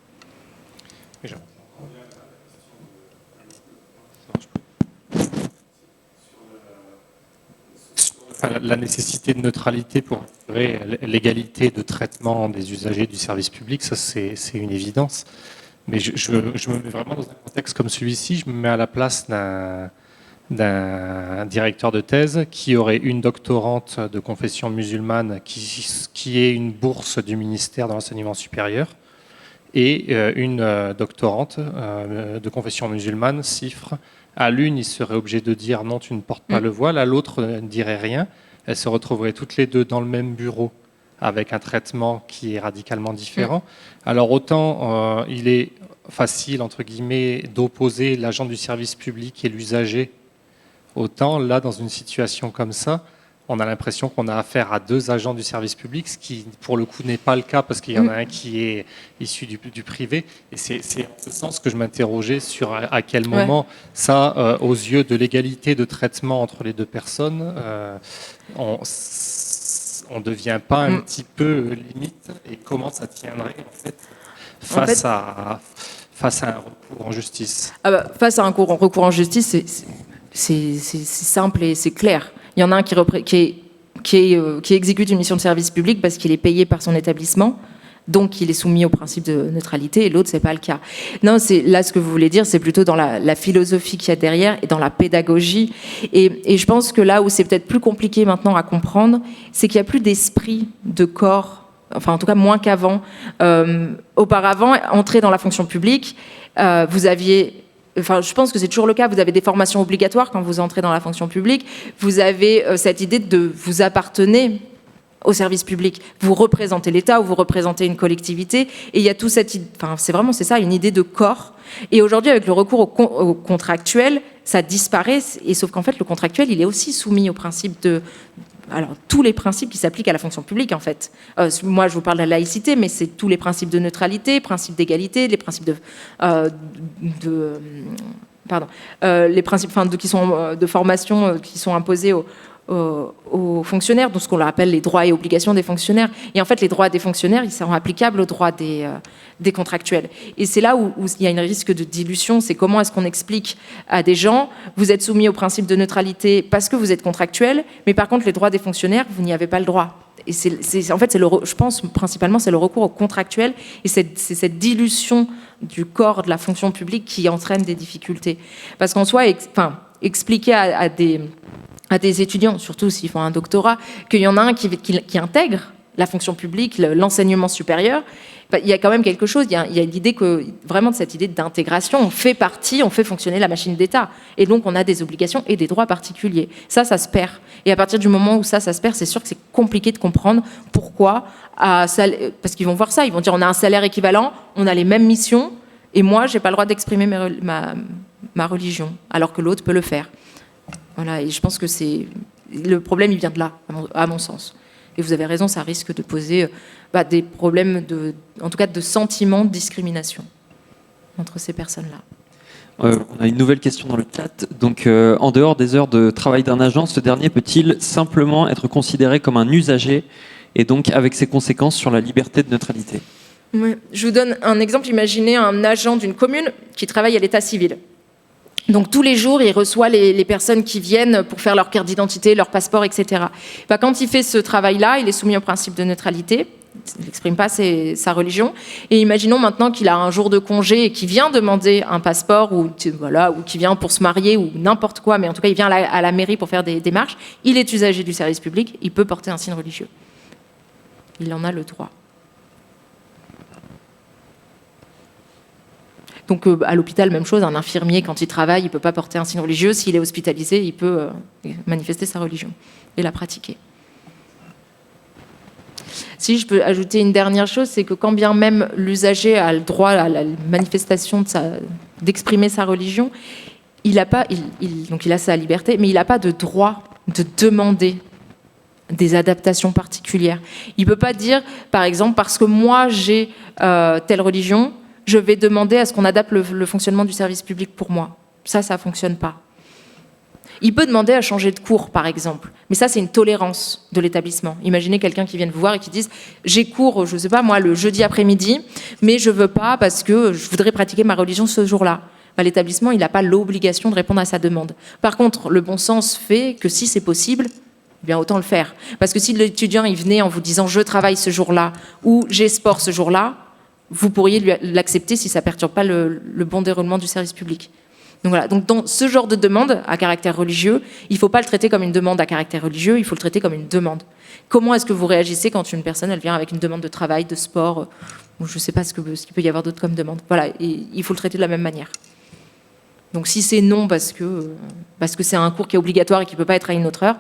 La nécessité de neutralité pour assurer l'égalité de traitement des usagers du service public, ça c'est une évidence. Mais je me mets vraiment dans un contexte comme celui-ci, je me mets à la place d'un directeur de thèse qui aurait une doctorante de confession musulmane qui ait une bourse du ministère de l'enseignement supérieur et une doctorante de confession musulmane, CIFRE. À l'une, il serait obligé de dire non, tu ne portes pas le voile, à l'autre ne dirait rien. Elles se retrouveraient toutes les deux dans le même bureau avec un traitement qui est radicalement différent. Alors autant il est facile, entre guillemets, d'opposer l'agent du service public et l'usager, autant là, dans une situation comme ça, on a l'impression qu'on a affaire à deux agents du service public, ce qui, pour le coup, n'est pas le cas parce qu'il y en a un qui est issu du privé. Et c'est en ce sens que je m'interrogeais sur à quel moment ça, aux yeux de l'égalité de traitement entre les deux personnes, on ne devient pas un petit peu limite et comment ça tiendrait en fait face à un recours en justice. Face à un recours en justice, c'est simple et c'est clair. Il y en a un qui exécute une mission de service public parce qu'il est payé par son établissement, donc il est soumis au principe de neutralité, et l'autre, c'est pas le cas. Non, là, ce que vous voulez dire, c'est plutôt dans la philosophie qu'il y a derrière et dans la pédagogie. Et je pense que là où c'est peut-être plus compliqué maintenant à comprendre, c'est qu'il n'y a plus d'esprit de corps, enfin en tout cas moins qu'avant. Auparavant, entrer dans la fonction publique, vous aviez... Enfin, je pense que c'est toujours le cas. Vous avez des formations obligatoires quand vous entrez dans la fonction publique. Vous avez cette idée de vous appartenez au service public. Vous représentez l'État ou vous représentez une collectivité. Et il y a tout cette... Enfin, c'est ça, une idée de corps. Et aujourd'hui, avec le recours au contractuel, ça disparaît. Et sauf qu'en fait, le contractuel, il est aussi soumis au principe de... Alors, tous les principes qui s'appliquent à la fonction publique, en fait. Moi, je vous parle de la laïcité, mais c'est tous les principes de neutralité, principes d'égalité, les principes les principes qui sont de formation qui sont imposés aux fonctionnaires, donc ce qu'on appelle les droits et obligations des fonctionnaires. Et en fait, les droits des fonctionnaires, ils sont applicables aux droits des contractuels. Et c'est là où il y a un risque de dilution, c'est comment est-ce qu'on explique à des gens, vous êtes soumis au principe de neutralité parce que vous êtes contractuel, mais par contre, les droits des fonctionnaires, vous n'y avez pas le droit. Et en fait, je pense principalement, c'est le recours au contractuel et c'est cette dilution du corps de la fonction publique qui entraîne des difficultés. Parce qu'en soi, expliquer à des étudiants, surtout s'ils font un doctorat, qu'il y en a un qui intègre la fonction publique, l'enseignement supérieur, il y a quand même quelque chose, il y a l'idée vraiment de cette idée d'intégration, on fait partie, on fait fonctionner la machine d'État. Et donc on a des obligations et des droits particuliers. Ça se perd. Et à partir du moment où ça se perd, c'est sûr que c'est compliqué de comprendre pourquoi, parce qu'ils vont voir ça, ils vont dire on a un salaire équivalent, on a les mêmes missions, et moi j'ai pas le droit d'exprimer ma religion, alors que l'autre peut le faire. Voilà, et je pense que le problème, il vient de là, à mon sens. Et vous avez raison, ça risque de poser des problèmes, en tout cas de sentiments de discrimination entre ces personnes-là. On a une nouvelle question dans le chat. Donc, en dehors des heures de travail d'un agent, ce dernier peut-il simplement être considéré comme un usager et donc avec ses conséquences sur la liberté de neutralité ? Oui. Je vous donne un exemple. Imaginez un agent d'une commune qui travaille à l'état civil. Donc tous les jours, il reçoit les personnes qui viennent pour faire leur carte d'identité, leur passeport, etc. Quand il fait ce travail-là, il est soumis au principe de neutralité. Il n'exprime pas sa religion. Et imaginons maintenant qu'il a un jour de congé et qu'il vient demander un passeport ou qu'il vient pour se marier ou n'importe quoi, mais en tout cas, il vient à la mairie pour faire des démarches. Il est usager du service public, il peut porter un signe religieux. Il en a le droit. Donc à l'hôpital, même chose, un infirmier, quand il travaille, il ne peut pas porter un signe religieux. S'il est hospitalisé, il peut manifester sa religion et la pratiquer. Si je peux ajouter une dernière chose, c'est que quand bien même l'usager a le droit à la manifestation d'exprimer sa religion, il a sa liberté, mais il n'a pas de droit de demander des adaptations particulières. Il ne peut pas dire, par exemple, parce que moi j'ai telle religion, je vais demander à ce qu'on adapte le fonctionnement du service public pour moi. Ça ne fonctionne pas. Il peut demander à changer de cours, par exemple. Mais ça, c'est une tolérance de l'établissement. Imaginez quelqu'un qui vient vous voir et qui dise « J'ai cours, je ne sais pas, moi, le jeudi après-midi, mais je ne veux pas parce que je voudrais pratiquer ma religion ce jour-là. » L'établissement, il n'a pas l'obligation de répondre à sa demande. Par contre, le bon sens fait que si c'est possible, eh bien autant le faire. Parce que si l'étudiant il venait en vous disant « Je travaille ce jour-là » ou « J'ai sport ce jour-là », vous pourriez l'accepter si ça ne perturbe pas le bon déroulement du service public. Donc voilà, donc dans ce genre de demande à caractère religieux, il ne faut pas le traiter comme une demande à caractère religieux, il faut le traiter comme une demande. Comment est-ce que vous réagissez quand une personne elle vient avec une demande de travail, de sport, ou je ne sais pas ce qu'il peut y avoir d'autre comme demande. Voilà, et il faut le traiter de la même manière. Donc si c'est non parce que c'est un cours qui est obligatoire et qui ne peut pas être à une autre heure,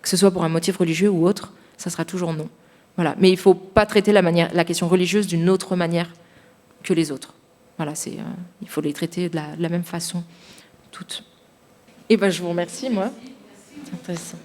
que ce soit pour un motif religieux ou autre, ça sera toujours non. Voilà. Mais il ne faut pas traiter la question religieuse d'une autre manière que les autres. Voilà, il faut les traiter de la même façon, toutes. Et je vous remercie, moi. C'est intéressant.